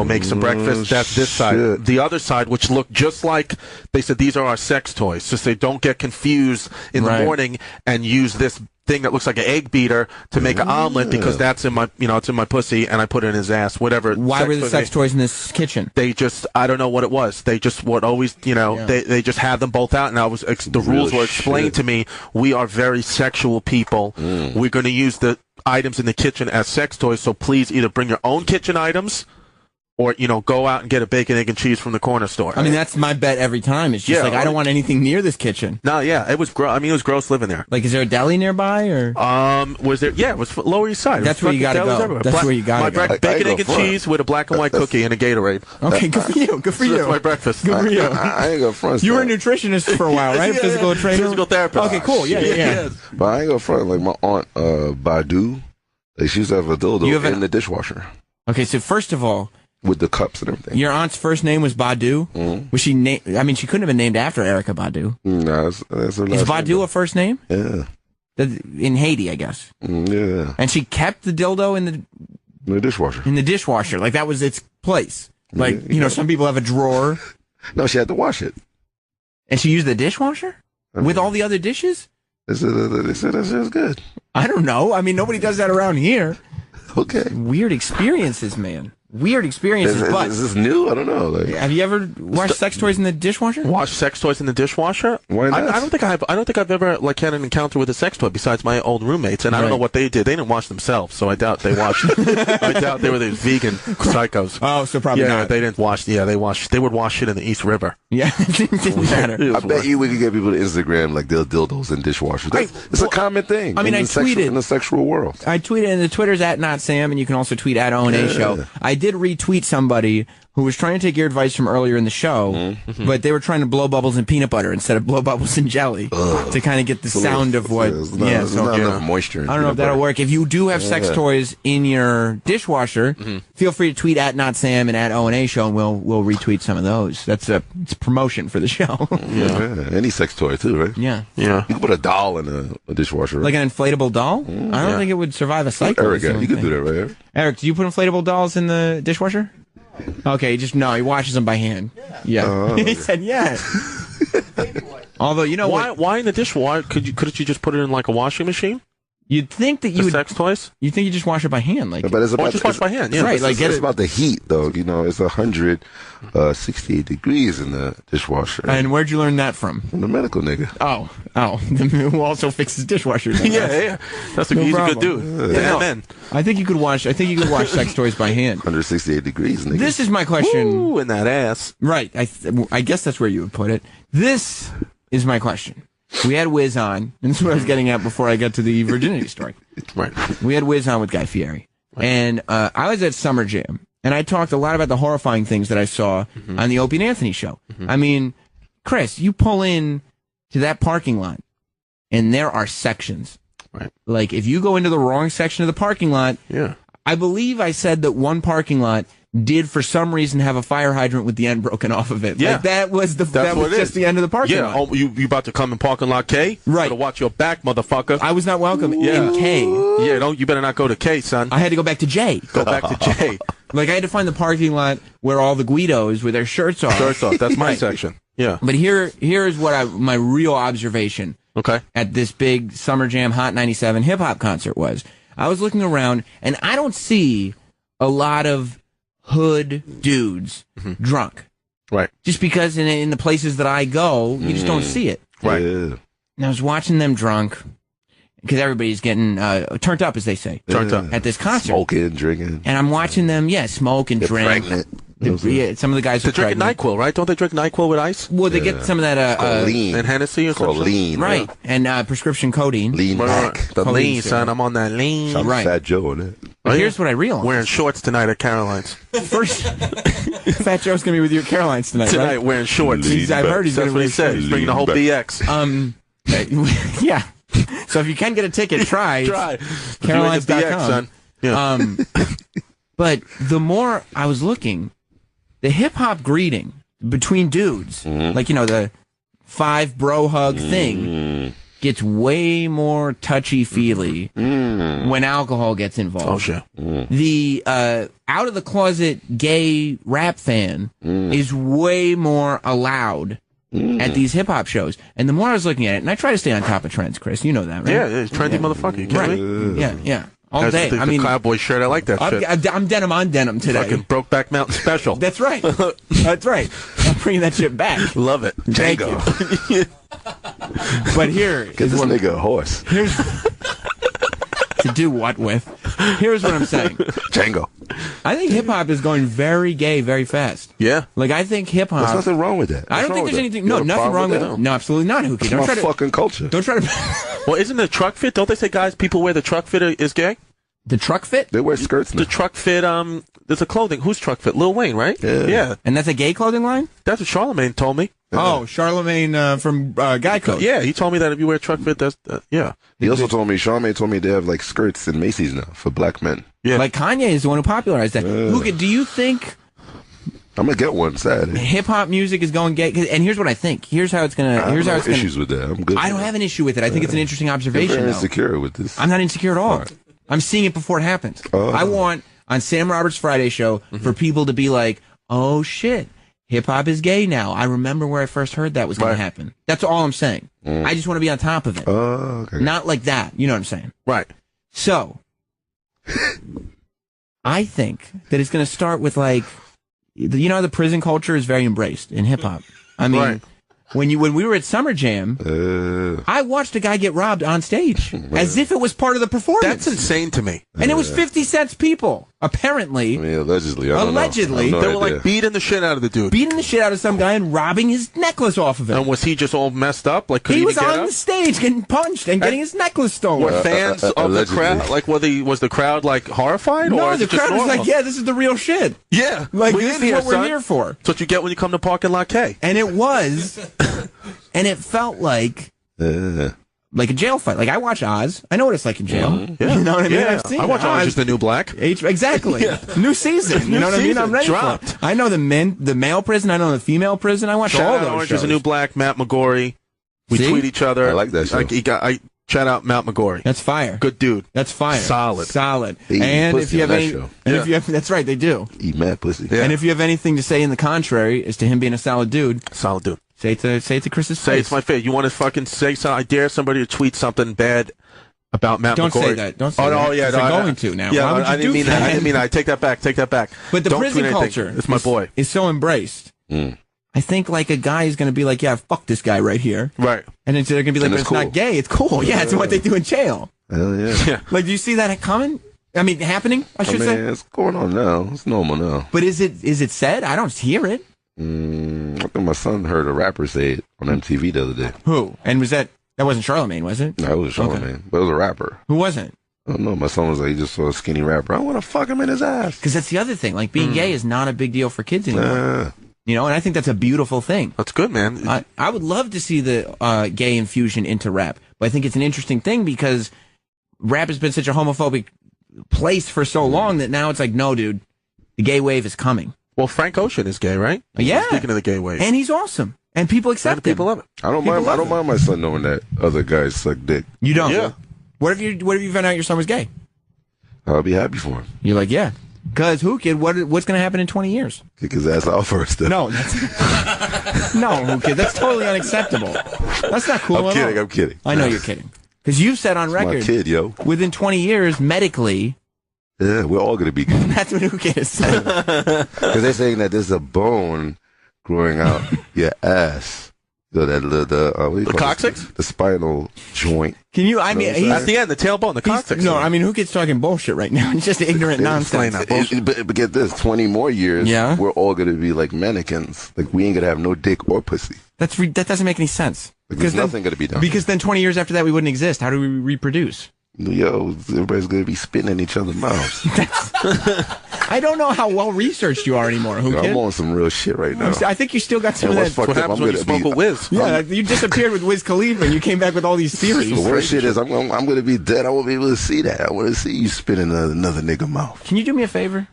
make some breakfast. That's this side. The other side, which looked just like, they said, these are our sex toys. So say, don't get confused in the morning and use this thing that looks like an egg beater to make an omelet, because that's in my, it's in my pussy, and I put it in his ass, whatever. Why were the sex toys in this kitchen? They just, I don't know what it was. They just would always, they just had them both out, and the rules were explained to me. We are very sexual people. We're going to use the items in the kitchen as sex toys, so please either bring your own kitchen items, or go out and get a bacon, egg, and cheese from the corner store. I mean, that's my bet every time. It's just I don't want anything near this kitchen. No, yeah, it was gross. I mean, it was gross living there. Like, is there a deli nearby, or was there? Yeah, it was Lower East Side. That's where you gotta go. That's where you gotta go. Bacon, egg, and cheese with a black and white cookie and a Gatorade. Okay, good for you. Good for you. That's my breakfast. Good for you. I ain't gonna front. You were a nutritionist for a while, right? Physical trainer, physical therapist. Okay, cool. Yeah. But I ain't gonna front. Like my aunt Badu, she used to have a dildo in the dishwasher. Okay, so first of all, with the cups and everything. Your aunt's first name was Badu? Mm-hmm. Was she I mean, she couldn't have been named after Erykah Badu. No, that's her last Is Badu name. a first name? Yeah. In Haiti, I guess. Yeah. And she kept the dildo in the dishwasher. In the dishwasher. Like, that was its place. Like, some people have a drawer. No, she had to wash it. And she used the dishwasher? With all the other dishes? They said that shit was good. I don't know. I mean, nobody does that around here. Okay. Weird experiences, man. Weird experiences. But is this new? I don't know. Like, have you ever washed sex toys in the dishwasher? Washed sex toys in the dishwasher? Why not? I don't think I've ever had an encounter with a sex toy besides my old roommates, and I don't know what they did. They didn't wash themselves, so I doubt they washed. I doubt they were these vegan psychos. Oh, so probably not. They didn't wash. Yeah, they would wash shit in the East River. Yeah, it didn't matter. I bet you we could get people to Instagram like they'll dildos in dishwashers. It's a common thing. I mean, I tweeted in the sexual world. I tweeted, and the Twitter's @NotSam, and you can also tweet @ONA Show. I did retweet somebody who was trying to take your advice from earlier in the show, but they were trying to blow bubbles in peanut butter instead of blow bubbles in jelly to kind of get the sound of what. There's not enough moisture. I don't know if that'll work. If you do have sex toys in your dishwasher, feel free to tweet @NotSam and @ONA Show, and we'll retweet some of those. It's promotion for the show. Yeah, any sex toy too, right? Yeah. You can put a doll in a dishwasher, right? Like an inflatable doll. I don't think it would survive a cycle. Eric, you could do that, right, Eric? Eric, do you put inflatable dolls in the dishwasher? Okay, he washes them by hand. Yeah. He said yes. Although, why in the dishwasher? Couldn't you just put it in like a washing machine? You'd think that you would sex toys. You think you just wash it by hand, like? But it's about just wash by hand. Yeah, right. Like it's about the heat, though. It's 168 degrees in the dishwasher. And where'd you learn that from? From the medical nigga. Oh, who also fixes dishwashers? Yeah. That's he's a good dude. Yeah. I think you could wash sex toys by hand. 168 degrees, nigga. This is my question. Ooh, in that ass. Right. I guess that's where you would put it. This is my question. We had Wiz on, and this is what I was getting at before I got to the virginity story. Right. We had Wiz on with Guy Fieri. Right. And I was at Summer Jam, and I talked a lot about the horrifying things that I saw on the Opie and Anthony show. I mean, Chris, you pull in to that parking lot, and there are sections. Right. Like, if you go into the wrong section of the parking lot, I believe I said that one parking lot did for some reason have a fire hydrant with the end broken off of it. Yeah. Like, that was just the end of the parking lot. Yeah, you about to come in parking lot K? Right. Better watch your back, motherfucker. I was not welcome in K. Yeah, you better not go to K, son. I had to go back to J. Go back to J. Like, I had to find the parking lot where all the Guidos with their shirts off. That's my section. Yeah. But here is what my real observation at this big Summer Jam Hot 97 hip-hop concert was. I was looking around, and I don't see a lot of hood dudes drunk. Right. Just because in the places that I go, you just don't see it. Right. Yeah. And I was watching them drunk, because everybody's getting turned up, as they say. Turned up. At this concert. Smoking, drinking. And I'm watching them, smoke and drink. Pregnant. Some of the guys They're are drinking pregnant. NyQuil, right? Don't they drink NyQuil with ice? Well, they get some of that lean. And Hennessy or something? Lean. Right. And prescription codeine. Lean back. The lean, son. I'm on that lean. Shout out Right. Fat Joe on it. But here's what I realized. Wearing shorts tonight at Caroline's. First, Fat Joe's going to be with you at Caroline's tonight, Tonight, right? wearing shorts. I've heard he's going to That's what he said. He's bringing the whole BX. Yeah. So if you can get a ticket, try. Carolines.com. BX, son. Yeah. But the more I was looking, the hip-hop greeting between dudes, like, the 5 bro hug thing, gets way more touchy-feely when alcohol gets involved. Oh, shit. The out-of-the-closet gay rap fan is way more allowed at these hip-hop shows. And the more I was looking at it, and I try to stay on top of trends, Chris, you know that, right? Yeah, it's trendy motherfucker. You kidding me? Yeah. All day. I mean, the cowboy shirt. I like that shit. I'm denim on denim today. Fucking Brokeback Mountain special. That's right. That's right. I'm bringing that shit back. Love it. Thank you. But here Get this nigga a horse. Here's to do what with. Here's what I'm saying. Django. I think hip hop is going very gay very fast. Yeah. Like, I think hip hop. There's nothing wrong with that. I don't think there's anything. No, nothing wrong with it. No, absolutely not, Whoo Kid. It's Don't my try to. fucking culture. Don't try to. Well, isn't the truck fit? Don't they say guys, people wear the truck fit is gay? The truck fit? They wear skirts now. The truck fit, there's a clothing. Who's truck fit? Lil Wayne, right? Yeah. And that's a gay clothing line? That's what Charlemagne told me. Oh, Charlemagne from Guy Code. Yeah, he told me that if you wear truck fit, that's, yeah. He also told me, Charlemagne told me they have like skirts in Macy's now for black men. Yeah. Like Kanye is the one who popularized that. Whoo Kid, do you think I'm gonna get one Saturday. hip hop music is going gay? And here's what I think. Here's how it's gonna. I Here's how have it's no gonna. issues with that. I'm good. I don't have an issue with it. I think it's an interesting observation. I'm very though. insecure with this. I'm not insecure at all. I'm seeing it before it happens. I want on Sam Roberts' Friday show for people to be like, "Oh shit, hip hop is gay now." I remember where I first heard that was going to happen. That's all I'm saying. I just want to be on top of it. Okay. Not like that. You know what I'm saying? Right. So, I think that it's going to start with like, you know, the prison culture is very embraced in hip hop. I mean, when we were at Summer Jam, I watched a guy get robbed on stage as if it was part of the performance. That's insane to me. And it was 50 Cent's people. Apparently. I mean, allegedly. I don't know. Allegedly. No They were idea. like beating the shit out of the dude. Beating the shit out of some guy and robbing his necklace off of him. And was he just all messed up? Like, could He he was even get on up? the stage getting punched and getting his necklace stolen. Were fans of the allegedly. crowd, like, was the crowd, like, horrified? No, or is the it just crowd was normal? like, yeah, this is the real shit. Yeah. Like, we this in is here, what we're son. here for. That's what you get when you come to Parking Lot K. And it was, and it felt like a jail fight. Like, I watch Oz. I know what it's like in jail. Yeah. You know what I mean? Yeah. I've seen I watch it. Orange is the New Black. Exactly. New season. You know what I mean? I'm ready Dropped. for it. I know the male prison. I know the female prison. I watch all Shout out those Orange shows. is the New Black, Matt McGorry. We See? tweet each other. I like that show. Shout out Matt McGorry. That's fire. Good dude. That's fire. Solid. They eat And if pussy you have on that any, show. and if you have, that's right, they do. Eat mad pussy. Yeah. And if you have anything to say in the contrary, as to him being a solid dude, say it to Chris's Say face. it's my face. You want to fucking say something? I dare somebody to tweet something bad about Matt Don't McGorry. say that. Don't say oh, that. no, yeah, They're no, going to now. Yeah, Why would you I didn't do mean that? that. I didn't mean that. I take that back. Take that back. But the Don't prison tweet anything. culture It's my boy. is so embraced. I think like a guy is going to be like, yeah, fuck this guy right here. Right. And then they're going to be like, And but it's it's not cool. gay. It's cool. Yeah, it's what they do in jail. Hell yeah. Like, do you see that coming? I mean, happening, I should say. It's going on now. It's normal now. But is it said? I don't hear it. I think my son heard a rapper say it on MTV the other day. Who? And was that wasn't Charlemagne, was it? No, it was Charlamagne, Okay. but it was a rapper. Who wasn't? I don't know. My son was like, he just saw a skinny rapper. I want to fuck him in his ass. Because that's the other thing. Like, being gay is not a big deal for kids anymore. You know, and I think that's a beautiful thing. That's good, man. I would love to see the gay infusion into rap. But I think it's an interesting thing because rap has been such a homophobic place for so long that now it's like, no, dude, the gay wave is coming. Well, Frank Ocean is gay, right? Yeah. Speaking of the gay wave. And he's awesome. And people accept him. People love it. I don't mind. I don't mind my son knowing that other guys suck dick. You don't? Yeah. What if you found out your son was gay? I'll be happy for him. You're like, yeah. Because Whoo Kid, what's going to happen in 20 years? Kick his ass out first. Then. No, no, Whoo Kid, that's totally unacceptable. That's not cool I'm at kidding. all. I'm kidding. I know you're kidding. Because you've said on It's my record, kid, yo. within 20 years, medically, Yeah, we're all gonna be good. that's what Whoo Kid is saying. Because they're saying that there's a bone growing out your ass. So that the what do you The call it? coccyx? The spinal joint. Can you? I mean, At the end, the tailbone, the coccyx. no. I mean, Whoo Kid's talking bullshit right now. It's just ignorant nonsense. But get this: 20 more years, Yeah? we're all gonna be like mannequins. Like we ain't gonna have no dick or pussy. That doesn't make any sense. Like, there's then, nothing gonna be done. Because then 20 years after that, we wouldn't exist. How do we reproduce? Yo, everybody's gonna be spitting in each other's mouths. I don't know how well researched you are anymore, Whoo Yo, Kid. I'm on some real shit right now. I think you still got some And of what's that. fucked up, I'm gonna be Wiz? Yeah, you disappeared with Wiz Khalifa, and you came back with all these theories. The worst shit is I'm gonna be dead. I won't be able to see that. I want to see you spit in another nigga mouth. Can you do me a favor?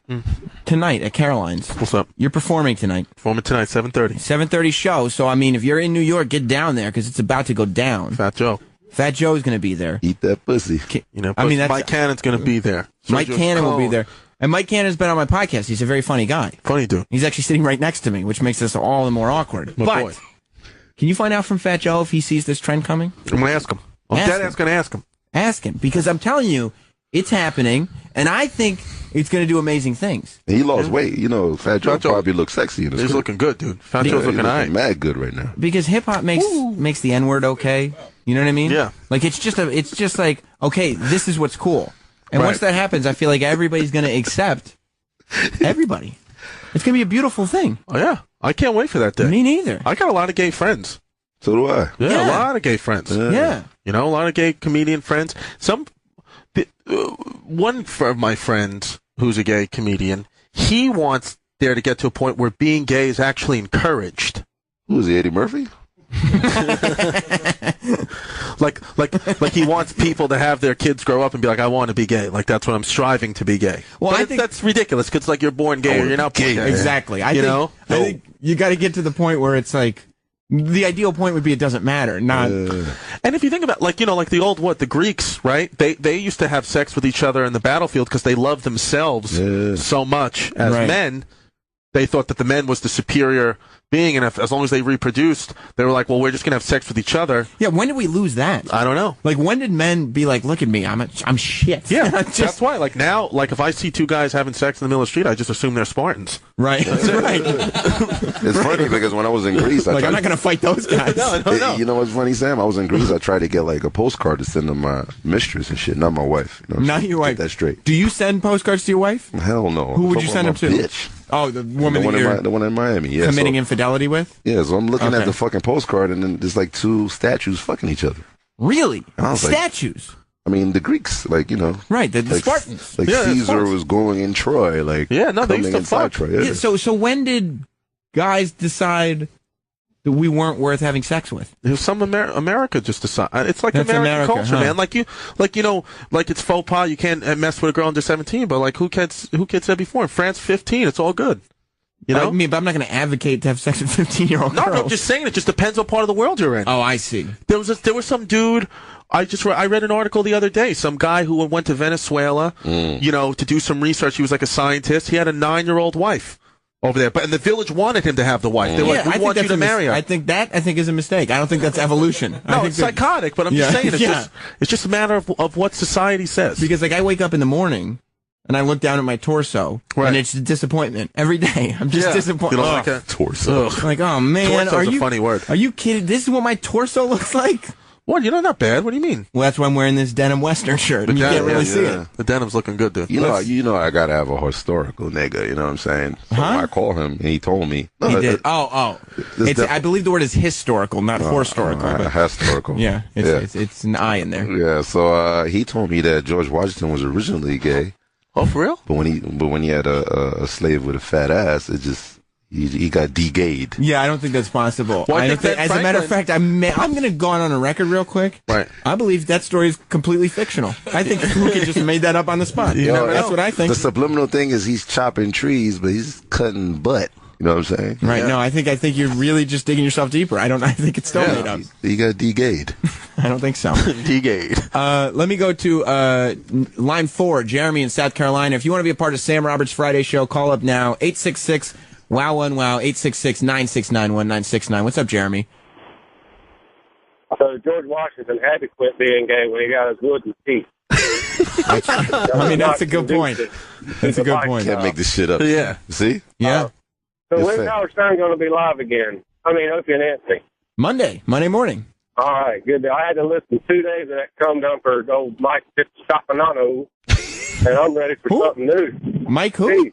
Tonight at Caroline's. What's up? You're performing tonight. Performing tonight, 7:30. 7:30 show. So I mean, if you're in New York, get down there because it's about to go down. Fat Joe. Fat Joe's going to be there. Eat that pussy. You know, I mean, that's, Mike Cannon's going to be there. Mike Sergio Cannon will be Cone. there. And Mike Cannon's been on my podcast. He's a very funny guy. Funny dude. He's actually sitting right next to me, which makes us all the more awkward. My but boy. can you find out from Fat Joe if he sees this trend coming? I'm going to ask him. I'm Ask dead him. ass going to ask him. Ask him. Because I'm telling you, it's happening, and I think it's going to do amazing things. And he lost weight. You know, Fat Joe probably looks sexy in his He's clip. looking good, dude. Fat Joe's looking all right. Mad good right now. Because hip-hop makes the N-word okay. You know what I mean? Yeah. Like, it's just like, okay, this is what's cool. And once that happens, I feel like everybody's going to accept everybody. It's going to be a beautiful thing. Oh, yeah. I can't wait for that day. Me neither. I got a lot of gay friends. So do I. Yeah, a lot of gay friends. Yeah. You know, a lot of gay comedian friends. One of my friends who's a gay comedian, he wants there to get to a point where being gay is actually encouraged. Who is he, Eddie Murphy? like he wants people to have their kids grow up and be like, I want to be gay. Like, that's what I'm striving to be gay. Well, but I think that's ridiculous because like you're born gay or you're not born gay. Exactly. I think you got to get to the point where it's like the ideal point would be it doesn't matter. Not. And if you think about like the old the Greeks, right? They used to have sex with each other in the battlefield because they loved themselves so much as men. They thought that the men was the superior being, and as long as they reproduced, they were like, well, we're just gonna have sex with each other. Yeah, when did we lose that? I don't know. Like, when did men be like, look at me, I'm shit? Yeah, that's why. Like now, like if I see two guys having sex in the middle of the street, I just assume they're Spartans. Right. Right. It's funny because when I was in Greece, I'm not gonna fight those guys. No. You know what's funny, Sam? I was in Greece. I tried to get like a postcard to send to my mistress and shit, not my wife. You know, not your wife. Get that straight. Do you send postcards to your wife? Hell no. Who would you send them to? Bitch. Oh, the woman the one in Miami. Yeah, committing infidelity with? Yeah, so I'm looking at the fucking postcard, and then there's like two statues fucking each other. Really? Statues? Like, I mean, the Greeks, like, you know. Right, the Spartans. Like Caesar was going in Troy, like, they used to fuck. Troy. Yeah, so when did guys decide that we weren't worth having sex with? It was some America just decided. It's like American culture, man. Like it's faux pas. You can't mess with a girl under 17, but like who kids said before? In France, 15. It's all good. You know? I mean, but I'm not going to advocate to have sex with 15-year-old girls. No, I'm just saying it just depends what part of the world you're in. Oh, I see. There was some dude. I read an article the other day. Some guy who went to Venezuela, you know, to do some research. He was like a scientist. He had a 9-year-old wife over there, and the village wanted him to have the wife. They were like, we want you to marry her. I think is a mistake. I don't think that's evolution. No, it's psychotic, but I'm just saying it's just a matter of what society says. Because like I wake up in the morning and I look down at my torso, and it's a disappointment every day. I'm just disappointed. You don't like that? Torso. Like, oh man, Torso's a funny word. Are you kidding? This is what my torso looks like? What? You're not bad. What do you mean? Well, that's why I'm wearing this denim Western shirt, and you can't really see it. The denim's looking good, dude. You know, I gotta have a historical nigga. You know what I'm saying? So I call him, and he told me. He did. I believe the word is historical, not historical. Historical. Yeah, it's an I in there. Yeah. So he told me that George Washington was originally gay. Oh, for real? But when he had a slave with a fat ass, it just. He got de-gayed. Yeah, I don't think that's possible. Well, as a matter of fact, I'm going to go on a record real quick. Right. I believe that story is completely fictional. I think Whoo Kid just made that up on the spot. That's what I think. The subliminal thing is he's chopping trees, but he's cutting butt. You know what I'm saying? Right. Yeah. No, I think you're really just digging yourself deeper. I think it's still made up. He got de-gayed. I don't think so. De-gayed. Let me go to line 4, Jeremy in South Carolina. If you want to be a part of Sam Roberts Friday Show, call up now, 866 Wow 866-969-1969. What's up, Jeremy? So George Washington had to quit being gay when he got his wooden teeth. I mean, that's a good point. That's a good point. Can't make this shit up. Yeah. See? Yeah. So when's Howard Stern going to be live again? I mean, Opie and Anthony. Monday morning. All right, good. I had to listen 2 days of that cum dumper, old Mike Distefano, and I'm ready for something new. Mike who?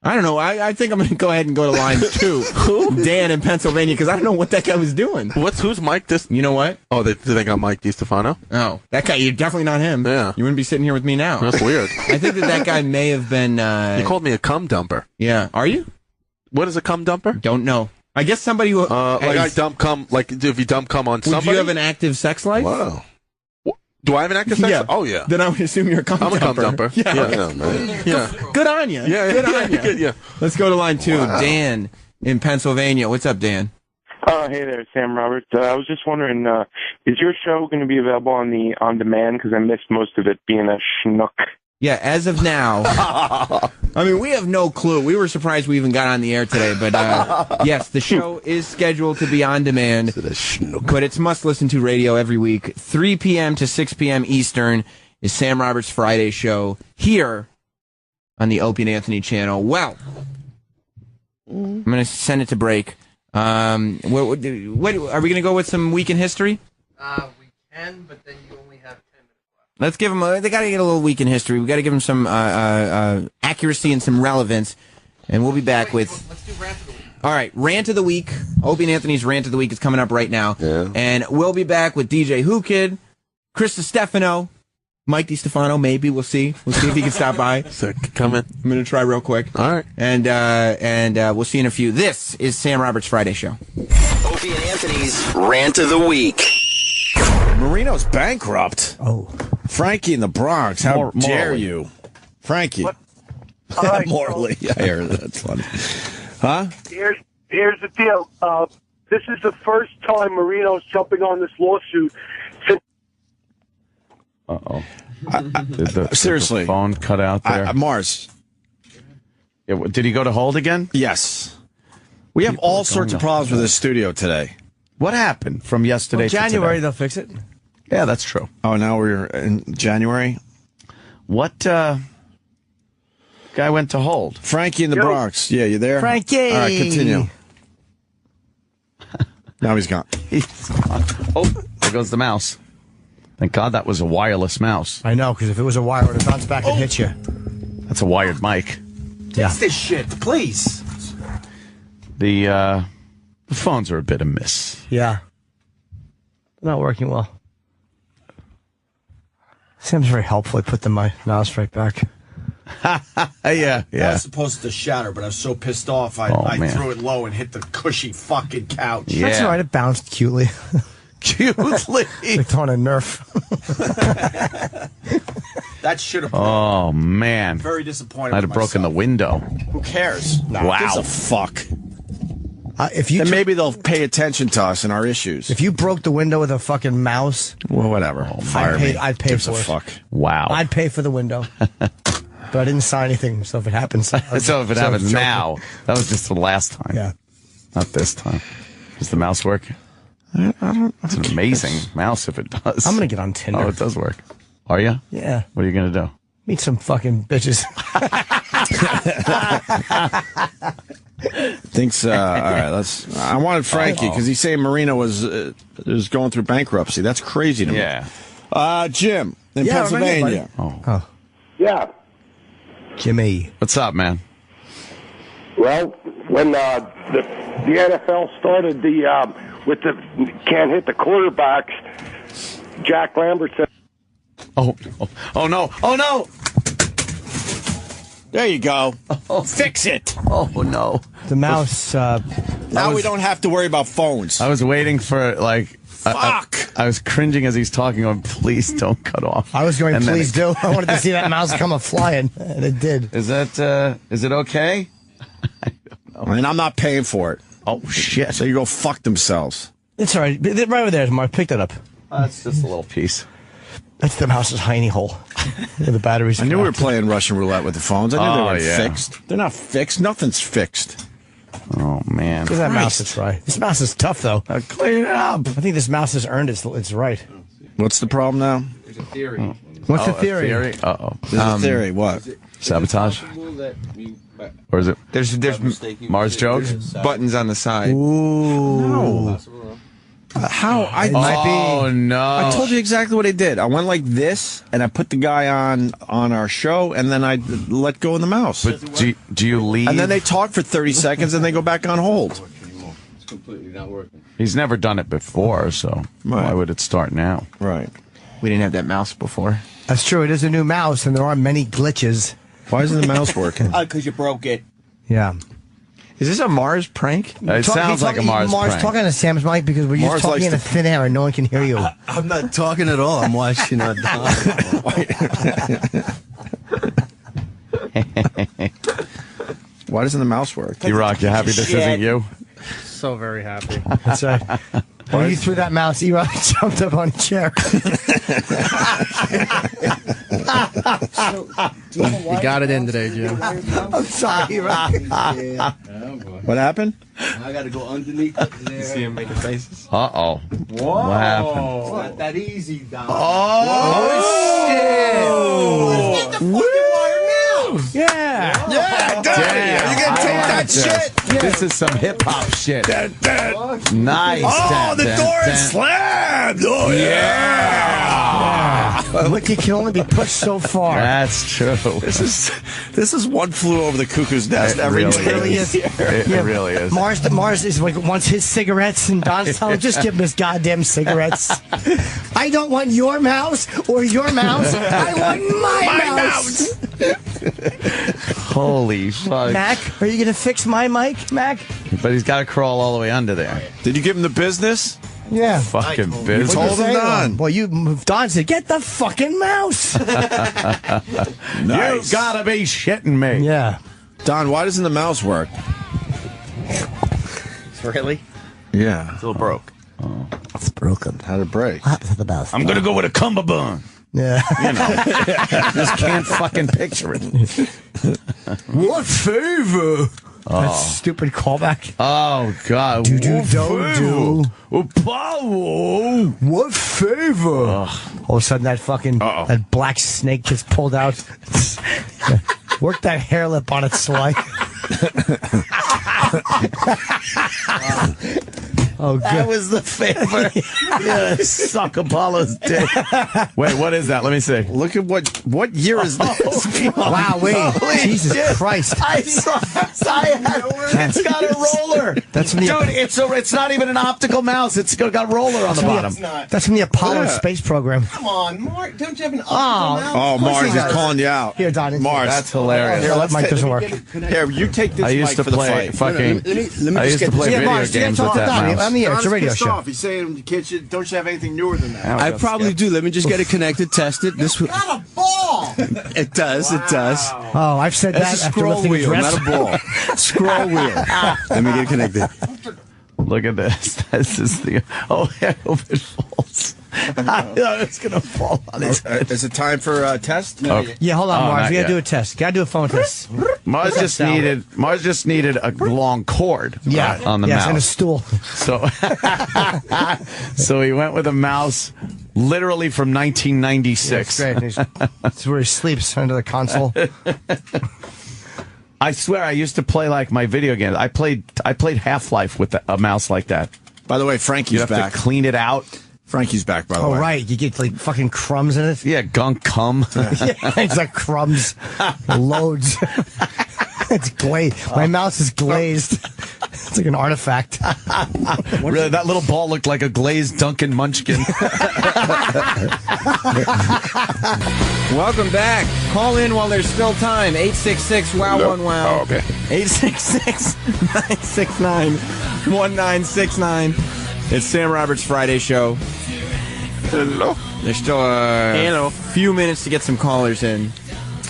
I don't know. I think I'm going to go ahead and go to line 2. Dan in Pennsylvania, because I don't know what that guy was doing. Who's Mike? You know what? Oh, they got Mike Distefano? Oh, that guy, you're definitely not him. Yeah. You wouldn't be sitting here with me now. That's weird. I think that guy may have been... You called me a cum dumper. Yeah. Are you? What is a cum dumper? Don't know. I guess somebody who... I dump cum, like if you dump cum on somebody? Would you have an active sex life? Wow. Do I have an active sex life? Oh, yeah. Then I would assume you're a cum dumper. I'm a cum dumper. Yeah, man. Yeah. Good on you. Yeah. Good on you. Yeah. Let's go to line 2. Wow. Dan in Pennsylvania. What's up, Dan? Hey there, Sam Roberts. I was just wondering, is your show going to be available on demand? Because I missed most of it being a schnook. Yeah, as of now. I mean, we have no clue. We were surprised we even got on the air today. But yes, the show is scheduled to be on demand. But it's must-listen-to radio every week. 3 p.m. to 6 p.m. Eastern is Sam Roberts' Friday show here on the Opie and Anthony channel. Well, I'm going to send it to break. What are we going to go with some week in history? We can, but then you only have 10 minutes left. Let's give them. They got to get a little week in history. We got to give them some accuracy and some relevance, and we'll be back with. Let's do rant of the week. All right, rant of the week. Opie and Anthony's rant of the week is coming up right now, and we'll be back with DJ Whoo Kid, Chris Distefano, Mike Distefano. Maybe we'll see. We'll see if he can stop by. So come in. I'm gonna try real quick. All right, and we'll see in a few. This is Sam Roberts' Friday Show. Opie and Anthony's rant of the week. Marino's bankrupt. Oh. Frankie in the Bronx. How dare you? Frankie. Morally. I heard that. That's funny. Huh? Here's the deal. This is the first time Marino's jumping on this lawsuit since. Uh-oh. Seriously. Did the phone cut out there? Mars. Did he go to hold again? Yes. We have all sorts of problems with this studio today. What happened from yesterday to January, today? they'll fix it. Yeah, that's true. Oh, now we're in January? What guy went to hold? Frankie in the Bronx. Yeah, you there? Frankie! All right, continue. Now he's gone. Oh, there goes the mouse. Thank God that was a wireless mouse. I know, because if it was a wire, it would have bounced back and hit you. That's a wired mic. Yeah. Fix this shit, please. The phones are a bit amiss. Yeah. Not working well. Sam's very helpful. I put the mouse right back. Yeah. I was supposed to shatter, but I was so pissed off, I threw it low and hit the cushy fucking couch. Yeah. That's all right. It bounced cutely. Cutely. Like throwing a Nerf. That should have. Oh, man. Very disappointed. I'd have broken the window. Who cares? Wow. Gives a fuck. If you then maybe they'll pay attention to us and our issues. If you broke the window with a fucking mouse, well, whatever. I'd pay for it. Fuck. Wow. I'd pay for the window. But I didn't sign anything, so if it happens. So if it happens now, that was just the last time. Yeah. Not this time. Does the mouse work? It's an amazing mouse if it does. I'm going to get on Tinder. Oh, it does work. Are you? Yeah. What are you going to do? Meet some fucking bitches. Thinks. All right. I wanted Frankie because he's saying Marino was going through bankruptcy. That's crazy to me. Yeah. Jim in Pennsylvania. Yeah. Jimmy. What's up, man? Well, when the NFL started with the can't hit the quarterbacks, Jack Lambert said, Oh no! There you go. Fix it. Oh no! The mouse. Now we don't have to worry about phones. I was waiting for Fuck! I was cringing as he's talking. Going, please don't cut off. I was going, and please do. I wanted to see that mouse come a-flying, and it did. Is it okay? I don't know. And I'm not paying for it. Oh, shit. So you go fuck themselves. It's all right. Right over there, Mark. Pick that up. That's just a little piece. That's the mouse's hiney hole. The batteries. I knew we were playing Russian roulette with the phones. I knew they were yeah. fixed. They're not fixed. Nothing's fixed. Oh, man. Give that mouse a try. This mouse is tough, though. Clean it up. I think this mouse has earned its right. What's the problem now? There's a theory. What's the theory? Uh-oh. There's a theory. What? Sabotage? Or is it? There's Mars jokes? buttons on the side. Ooh. How? It might be. Oh, no. I told you exactly what I did. I went like this, and I put the guy on our show, and then I let go of the mouse. But do you leave? And then they talk for 30 seconds, and they go back on hold. It's completely not working. He's never done it before, so why would it start now? Right. We didn't have that mouse before. That's true. It is a new mouse, and there are many glitches. Why isn't the mouse working? Because you broke it. Yeah. Is this a Mars prank? It sounds like a Mars prank. Talking to Sam's mic because we're just talking in a thin air and no one can hear you. I'm not talking at all. I'm watching on. Why doesn't the mouse work? E-Rock, you happy this isn't you? So very happy. That's right. When you threw that mouse, E-Rock jumped up on a chair. You got it in today, Jim. I'm sorry, E-Rock. What happened? I got to go underneath it there. See him making faces? Uh-oh. What happened? It's not that easy, Don. Oh, shit! Yeah. Yeah, damn. You can take that shit. Yeah. This is some hip-hop shit. Nice. Oh, the door is slammed. Oh, yeah. Wiki can only be pushed so far. That's true. This is one flew over the cuckoo's nest. It really is. It really is. Mars is like wants his cigarettes, and Don's telling him, just give him his goddamn cigarettes. I don't want your mouse or your mouse. I want my mouse. Holy fuck. Mac, are you going to fix my mic, Mac? But he's got to crawl all the way under there. Did you give him the business? Yeah. Fucking business. You told him, Don. Well, Don said, get the fucking mouse. Nice. You gotta be shitting me. Yeah. Don, why doesn't the mouse work? Really? Yeah. It's a little broke. Oh. It's broken. How'd it break? What happened to the mouse? I'm gonna go with a cummerbund. Yeah. You know. Just can't fucking picture it. What favor? Oh. That stupid callback. Oh, God. Do. Apollo. What favor? All of a sudden, that fucking that black snake gets pulled out. Work that hair lip on its slide. Oh, good. That was the favor. Yeah, suck Apollo's dick. Wait, what is that? Let me see. Look at what year is this? Wow, wait. Holy Jesus shit. Christ. It's got a roller. That's from the Dude, it's not even an optical mouse. It's got a roller on the bottom. That's from the Apollo space program. Come on, Mark. Don't you have an optical mouse? Oh, Mars is calling you out. Here, Don. Mars. That's hilarious. Here, that mic doesn't work. Here, you take this I used mic to for the play fight. fucking. I used to play video Mars, games with that mouse. On the air, it's a radio show. He's saying, don't you have anything newer than that? I probably do. Let me just get it connected, test it. This Not a ball! It does. It does. Oh, I've said that That's a after scroll lifting a wheel, dress. not a ball. Scroll wheel. Let me get it connected. Look at this. This is the. Oh, I hope it falls. I thought it's gonna fall on his head. Is it time for a test? Yeah, hold on, Mars. not We gotta yet. do a test. Gotta do a phone test. Mars just needed a long cord. On the mouse and a stool. So, so he went with a mouse, literally from 1996. Yeah, it's great. It's where he sleeps under the console. I swear, I used to play like my video games. I played Half-Life with a mouse like that. By the way, Frankie's You have back. to clean it out. Frankie's back, by the way. Oh, right. You get like fucking crumbs in it. Yeah, gunk cum. Yeah, it's like crumbs. Loads. It's glazed. My mouse is glazed. It's like an artifact. Really, that little ball looked like a glazed Duncan Munchkin. Welcome back. Call in while there's still time. 866-WOW-1-WOW. Oh, okay. 866-969-1969. It's Sam Roberts' Friday show. Hello. There's still a few minutes to get some callers in.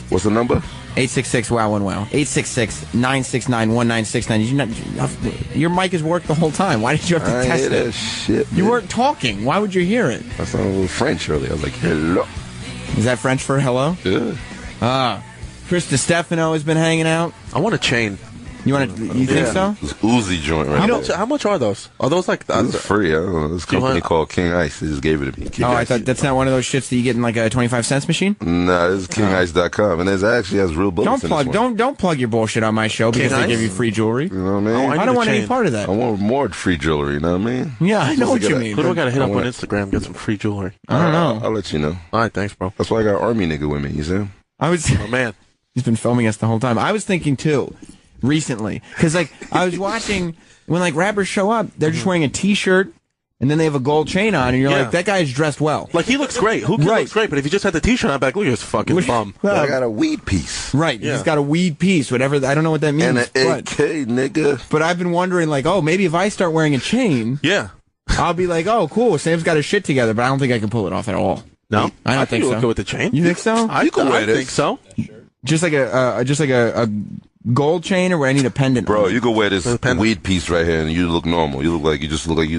What's the number? 866-WOW-1-WOW. 866-969-1969. Your mic has worked the whole time. Why did you have to test hear it? that shit, You man. weren't talking. Why would you hear it? I sounded a little French earlier. I was like, hello. Is that French for hello? Yeah. Chris Distefano has been hanging out. I want a chain. You want to? You think so? This Uzi joint right now. How much are those? Are those like It's free. I don't know. This company called King Ice. They just gave it to me. King I Ice. thought that's not one of those shits that you get in like a 25-cent machine. Nah, this is kingice.com, and it actually has real bullets. Don't plug your bullshit on my show because they give you free jewelry. You know what I mean? I don't want any part of that. I want more free jewelry. You know what I mean? Yeah, I know what you mean. Who do I got to hit up on Instagram get some free jewelry? I don't know. I'll let you know. All right, thanks, bro. That's why I got Army nigga with me. You see? Oh man, he's been filming us the whole time. I was thinking too. Recently, because like I was watching when like rappers show up, they're just wearing a T-shirt and then they have a gold chain on, and you're like, that guy's dressed well. Like he looks great. Who looks great? But if he just had the T-shirt on back, look at his fucking bum. I got a weed piece. Right, he's got a weed piece, whatever. I don't know what that means. And an AK, nigga. But I've been wondering, like, oh, maybe if I start wearing a chain, I'll be like, oh, cool, Sam's got his shit together. But I don't think I can pull it off at all. No, I don't think you so. look good with the chain. You think so? I think so. Just like a gold chain, or where I need a pendant. Bro, you could wear this weed piece right here, and you look normal. You look like you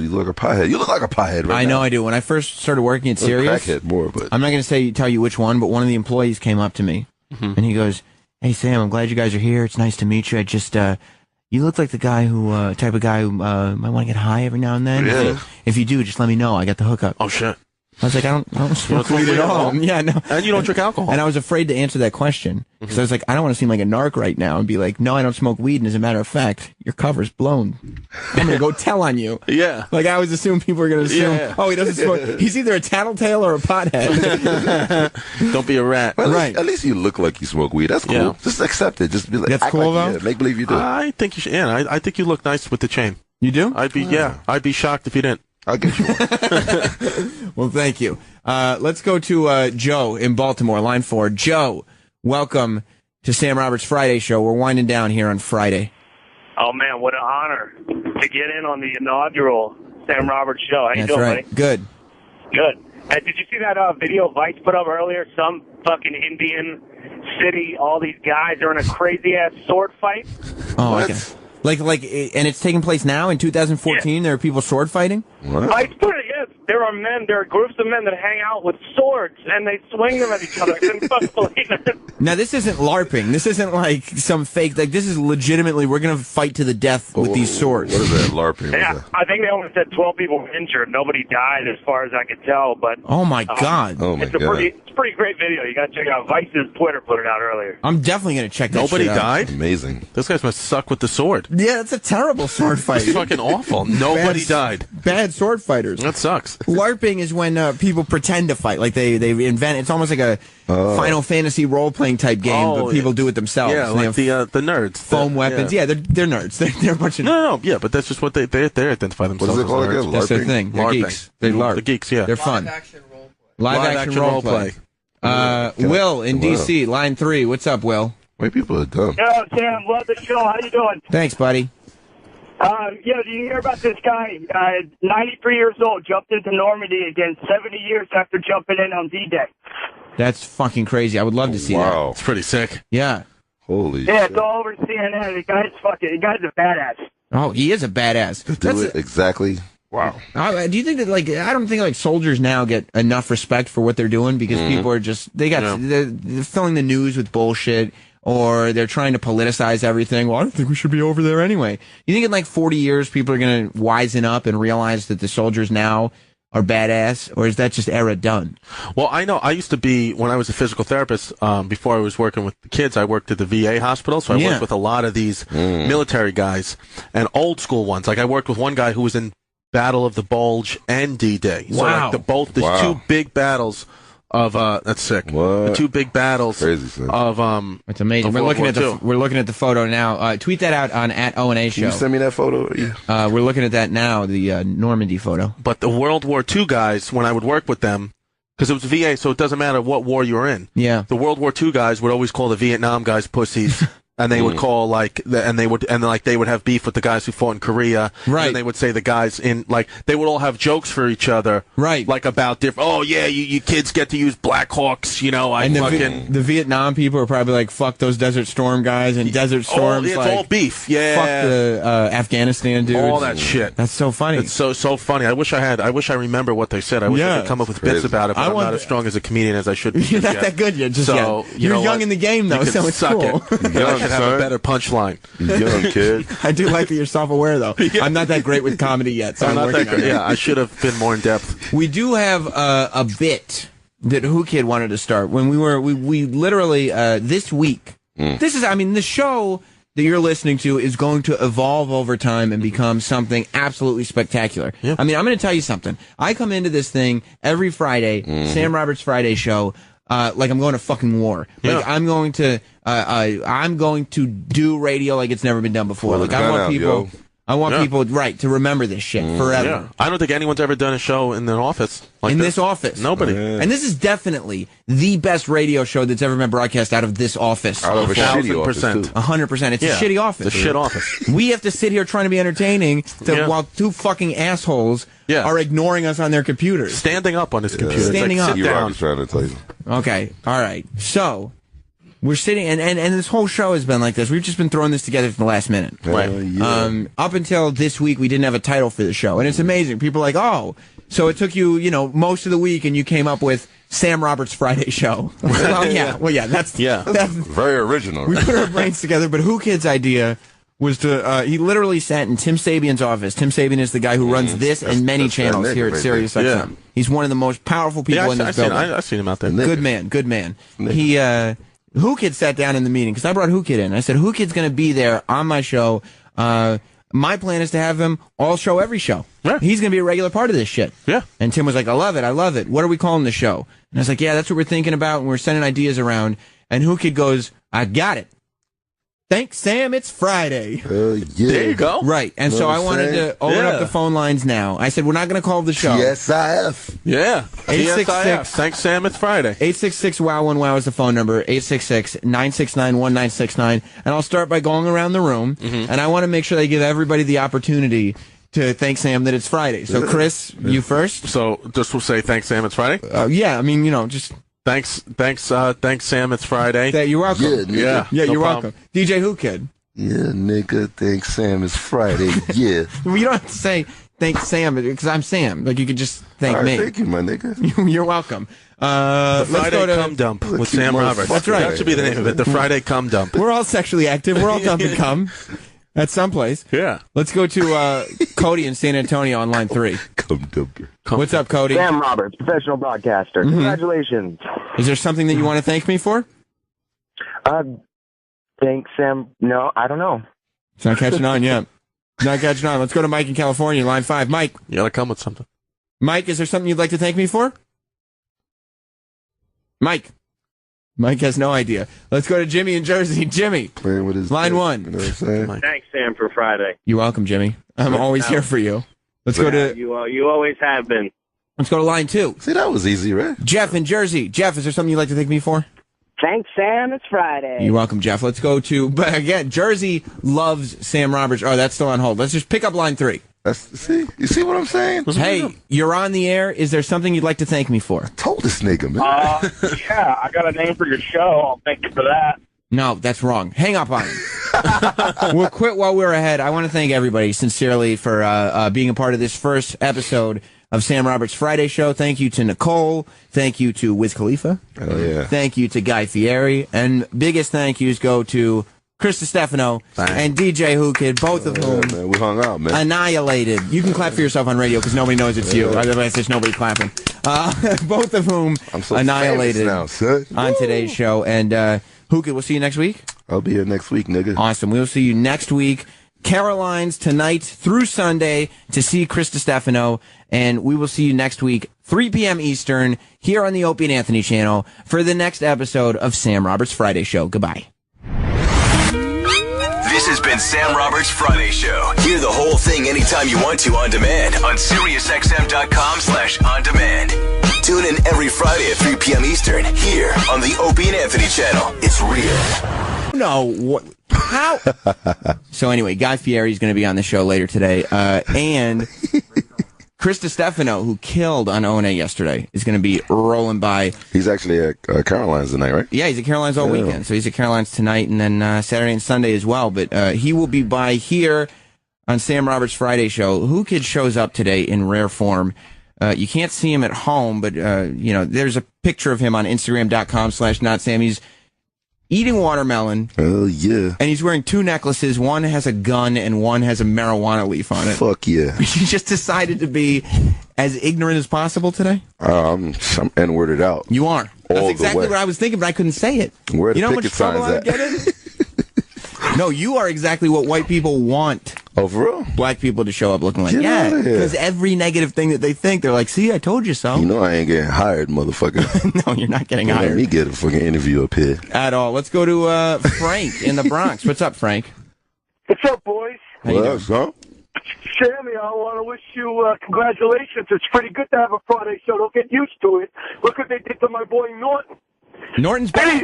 look a pothead. You look like a pothead right now. I know I do. When I first started working at Sirius, crackhead more, but I'm not going to tell you which one, but one of the employees came up to me, and he goes, "Hey Sam, I'm glad you guys are here. It's nice to meet you. I just you look like the guy who type of guy who might want to get high every now and then. Yeah. If you do, just let me know. I got the hookup." Oh shit. I was like, I don't smoke weed at all. Yeah, no. And you don't drink alcohol. And I was afraid to answer that question because I was like, I don't want to seem like a narc right now and be like, no, I don't smoke weed. And as a matter of fact, your cover's blown. I'm going to go tell on you. Yeah. Like I always assume people are going to assume, oh, he doesn't smoke. He's either a tattletale or a pothead. Don't be a rat. Well, right. At least you look like you smoke weed. That's cool. Yeah. Just accept it. Just be like, that's act cool, like, though? yeah, make believe you do. I think you should. Yeah, I think you look nice with the chain. You do? I'd be shocked if you didn't. I'll get you one. Well, thank you. Let's go to Joe in Baltimore, line 4. Joe, welcome to Sam Roberts Friday Show. We're winding down here on Friday. Oh, man, what an honor to get in on the inaugural Sam Roberts Show. How you doing, right. buddy? Good. Good. Did you see that video Vice put up earlier? Some fucking Indian city, all these guys are in a crazy-ass sword fight. Oh, okay. Like, and it's taking place now in 2014. Yeah. There are people sword fighting. What? I put it. Yes, there are men. There are groups of men that hang out with swords and they swing them at each other. I couldn't fucking believe it. Now this isn't LARPing. This isn't like some fake. Like this is legitimately. We're gonna fight to the death with these swords. What is that LARPing? Yeah, I think they only said 12 people were injured. Nobody died, as far as I could tell. But oh my god! Oh my god! It's a pretty great video. You gotta check it out. Vice's Twitter put it out earlier. I'm definitely gonna check that. Nobody shit out. died. Amazing. Those guys must suck with the sword. Yeah, that's a terrible sword fight. It's fucking awful. Nobody died. Bad sword fighters. That sucks. LARPing is when people pretend to fight. Like they invent. It's almost like a Final Fantasy role playing type game, but people do it themselves. Yeah, like the nerds. Foam weapons. Yeah, they're nerds. They're a bunch of no. Yeah, but that's just what they identify themselves. What is it called as again? That's their thing. They're geeks. They LARP. The geeks. Yeah, they're fun. Live action role play. Okay. Will in DC, line 3. What's up, Will? White people are dumb. Yo, Sam, love the show. How you doing? Thanks, buddy. Yo, do you hear about this guy? 93 years old, jumped into Normandy again 70 years after jumping in on D-Day. That's fucking crazy. I would love to see that. It's pretty sick. Yeah. Holy yeah, shit. it's all over CNN. The guy's a badass. Oh, he is a badass. Do it exactly. Wow. Do you think that, like, I don't think, like, soldiers now get enough respect for what they're doing because people are just, they're filling the news with bullshit or they're trying to politicize everything. Well, I don't think we should be over there anyway. You think in, like, 40 years people are going to wisen up and realize that the soldiers now are badass, or is that just era done? Well, I know I used to be, when I was a physical therapist, before I was working with the kids, I worked at the VA hospital, so I worked with a lot of these military guys and old school ones. Like I worked with one guy who was in Battle of the Bulge and D-Day. So wow. Like the two big battles of that's sick. What? The two big battles of It's amazing. We're looking at the photo now. Tweet that out on @ONA show. Can you send me that photo? Yeah. We're looking at that now, the Normandy photo. But the World War II guys, when I would work with them, because it was VA, so it doesn't matter what war you were in. Yeah. The World War II guys would always call the Vietnam guys pussies. And they would call they would have beef with the guys who fought in Korea. Right. And they would say the guys in, like, they would all have jokes for each other. Right. Like about different, oh yeah, you kids get to use Black Hawks, you know, the Vietnam people are probably like, fuck those Desert Storm guys and Desert Storms. It's like, all beef. Yeah. Fuck the Afghanistan dudes. All that shit. That's so funny. It's so funny. I wish I remember what they said. I wish I could come up with bits about it, but I'm not as strong as a comedian as I should be. You're not that good yet. You're young in the game though, so it's cool. I should have a better punchline. Young kid. I do like that you're self-aware though. I'm not that great with comedy yet, so I'm not working that on it. Yeah, I should have been more in depth. We do have a bit that Whoo Kid wanted to start when we literally this week. This is, the show that you're listening to is going to evolve over time and become something absolutely spectacular. Yeah. I'm going to tell you something. I come into this thing every Friday, Sam Roberts Friday show. Like I'm going to fucking war. Like I'm going to do radio like it's never been done before. Like I want people to remember this shit forever. Yeah. I don't think anyone's ever done a show in their office like this office. Nobody. And this is definitely the best radio show that's ever been broadcast out of this office. Out of a shitty office, 100%. It's a shitty office. It's a shit office. We have to sit here trying to be entertaining while two fucking assholes are ignoring us on their computers. Standing up on his computer. Standing up. Sit down. Trying to tell you. Okay. All right. So we're sitting, and this whole show has been like this. We've just been throwing this together for the last minute. Right. Up until this week, we didn't have a title for the show, and it's amazing. People are like, oh, so it took you, most of the week, and you came up with Sam Roberts Friday Show. That's very original. We Right? put our brains together, but Whoo Kid's idea was to, he literally sat in Tim Sabian's office. Tim Sabian is the guy who runs this and many channels here at Sirius XM. Yeah. He's one of the most powerful people in this building. I've seen him out there. Good man. He, Whoo Kid sat down in the meeting, because I brought Whoo Kid in. I said, Whoo Kid's going to be there on my show. My plan is to have him all show every show. Yeah. He's going to be a regular part of this shit. Yeah. And Tim was like, I love it. What are we calling the show? And I was like, yeah, that's what we're thinking about, and we're sending ideas around. And Whoo Kid goes, I got it. Thanks, Sam, it's Friday. Yeah. There you go. Right. And so I wanted to open up the phone lines now. I said, we're not going to call the show. TSIF. Yeah. 866. Thanks, Sam, it's Friday. 866-WOW1-WOW is the phone number. 866-969-1969. And I'll start by going around the room. Mm-hmm. And I want to make sure they give everybody the opportunity to thank Sam that it's Friday. So, Chris, you first. So, just we'll say thanks, Sam, it's Friday? Yeah, I mean, just... Thanks, Sam, it's Friday. You're welcome. Yeah, you're welcome. DJ Whoo Kid. Yeah, nigga, thanks, Sam, it's Friday. Yeah. Well, you don't have to say thanks, Sam, because I'm Sam. Like, you could just thank me. Thank you, my nigga. You're welcome. The Friday Cum Dump with Sam Roberts. That's right. That should be the name of it, the Friday Cum Dump. We're all sexually active. We're all dumping cum at some place. Yeah. Let's go to Cody in San Antonio on line 3. Cum dumper. What's up, Cody? Sam Roberts, professional broadcaster. Mm-hmm. Congratulations. Is there something that you want to thank me for? Thanks, Sam. No, I don't know. It's not catching on yet. Not catching on. Let's go to Mike in California, line 5. Mike. You gotta come with something. Mike, is there something you'd like to thank me for? Mike. Mike has no idea. Let's go to Jimmy in Jersey. Jimmy. Playing with his line 1. You know what I'm saying? Thanks, Sam, for Friday. You're welcome, Jimmy. I'm always here for you. Let's go to... You always have been. Let's go to line 2. See, that was easy, right? Jeff in Jersey. Jeff, is there something you'd like to thank me for? Thanks, Sam. It's Friday. You're welcome, Jeff. Let's go to... But again, Jersey loves Sam Roberts. Oh, that's still on hold. Let's just pick up line 3. See? You see what I'm saying? Hey, you're on the air. Is there something you'd like to thank me for? I told this nigga, man. Yeah, I got a name for your show. I'll thank you for that. No, that's wrong. Hang up on him. We'll quit while we're ahead. I want to thank everybody sincerely for being a part of this first episode of Sam Roberts' Friday Show. Thank you to Nicole. Thank you to Wiz Khalifa. Oh, yeah. Thank you to Guy Fieri. And biggest thank yous go to Chris Distefano and DJ Whoo Kid, both of whom man, we hung out, man. Annihilated. You can clap for yourself on radio because nobody knows it's you. Otherwise, there's nobody clapping. Both of whom annihilated now, son. on today's show. And Whoo Kid, we'll see you next week. I'll be here next week, nigga. Awesome. We'll see you next week. Caroline's tonight through Sunday to see Chris Distefano, and we will see you next week, 3 p.m. Eastern, here on the Opie and Anthony channel for the next episode of Sam Roberts' Friday Show. Goodbye. This has been Sam Roberts' Friday Show. Hear the whole thing anytime you want to on demand on SiriusXM.com/on-demand. Tune in every Friday at 3 p.m. Eastern here on the Opie and Anthony channel. It's real. No, what? How? So anyway, Guy Fieri is going to be on the show later today, and Chris Distefano, who killed on O&A yesterday, is going to be rolling by. He's actually at Caroline's tonight, right? Yeah, he's at Caroline's all weekend, so he's at Caroline's tonight, and then Saturday and Sunday as well. But he will be by here on Sam Roberts' Friday Show. Whoo Kid shows up today in rare form. You can't see him at home, but there's a picture of him on Instagram.com/NotSam. He's eating watermelon. Oh, yeah. And he's wearing 2 necklaces. One has a gun and one has a marijuana leaf on it. Fuck yeah. You just decided to be as ignorant as possible today? I'm N-worded out. You are. That's exactly what I was thinking, but I couldn't say it. Where the you know how much picket trouble signs I would get in? No, you are exactly what white people want. Oh, for real? Black people to show up looking like, Get yeah, outta here. because every negative thing that they think, they're like, see, I told you so. You know I ain't getting hired, motherfucker. No, you're not getting Don't hired. Let me get a fucking interview up here. At all. Let's go to Frank in the Bronx. What's up, Frank? What's up, boys? What up, son? Sammy, I want to wish you congratulations. It's pretty good to have a Friday show. Don't get used to it. Look what they did to my boy Norton. Norton's back.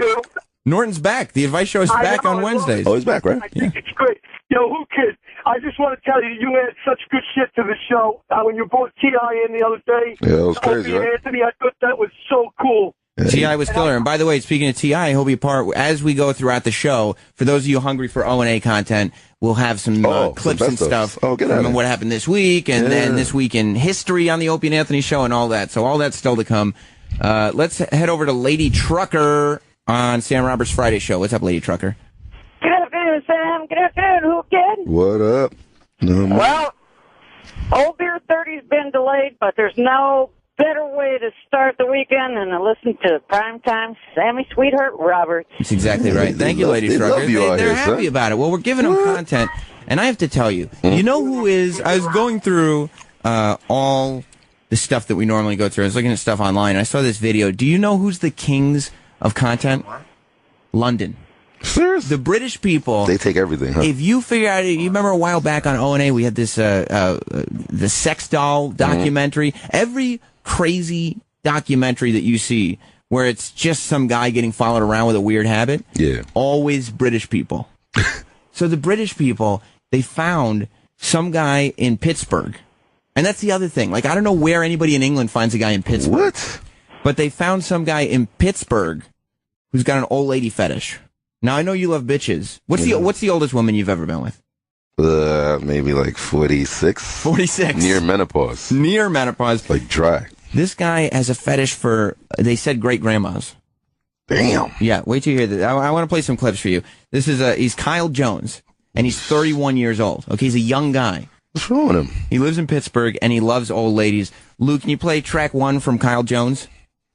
Norton's back. The Advice Show is back on Wednesdays. Oh, he's back, right? I think it's great. Yo, Whoo Kid, I just want to tell you, you had such good shit to the show. When you brought T.I. in the other day, yeah, that was crazy, Opie and Anthony, I thought that was so cool. T.I. was killer. And by the way, speaking of T.I., he'll be part, as we go throughout the show, for those of you hungry for O&A content, we'll have some clips and stuff from what happened this week, and then this week in history on the Opie and Anthony show and all that. So all that's still to come. Let's head over to Lady Trucker on Sam Roberts' Friday Show. What's up, Lady Trucker? Good afternoon, Sam. Good afternoon, Whoo Kid. What up? No more. Well, Old Beer 30's been delayed, but there's no better way to start the weekend than to listen to Primetime Sammy Sweetheart Roberts. That's exactly right. Thank you, Lady Trucker. They're happy about it. Well, we're giving them content, and I have to tell you, you know who is? I was going through all the stuff that we normally go through. I was looking at stuff online, and I saw this video. Do you know who's the kings of content? London. Seriously? The British people. They take everything, huh? If you figure out, you remember a while back on O&A, we had this, the sex doll documentary. Every crazy documentary that you see where it's just some guy getting followed around with a weird habit. Yeah. Always British people. So the British people, they found some guy in Pittsburgh. And that's the other thing. Like, I don't know where anybody in England finds a guy in Pittsburgh. What? But they found some guy in Pittsburgh who's got an old lady fetish. Now, I know you love bitches. What's the oldest woman you've ever been with? Maybe like 46. 46. Near menopause. Near menopause. Like dry. This guy has a fetish for, they said, great-grandmas. Damn. Yeah, wait till you hear this. I want to play some clips for you. This is, he's Kyle Jones, and he's 31 years old. Okay, he's a young guy. What's wrong with him? He lives in Pittsburgh, and he loves old ladies. Luke, can you play track 1 from Kyle Jones?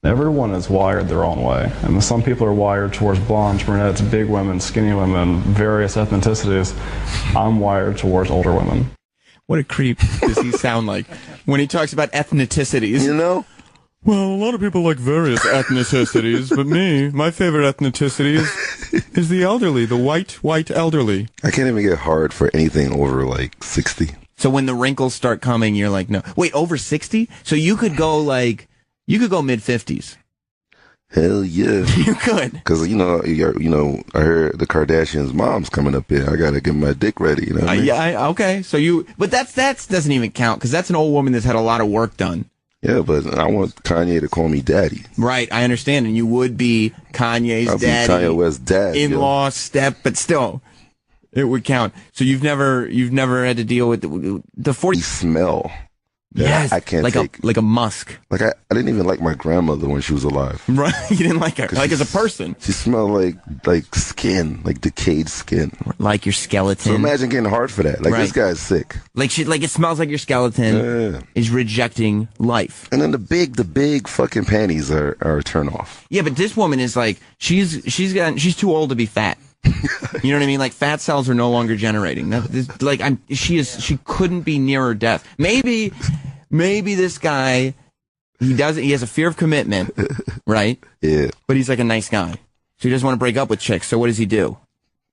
Everyone is wired their own way, and some people are wired towards blondes, brunettes, big women, skinny women, various ethnicities. I'm wired towards older women. What a creep does he sound like when he talks about ethnicities? You know? Well, a lot of people like various ethnicities, but my favorite ethnicity is the elderly, the white elderly. I can't even get hard for anything over like 60. So when the wrinkles start coming, you're like, no. Wait, over 60? So you could go mid-50s. Hell yeah. You could. Because, I heard the Kardashians' mom's coming up here. I got to get my dick ready. You know what I mean? Yeah, okay. So but that doesn't even count, because that's an old woman that's had a lot of work done. Yeah, but I want Kanye to call me daddy. Right, I understand. And you would be Kanye's daddy. Kanye West's dad. In-law step, but still, it would count. So you've never had to deal with the 40 smell. Yes, I can't like a musk. Like I didn't even like my grandmother when she was alive. Right, you didn't like her, like as a person. She smelled like skin, like decayed skin, like your skeleton. So imagine getting hard for that. Like this guy's sick. Like it smells like your skeleton is rejecting life. And then the big fucking panties are a turn off. Yeah, but this woman is like she's too old to be fat. You know what I mean? Like fat cells are no longer generating. She couldn't be nearer death. Maybe this guy he has a fear of commitment, right? Yeah. But he's like a nice guy, so he doesn't want to break up with chicks. So what does he do?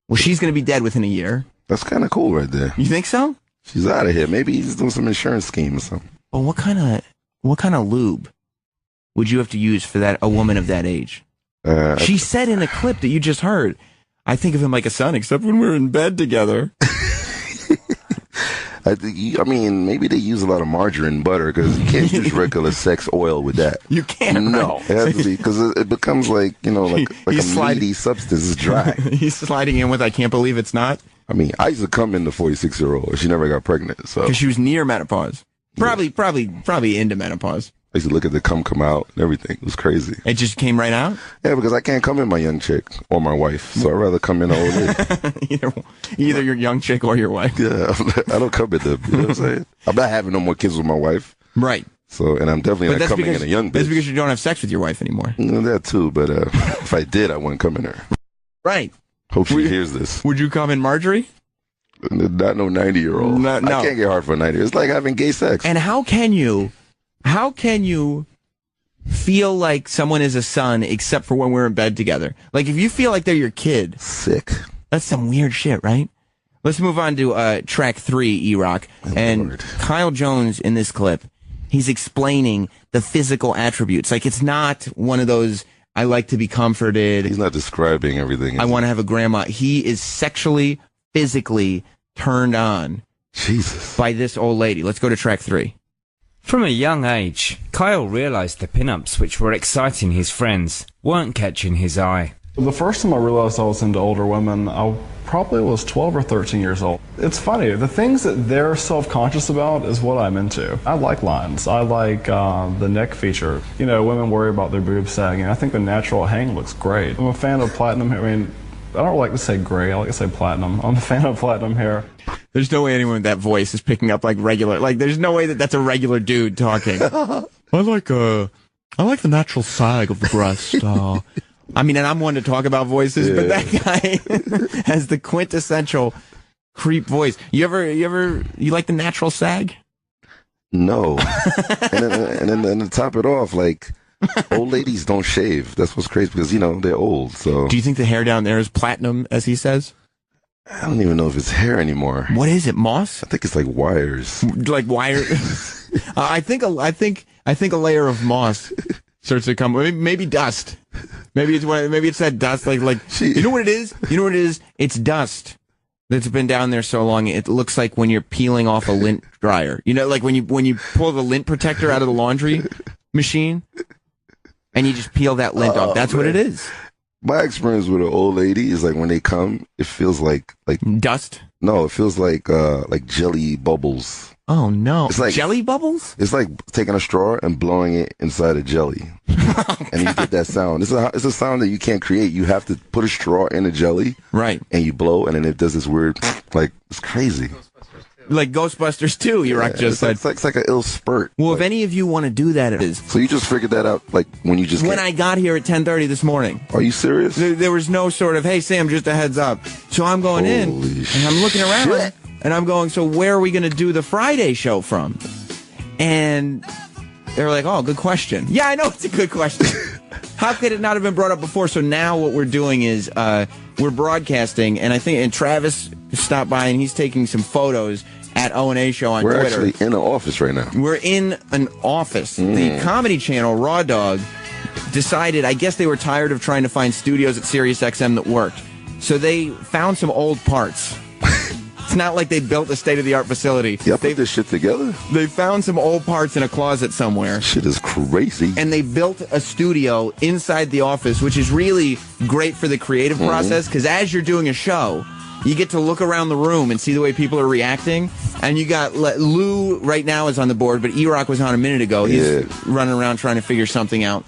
Well, she's going to be dead within a year. That's kind of cool, right there. You think so? She's out of here. Maybe he's doing some insurance scheme or something. Well, what kind of lube would you have to use for a woman of that age? She said in a clip that you just heard, I think of him like a son, except when we're in bed together. Maybe they use a lot of margarine and butter, because you can't use regular sex oil with that. You can't. No, it has to be, because it becomes like a meaty substance. It's dry. He's sliding in with, I can't believe it's not. I mean, I used to come in the 46-year-old. She never got pregnant, so because she was near menopause. Probably into menopause. I used to look at the cum come out and everything. It was crazy. It just came right out? Yeah, because I can't come in my young chick or my wife, so I'd rather come in an old lady. Either your young chick or your wife. Yeah, I don't come in them. You know what I'm saying? I'm not having no more kids with my wife. Right. So, and I'm definitely not coming in a young bitch. That's because you don't have sex with your wife anymore. That too, but if I did, I wouldn't come in her. Right. Hope she hears this. Would you come in Marjorie? Not no 90-year-old. No. I can't get hard for a 90. It's like having gay sex. And how can you feel like someone is a son except for when we're in bed together? Like if you feel like they're your kid. Sick. That's some weird shit, right? Let's move on to track 3, E-Rock. And Kyle Jones in this clip, he's explaining the physical attributes. Like it's not one of those, I like to be comforted. He's not describing everything. I want to have a grandma. He is sexually, physically turned on by this old lady. Let's go to track 3. From a young age, Kyle realized the pinups which were exciting his friends weren't catching his eye. The first time I realized I was into older women, I probably was 12 or 13 years old. It's funny, the things that they're self-conscious about is what I'm into. I like lines. I like the neck feature. Women worry about their boobs sagging. I think the natural hang looks great. I'm a fan of platinum. I don't like to say gray. I like to say platinum. I'm a fan of platinum hair. There's no way anyone with that voice is picking up like regular. Like, there's no way that that's a regular dude talking. I like the natural sag of the breast. I mean, and I'm one to talk about voices, but that guy has the quintessential creep voice. You like the natural sag? No. and then to top it off, like, old ladies don't shave. That's what's crazy because, they're old. So, do you think the hair down there is platinum, as he says? I don't even know if it's hair anymore. What is it, moss? I think it's like wires. Like wires? I think a layer of moss starts to come. Maybe dust. Maybe it's that dust. Like you know what it is? You know what it is? It's dust that's been down there so long. It looks like when you're peeling off a lint dryer. Like when you pull the lint protector out of the laundry machine, and you just peel that lint off. That's what it is. My experience with an old lady is like when they come, it feels like dust. No, it feels like jelly bubbles. Oh no! It's like jelly bubbles. It's like taking a straw and blowing it inside a jelly, and you get that sound. It's a sound that you can't create. You have to put a straw in a jelly, right? And you blow, and then it does this weird, like, it's crazy. Like Ghostbusters 2, just said. It's like an ill spurt. Well, if any of you want to do that, it is. So you just figured that out, like, when I got here at 10:30 this morning. Are you serious? There was no sort of, hey, Sam, just a heads up. So I'm going in, and I'm looking around, and I'm going, so where are we going to do the Friday show from? And they're like, oh, good question. Yeah, I know it's a good question. How could it not have been brought up before? So now what we're doing is we're broadcasting, and Travis stopped by, and he's taking some photos at O&A Show on Twitter. We're actually in an office right now. We're in an office. The Comedy Channel, Raw Dog, decided, I guess they were tired of trying to find studios at SiriusXM that worked. So they found some old parts. It's not like they built a state-of-the-art facility. Y'all put this shit together? They found some old parts in a closet somewhere. Shit is crazy. And they built a studio inside the office, which is really great for the creative process, because as you're doing a show, you get to look around the room and see the way people are reacting. And you got Lou right now is on the board, but E-Rock was on a minute ago. He's running around trying to figure something out.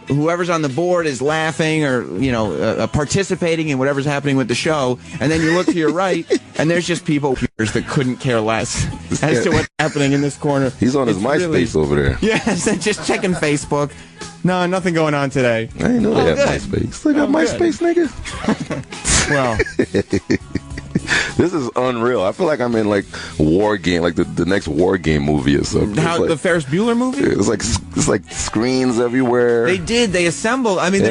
Whoever's on the board is laughing or, participating in whatever's happening with the show. And then you look to your right, and there's just people that couldn't care less as to what's happening in this corner. He's on his MySpace over there. Yes, just checking Facebook. No, nothing going on today. I didn't know they had MySpace. They got MySpace, nigga. Well, this is unreal. I feel like I'm in like war game, like the next war game movie or something. The Ferris Bueller movie? It's like screens everywhere. They assembled. I mean,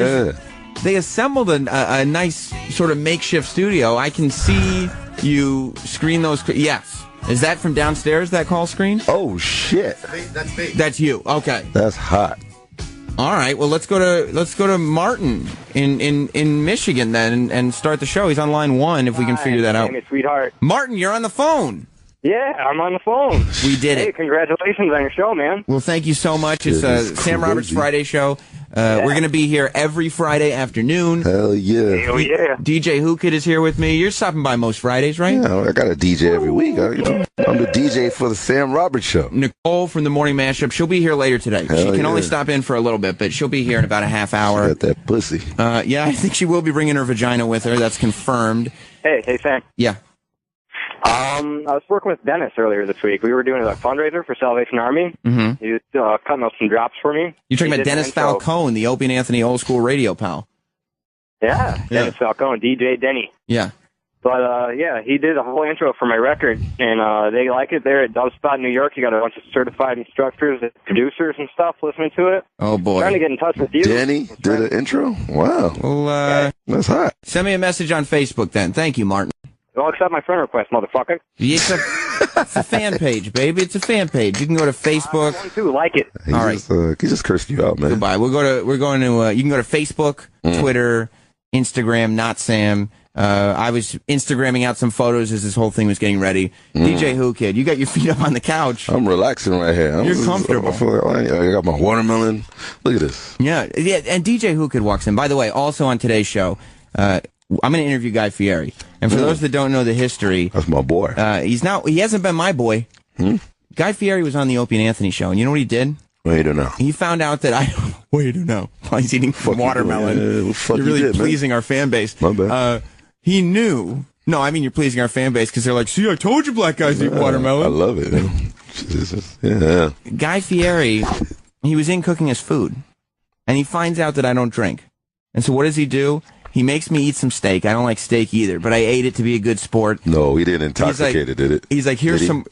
they assembled a nice sort of makeshift studio. I can see you screen those. Yes. Is that from downstairs? That call screen? Oh shit. That's me. That's you. Okay. That's hot. All right, well let's go to Martin in Michigan then and start the show. He's on line 1 if we can figure that out. Hey, sweetheart. Martin, you're on the phone. Yeah, I'm on the phone. We did it. Hey, congratulations on your show, man. Well, thank you so much. It's Sam Roberts Friday show. We're going to be here every Friday afternoon. Hell yeah. Hell yeah. DJ Whoo Kid is here with me. You're stopping by most Fridays, right? Yeah, I got a DJ every week. I'm the DJ for the Sam Roberts show. Nicole from the Morning Mashup, she'll be here later today. She can only stop in for a little bit, but she'll be here in about a half hour. She got that pussy. Yeah, I think she will be bringing her vagina with her. That's confirmed. Hey, Sam. Yeah. I was working with Dennis earlier this week. We were doing a fundraiser for Salvation Army. Mm-hmm. He was cutting up some drops for me. You're talking about Dennis Falcone, the Opie and Anthony old school radio pal. Yeah, Dennis Falcone, DJ Denny. Yeah. But, he did a whole intro for my record, and they like it there at Dubspot, New York. You got a bunch of certified instructors and producers and stuff listening to it. Oh, boy. Trying to get in touch with you. Danny did an intro? Wow. Well, that's hot. Send me a message on Facebook then. Thank you, Martin. Don't accept my friend request, motherfucker. It's a fan page, baby. It's a fan page. You can go to Facebook. I too like it. All right. He just cursed you out, man. Goodbye. You can go to Facebook, Twitter, Instagram, Not Sam. I was Instagramming out some photos as this whole thing was getting ready. DJ Whoo Kid, you got your feet up on the couch. I'm relaxing right here. You're comfortable. I feel like I got my watermelon. Look at this. Yeah. And DJ Whoo Kid walks in. By the way, also on today's show, I'm going to interview Guy Fieri. And for those that don't know the history, that's my boy. He hasn't been my boy. Guy Fieri was on the Opie and Anthony show, and you know what he did? Wait or no. He found out that wait or no. While he's eating watermelon. You're really pleasing our fan base. My bad. He knew. No, I mean you're pleasing our fan base because they're like, see, I told you black guys eat watermelon. I love it. Jesus. Yeah. Guy Fieri, he was in cooking his food, and he finds out that I don't drink. And so what does he do? He makes me eat some steak. I don't like steak either, but I ate it to be a good sport. No, he didn't intoxicate it, did it? He's like,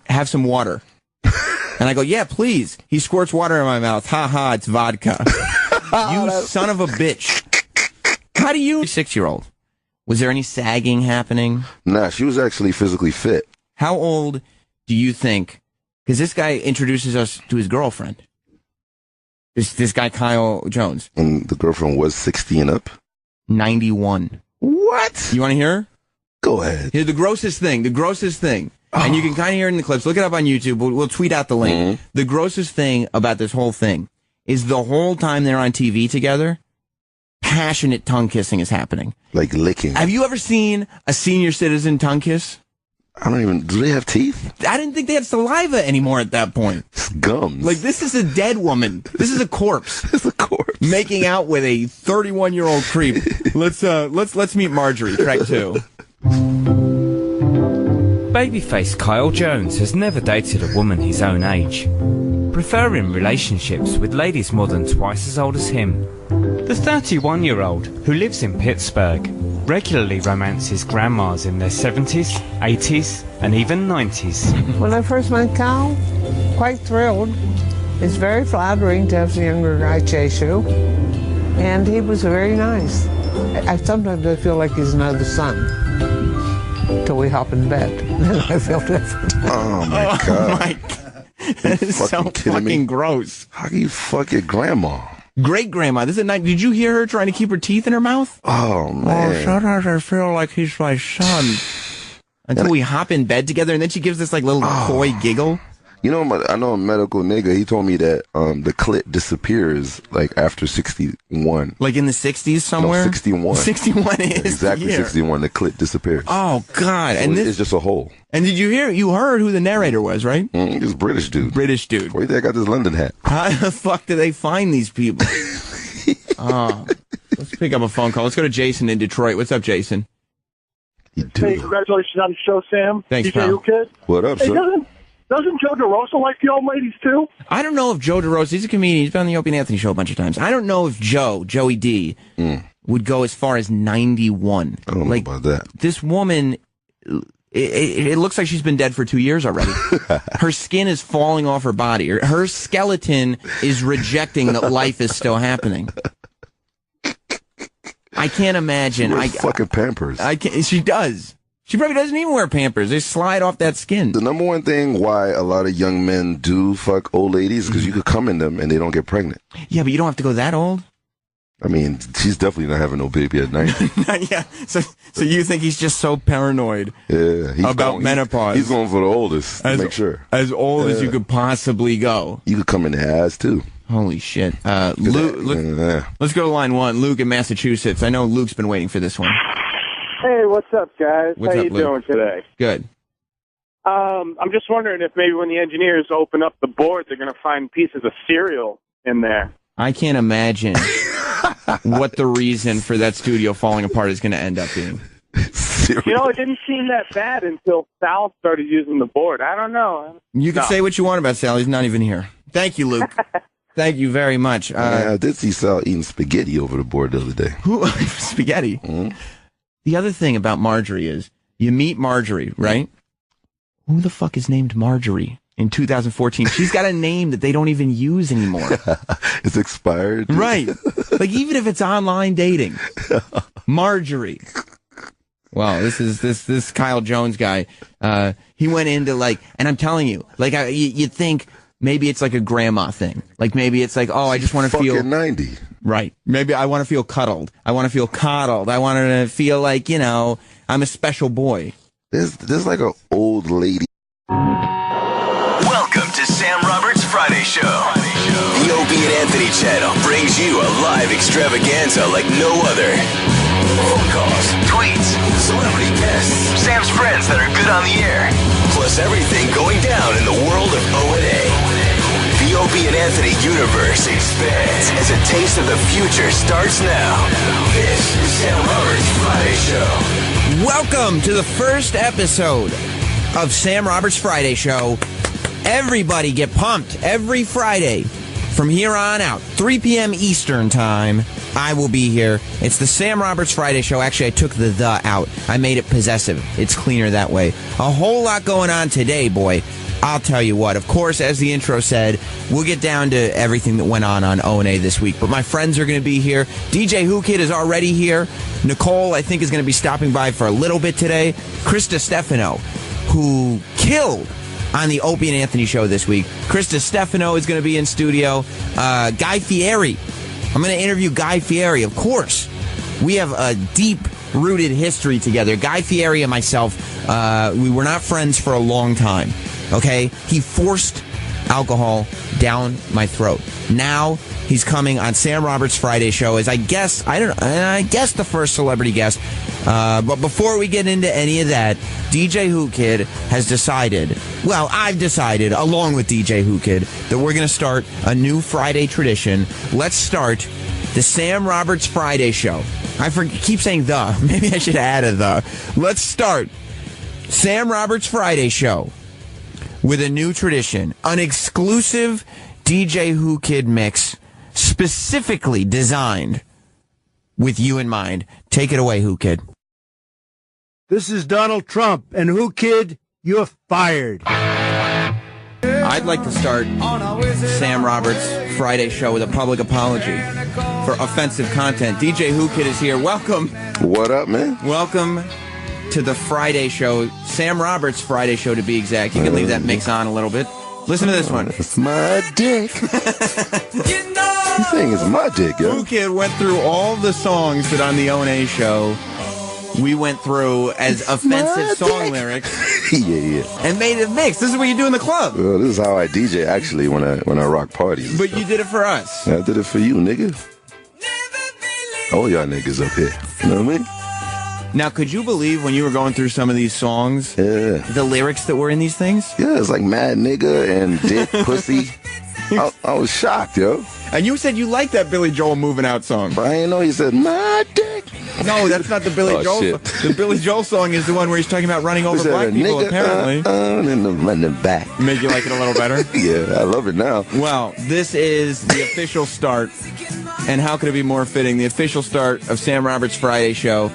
have some water. And I go, yeah, please. He squirts water in my mouth. Ha ha, it's vodka. You son of a bitch. How do you... 6-year-old. Was there any sagging happening? Nah, she was actually physically fit. How old do you think... Because this guy introduces us to his girlfriend. This guy, Kyle Jones. And the girlfriend was 60 and up? 91. What? You want to hear? Go ahead. Here, the grossest thing. And you can kind of hear it in the clips. Look it up on YouTube. We'll tweet out the link. Mm-hmm. The grossest thing about this whole thing is the whole time they're on TV together, passionate tongue kissing is happening. Like licking. Have you ever seen a senior citizen tongue kiss? Do they have teeth? I didn't think they had saliva anymore at that point. It's gums. Like, this is a dead woman. This is a corpse. It's a corpse. Making out with a 31-year-old creep. Let's meet Marjorie, track 2. Babyface Kyle Jones has never dated a woman his own age, preferring relationships with ladies more than twice as old as him. The 31-year-old, who lives in Pittsburgh, regularly romances grandmas in their 70s, 80s, and even 90s. When I first met Kyle, quite thrilled. It's very flattering to have a younger guy chase you, and he was very nice. Sometimes I feel like he's another son. Till we hop in bed. Then I feel different. Oh my God. Oh my God. That is so fucking gross. How can you fuck your grandma? Great grandma. This is night. Did you hear her trying to keep her teeth in her mouth? Oh man. Oh, sometimes I feel like he's my son. Until we hop in bed together, and then she gives this like little coy giggle. You know, I know a medical nigga. He told me that the clit disappears like after 61. Like in the 60s somewhere? No, 61. 61 is exactly the year. 61. The clit disappears. Oh God! So and it's just a hole. And did you hear? You heard who the narrator was, right? This British dude. British dude. Where they got this London hat? How the fuck do they find these people? Let's pick up a phone call. Let's go to Jason in Detroit. What's up, Jason? Hey, congratulations on the show, Sam. Thanks, DJ pal. Whoo Kid. What up, hey, sir? Doesn't Joe DeRosa like the old ladies, too? I don't know if Joe DeRosa, he's a comedian, he's been on the Opie and Anthony show a bunch of times. I don't know if Joey D, would go as far as 91. I don't know about that. This woman, it looks like she's been dead for 2 years already. Her skin is falling off her body. Her skeleton is rejecting that life is still happening. I can't imagine. Fucking Pampers. She does. She probably doesn't even wear Pampers. They slide off that skin. The number one thing why a lot of young men do fuck old ladies is because you could come in them and they don't get pregnant. Yeah, but you don't have to go that old. I mean, she's definitely not having no baby at 90. Yeah. So you think he's just so paranoid about menopause? He's going for the oldest to make sure. As old as you could possibly go. You could come in the ass, too. Holy shit. Luke, let's go to line 1. Luke in Massachusetts. I know Luke's been waiting for this one. Hey, what's up, guys? What's How up, you Luke? doing today? Good. I'm just wondering if maybe when the engineers open up the board, they're going to find pieces of cereal in there. I can't imagine what the reason for that studio falling apart is going to end up being. You know, it didn't seem that bad until Sal started using the board. I don't know. You can say what you want about Sal. He's not even here. Thank you, Luke. Thank you very much. I did see Sal eating spaghetti over the board the other day. Who? Spaghetti? Mm-hmm. The other thing about Marjorie is, you meet Marjorie, right? Who the fuck is named Marjorie in 2014? She's got a name that they don't even use anymore. It's expired. Right. Like, even if it's online dating. Marjorie. Wow, this Kyle Jones guy, he went into and I'm telling you, you'd think maybe it's like a grandma thing. Like maybe it's like, oh, I just want to feel 90. Right. Maybe I want to feel cuddled. I want to feel coddled. I want to feel like, I'm a special boy. There's like an old lady. Welcome to Sam Roberts Friday Show. The Opie and Anthony channel brings you a live extravaganza like no other. Phone calls, tweets, celebrity guests, Sam's friends that are good on the air, plus everything going down in the world of O&A. The Opie and Anthony universe expands as a taste of the future starts now. This is Sam Roberts Friday Show. Welcome to the first episode of Sam Roberts Friday Show. Everybody get pumped every Friday from here on out, 3 p.m. Eastern Time. I will be here. It's the Sam Roberts Friday Show. Actually, I took the out. I made it possessive. It's cleaner that way. A whole lot going on today, boy. I'll tell you what. Of course, as the intro said, we'll get down to everything that went on O&A this week. But my friends are going to be here. DJ Whoo Kid is already here. Nicole, I think, is going to be stopping by for a little bit today. Chris Distefano, who killed on the Opie and Anthony show this week. Chris Distefano is going to be in studio. Guy Fieri. I'm going to interview Guy Fieri, of course. We have a deep-rooted history together. Guy Fieri and myself, we were not friends for a long time, okay? He forced alcohol down my throat. Now he's coming on Sam Roberts Friday Show as I guess the first celebrity guest. But before we get into any of that, DJ Whoo Kid has decided, well, I've decided, along with DJ Whoo Kid, that we're going to start a new Friday tradition. Let's start the Sam Roberts Friday Show. I keep saying the. Maybe I should add a the. Let's start Sam Roberts Friday Show with a new tradition, an exclusive DJ Whoo Kid mix specifically designed with you in mind. Take it away, Whoo Kid. This is Donald Trump, and Whoo Kid, you're fired. I'd like to start Sam Roberts Friday Show with a public apology for offensive content. DJ Whoo Kid is here. Welcome. What up, man? Welcome to the Friday Show, Sam Roberts Friday Show to be exact. You can leave that mix on a little bit. Listen to this one. It's my dick. You saying it's my dick, yo? Whoo Kid went through all the songs that on the O&A show we went through as offensive song lyrics. Yeah. And made a mix. This is what you do in the club. Well, this is how I DJ actually when I rock parties. But you did it for us. I did it for you, nigga. All y'all niggas up here. You know what I mean? Now, could you believe when you were going through some of these songs, the lyrics that were in these things? Yeah, it's like mad nigga and dick, pussy. I was shocked, yo. And you said you liked that Billy Joel Moving Out song. But I didn't know he said, my dick. No, that's not the Billy Joel song. The Billy Joel song is the one where he's talking about running over black people, nigga, apparently. And then running back. Made you like it a little better? Yeah, I love it now. Well, this is the official start, and how could it be more fitting? The official start of Sam Roberts Friday Show.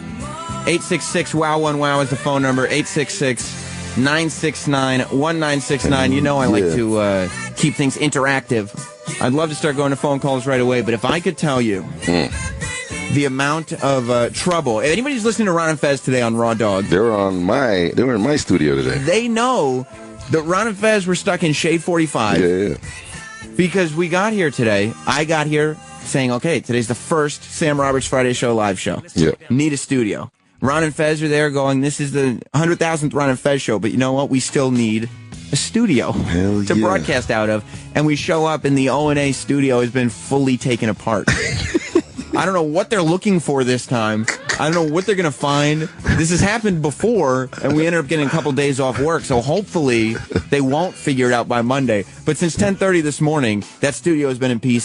866-WOW-1-WOW is the phone number. 866-969-1969. You know I like to keep things interactive. I'd love to start going to phone calls right away, but if I could tell you the amount of trouble. If anybody's listening to Ron and Fez today on Raw Dog, they were in my studio today. They know that Ron and Fez were stuck in Shade 45. Yeah. Because we got here today. I got here saying, okay, today's the first Sam Roberts Friday Show live show. Yeah. Need a studio. Ron and Fez are there going, this is the 100,000th Ron and Fez show, but you know what? We still need a studio to broadcast out of. And we show up, and the O&A studio has been fully taken apart. I don't know what they're looking for this time. I don't know what they're going to find. This has happened before, and we ended up getting a couple days off work, so hopefully they won't figure it out by Monday. But since 10:30 this morning, that studio has been in pieces.